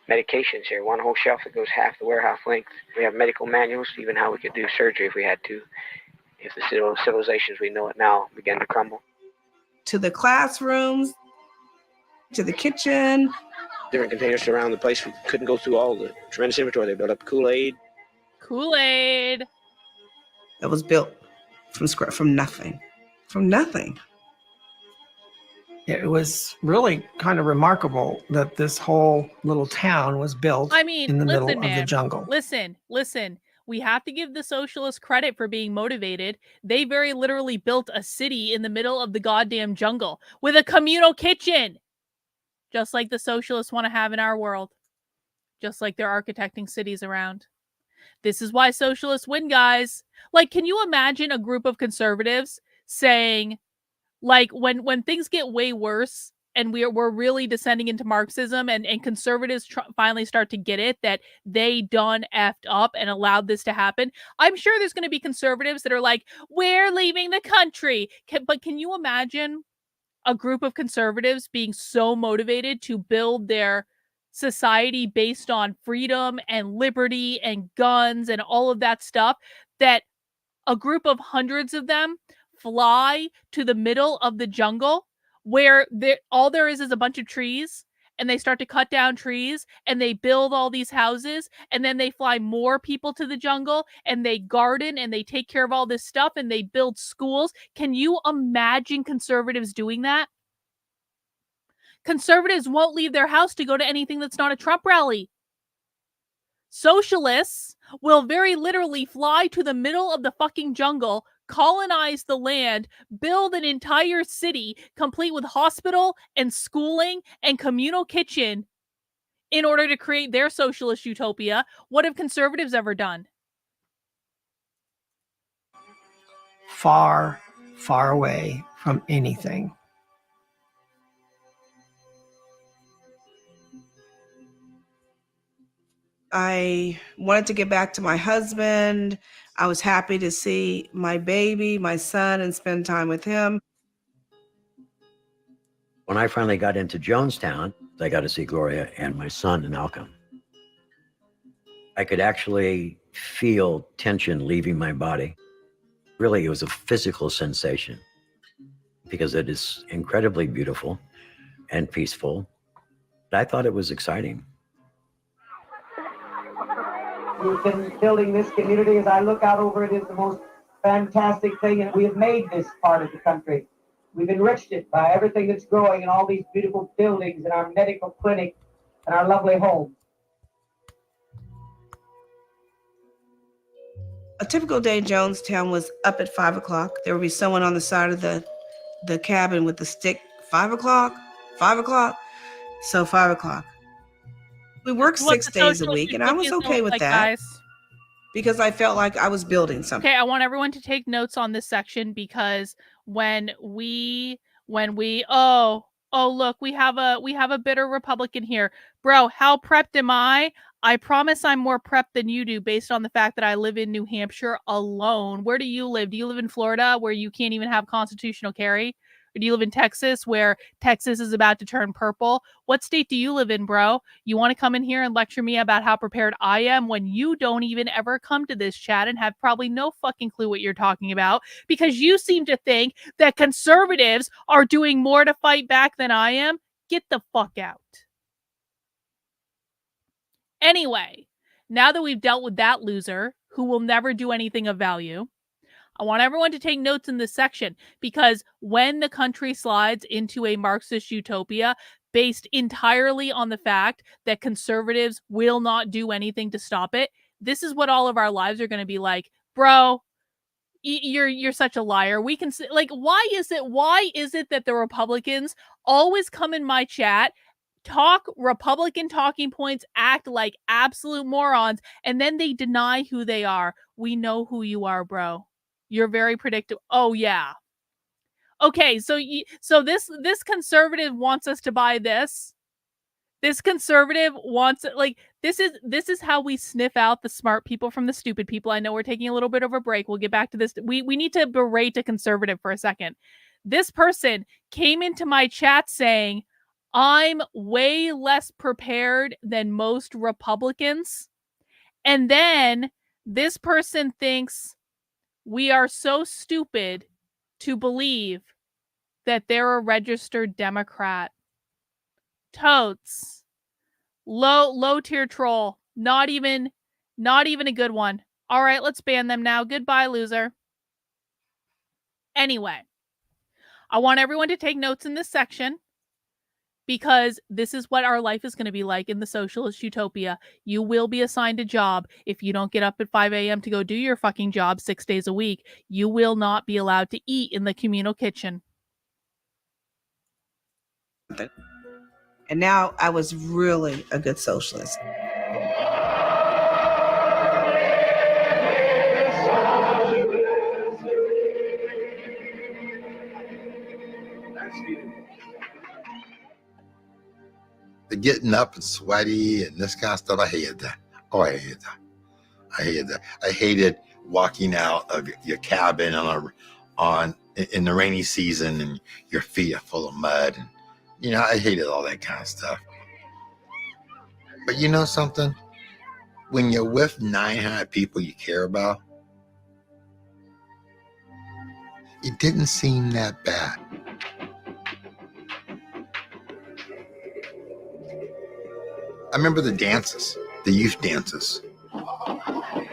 Medications here, one whole shelf that goes half the warehouse length. We have medical manuals, even how we could do surgery if we had to, if the civilizations we know it now began to crumble. To the classrooms, to the kitchen. Different containers around the place. We couldn't go through all the tremendous inventory. They built up Kool-Aid. Kool-Aid. That was built from nothing. From nothing. It was really kind of remarkable that this whole little town was built in the middle of the jungle. Listen. We have to give the socialists credit for being motivated. They very literally built a city in the middle of the goddamn jungle with a communal kitchen. Just like the socialists want to have in our world. Just like they're architecting cities around. This is why socialists win, guys. Like, can you imagine a group of conservatives saying, like, when things get way worse and we're really descending into Marxism and conservatives finally start to get it that they done effed up and allowed this to happen, I'm sure there's going to be conservatives that are like, we're leaving the country. But can you imagine a group of conservatives being so motivated to build their society based on freedom and liberty and guns and all of that stuff, that a group of hundreds of them fly to the middle of the jungle where all there is a bunch of trees, and they start to cut down trees and they build all these houses, and then they fly more people to the jungle and they garden and they take care of all this stuff and they build schools. Can you imagine conservatives doing that? Conservatives won't leave their house to go to anything that's not a Trump rally. Socialists will very literally fly to the middle of the fucking jungle, colonize the land, build an entire city complete with hospital and schooling and communal kitchen in order to create their socialist utopia. What have conservatives ever done? Far, far away from anything. I wanted to get back to my husband. I was happy to see my baby, my son, and spend time with him. When I finally got into Jonestown, I got to see Gloria and my son, Malcolm. I could actually feel tension leaving my body. Really, it was a physical sensation because it is incredibly beautiful and peaceful. I thought it was exciting. We've been building this community. As I look out over it, it's the most fantastic thing, and we have made this part of the country. We've enriched it by everything that's growing and all these beautiful buildings and our medical clinic and our lovely homes. A typical day in Jonestown was up at 5 o'clock. There would be someone on the side of the cabin with the stick. 5 o'clock, 5 o'clock. So 5 o'clock. We worked 6 days a week, and I was okay with that, guys, because I felt like I was building something. Okay, I want everyone to take notes on this section, because when we look, we have a bitter Republican here. Bro, how prepped am I? I promise I'm more prepped than you do based on the fact that I live in New Hampshire alone. Where do you live? Do you live in Florida where you can't even have constitutional carry? Or do you live in Texas where Texas is about to turn purple? What state do you live in, bro? You want to come in here and lecture me about how prepared I am when you don't even ever come to this chat and have probably no fucking clue what you're talking about, because you seem to think that conservatives are doing more to fight back than I am? Get the fuck out. Anyway, now that we've dealt with that loser who will never do anything of value, I want everyone to take notes in this section, because when the country slides into a Marxist utopia based entirely on the fact that conservatives will not do anything to stop it, this is what all of our lives are going to be like. Bro, you're such a liar. We can, like, why is it that the Republicans always come in my chat, talk Republican talking points, act like absolute morons, and then they deny who they are? We know who you are, bro. You're very predictable. Oh yeah. Okay, so this conservative wants us to buy this. This conservative wants, like, This is how we sniff out the smart people from the stupid people. I know we're taking a little bit of a break. We'll get back to this. We need to berate a conservative for a second. This person came into my chat saying, I'm way less prepared than most Republicans. And then this person thinks we are so stupid to believe that they're a registered Democrat. Totes. Low tier troll. Not even a good one. All right, let's ban them now. Goodbye, loser. Anyway, I want everyone to take notes in this section because this is what our life is going to be like in the socialist utopia. You will be assigned a job. If you don't get up at 5 a.m. to go do your fucking job 6 days a week, you will not be allowed to eat in the communal kitchen. And now I was really a good socialist. The getting up and sweaty and this kind of stuff, I hated that. Oh, I hated that. I hated that. I hated walking out of your cabin in the rainy season and your feet are full of mud. And, you know, I hated all that kind of stuff. But you know something? When you're with 900 people you care about, it didn't seem that bad. I remember the dances, the youth dances. I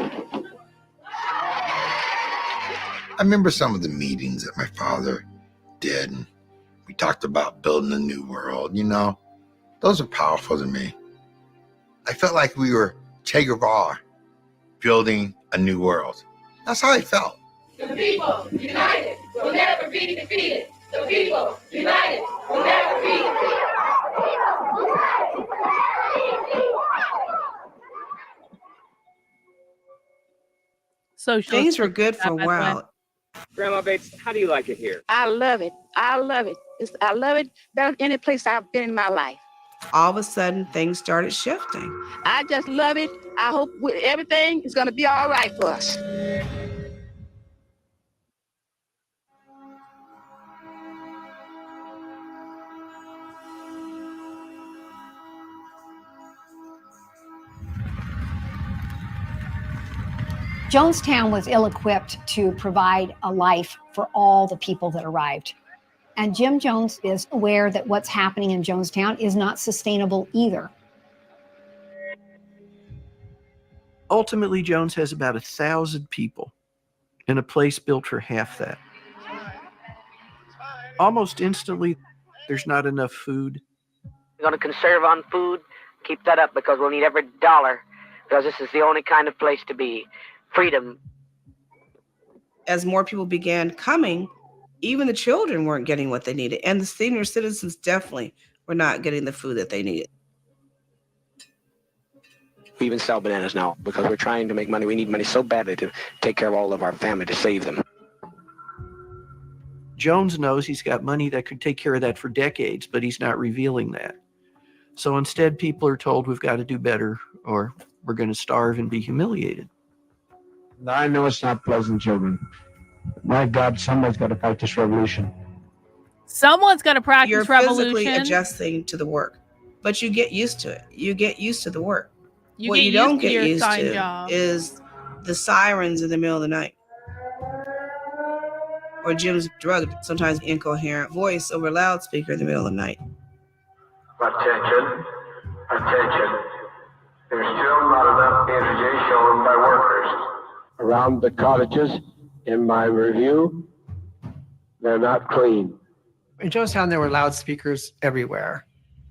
remember some of the meetings that my father did, and we talked about building a new world, you know. Those are powerful to me. I felt like we were Che Guevara building a new world. That's how I felt. The people united will never be defeated. The people united will never be defeated. Things were good for a while. Grandma Bates, how do you like it here? I love it. I love it. I love it better than any place I've been in my life. All of a sudden, things started shifting. I just love it. I hope everything is going to be all right for us. Jonestown was ill-equipped to provide a life for all the people that arrived. And Jim Jones is aware that what's happening in Jonestown is not sustainable either. Ultimately, Jones has about 1,000 people in a place built for half that. Almost instantly, there's not enough food. We're going to conserve on food, keep that up because we'll need every dollar because this is the only kind of place to be. Freedom. As more people began coming, even the children weren't getting what they needed. And the senior citizens definitely were not getting the food that they needed. We even sell bananas now because we're trying to make money. We need money so badly to take care of all of our family, to save them. Jones knows he's got money that could take care of that for decades, but he's not revealing that. So instead, people are told we've got to do better or we're going to starve and be humiliated. I know it's not pleasant, children. My God, somebody's got to fight this revolution. Someone's got to practice You're revolution. physically adjusting to the work, but you get used to it. You get used to the work. You what get you don't used to get your used sign to job. is the sirens in the middle of the night. Or Jim's drugged, sometimes incoherent voice over a loudspeaker in the middle of the night. Attention, attention. There's still not enough energy shown by workers. Around the cottages, in my review, they're not clean. In Jonestown, there were loudspeakers everywhere.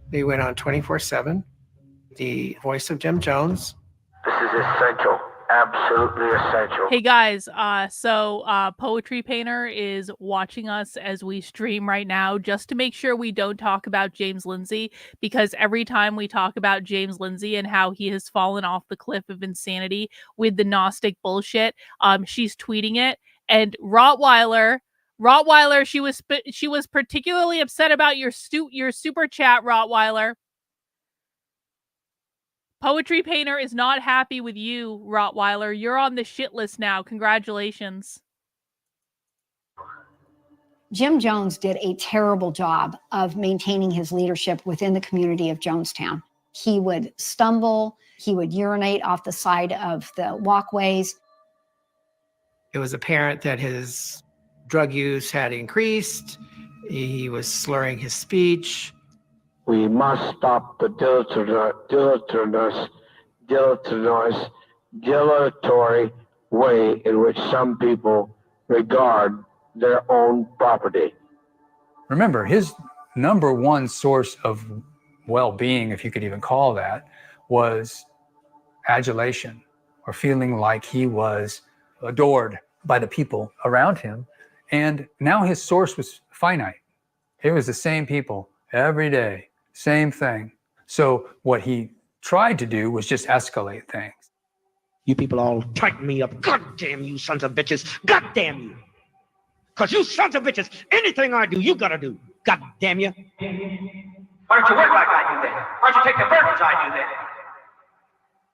They went on 24/7. The voice of Jim Jones. This is essential, absolutely essential. Hey guys, so Poetry Painter is watching us as we stream right now just to make sure we don't talk about James Lindsay, because every time we talk about James Lindsay and how he has fallen off the cliff of insanity with the Gnostic bullshit, she's tweeting it, and Rottweiler, she was particularly upset about your super chat, Rottweiler. Poetry Painter is not happy with you, Rottweiler. You're on the shit list now. Congratulations. Jim Jones did a terrible job of maintaining his leadership within the community of Jonestown. He would stumble, he would urinate off the side of the walkways. It was apparent that his drug use had increased. He was slurring his speech. We must stop the dilatory way in which some people regard their own property. Remember, his number one source of well-being, if you could even call that, was adulation, or feeling like he was adored by the people around him. And now his source was finite. It was the same people every day, same thing. So what he tried to do was just escalate things. You people all tighten me up. God damn you sons of bitches. God damn you. Because you sons of bitches, anything I do, you gotta do. God damn you. Why don't you work like I do then? Why don't you take the burdens I do then?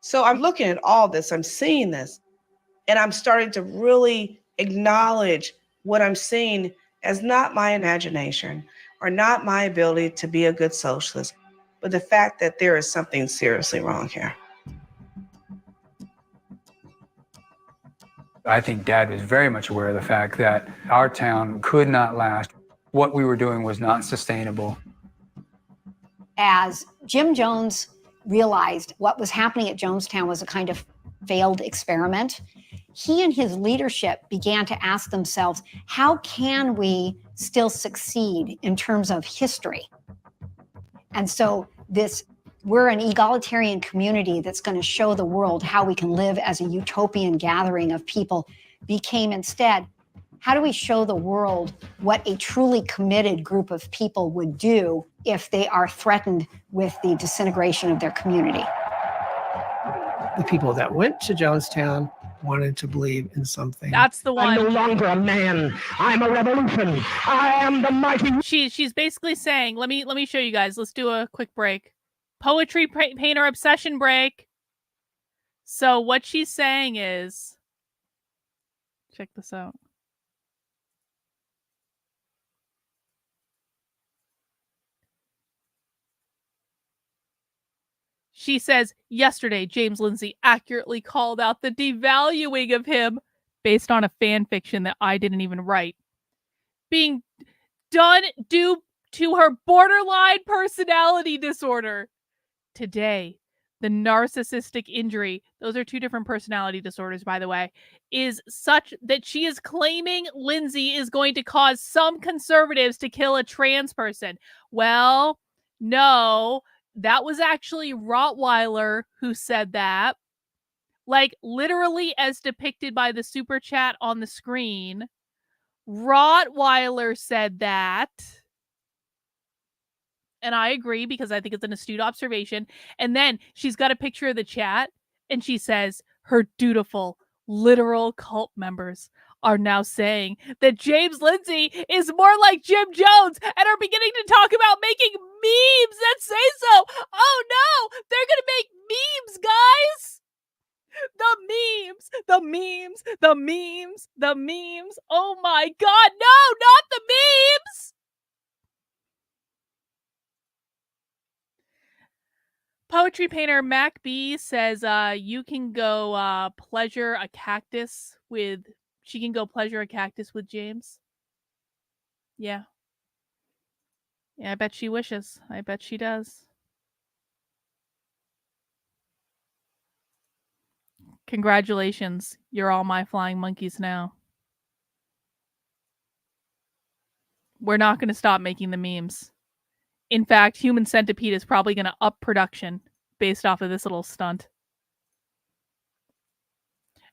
So I'm looking at all this, I'm seeing this, and I'm starting to really acknowledge what I'm seeing as not my imagination or not my ability to be a good socialist, but the fact that there is something seriously wrong here. I think Dad was very much aware of the fact that our town could not last. What we were doing was not sustainable. As Jim Jones realized what was happening at Jonestown was a kind of failed experiment, he and his leadership began to ask themselves, how can we still succeed in terms of history? And so we're an egalitarian community that's going to show the world how we can live as a utopian gathering of people became instead, how do we show the world what a truly committed group of people would do if they are threatened with the disintegration of their community? The people that went to Jonestown wanted to believe in something. That's the one. I'm no longer a man. I'm a revolution. I am the mighty. She's basically saying, let me show you guys. Let's do a quick break. Poetry Painter obsession break. So what she's saying is, check this out. She says, yesterday, James Lindsay accurately called out the devaluing of him based on a fan fiction that I didn't even write, being done due to her borderline personality disorder. Today, the narcissistic injury, those are two different personality disorders, by the way, is such that she is claiming Lindsay is going to cause some conservatives to kill a trans person. Well, no, that was actually Rottweiler who said that. Like, literally as depicted by the super chat on the screen, Rottweiler said that. And I agree because I think it's an astute observation. And then she's got a picture of the chat and she says her dutiful, literal cult members are now saying that James Lindsay is more like Jim Jones and are beginning to talk about making memes that say so. Oh no, they're going to make memes, guys. The memes. Oh my God, no, not the memes. Poetry Painter Mac B says you can go pleasure a cactus with James. Yeah, I bet she wishes. I bet she does. Congratulations, you're all my flying monkeys now. We're not going to stop making the memes. In fact, Human Centipede is probably going to up production based off of this little stunt.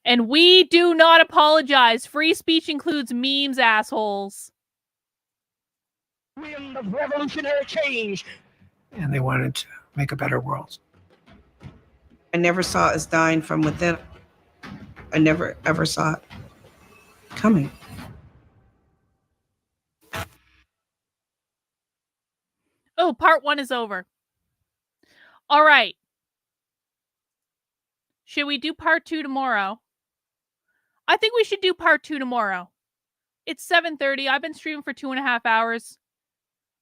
And we do not apologize. Free speech includes memes, assholes. Wind of revolutionary change. And they wanted to make a better world. I never saw us dying from within. I never, ever saw it coming. Oh, part 1 is over. All right. Should we do part 2 tomorrow? I think we should do part 2 tomorrow. It's 7:30. I've been streaming for 2.5 hours.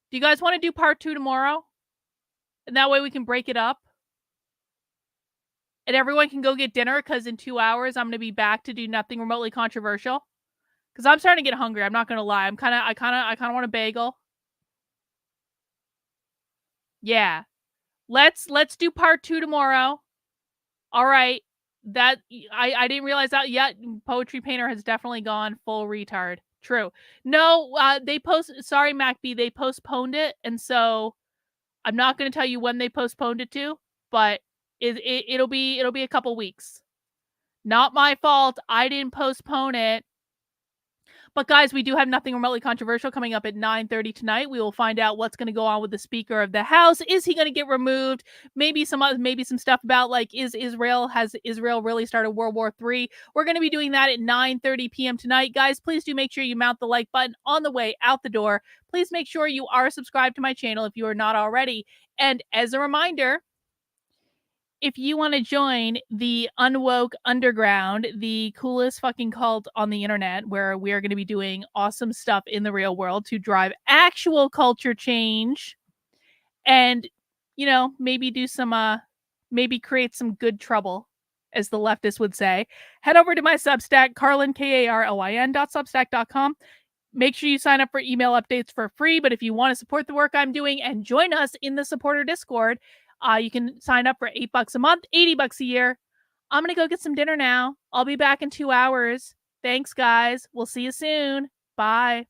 Do you guys want to do part 2 tomorrow? And that way we can break it up. And everyone can go get dinner, because in 2 hours I'm going to be back to do nothing remotely controversial. Because I'm starting to get hungry. I'm not going to lie. I kind of want a bagel. Yeah. Let's do part 2 tomorrow. All right. That I didn't realize that yet. Poetry Painter has definitely gone full retard. True. No, sorry, MacB, they postponed it, and so I'm not going to tell you when they postponed it to, but it'll be a couple weeks. Not my fault. I didn't postpone it. But guys, we do have nothing remotely controversial coming up at 9:30 tonight. We will find out what's going to go on with the Speaker of the House. Is he going to get removed? Maybe some stuff about, like, has Israel really started World War III? We're going to be doing that at 9:30 p.m. tonight. Guys, please do make sure you mount the like button on the way out the door. Please make sure you are subscribed to my channel if you are not already. And as a reminder, if you want to join the Unwoke Underground, the coolest fucking cult on the internet, where we are going to be doing awesome stuff in the real world to drive actual culture change and, maybe do some, maybe create some good trouble, as the leftists would say, head over to my Substack, Carlin, KARLYN.substack.com. Make sure you sign up for email updates for free. But if you want to support the work I'm doing and join us in the supporter Discord, you can sign up for $8 a month, $80 a year. I'm going to go get some dinner now. I'll be back in 2 hours. Thanks, guys. We'll see you soon. Bye.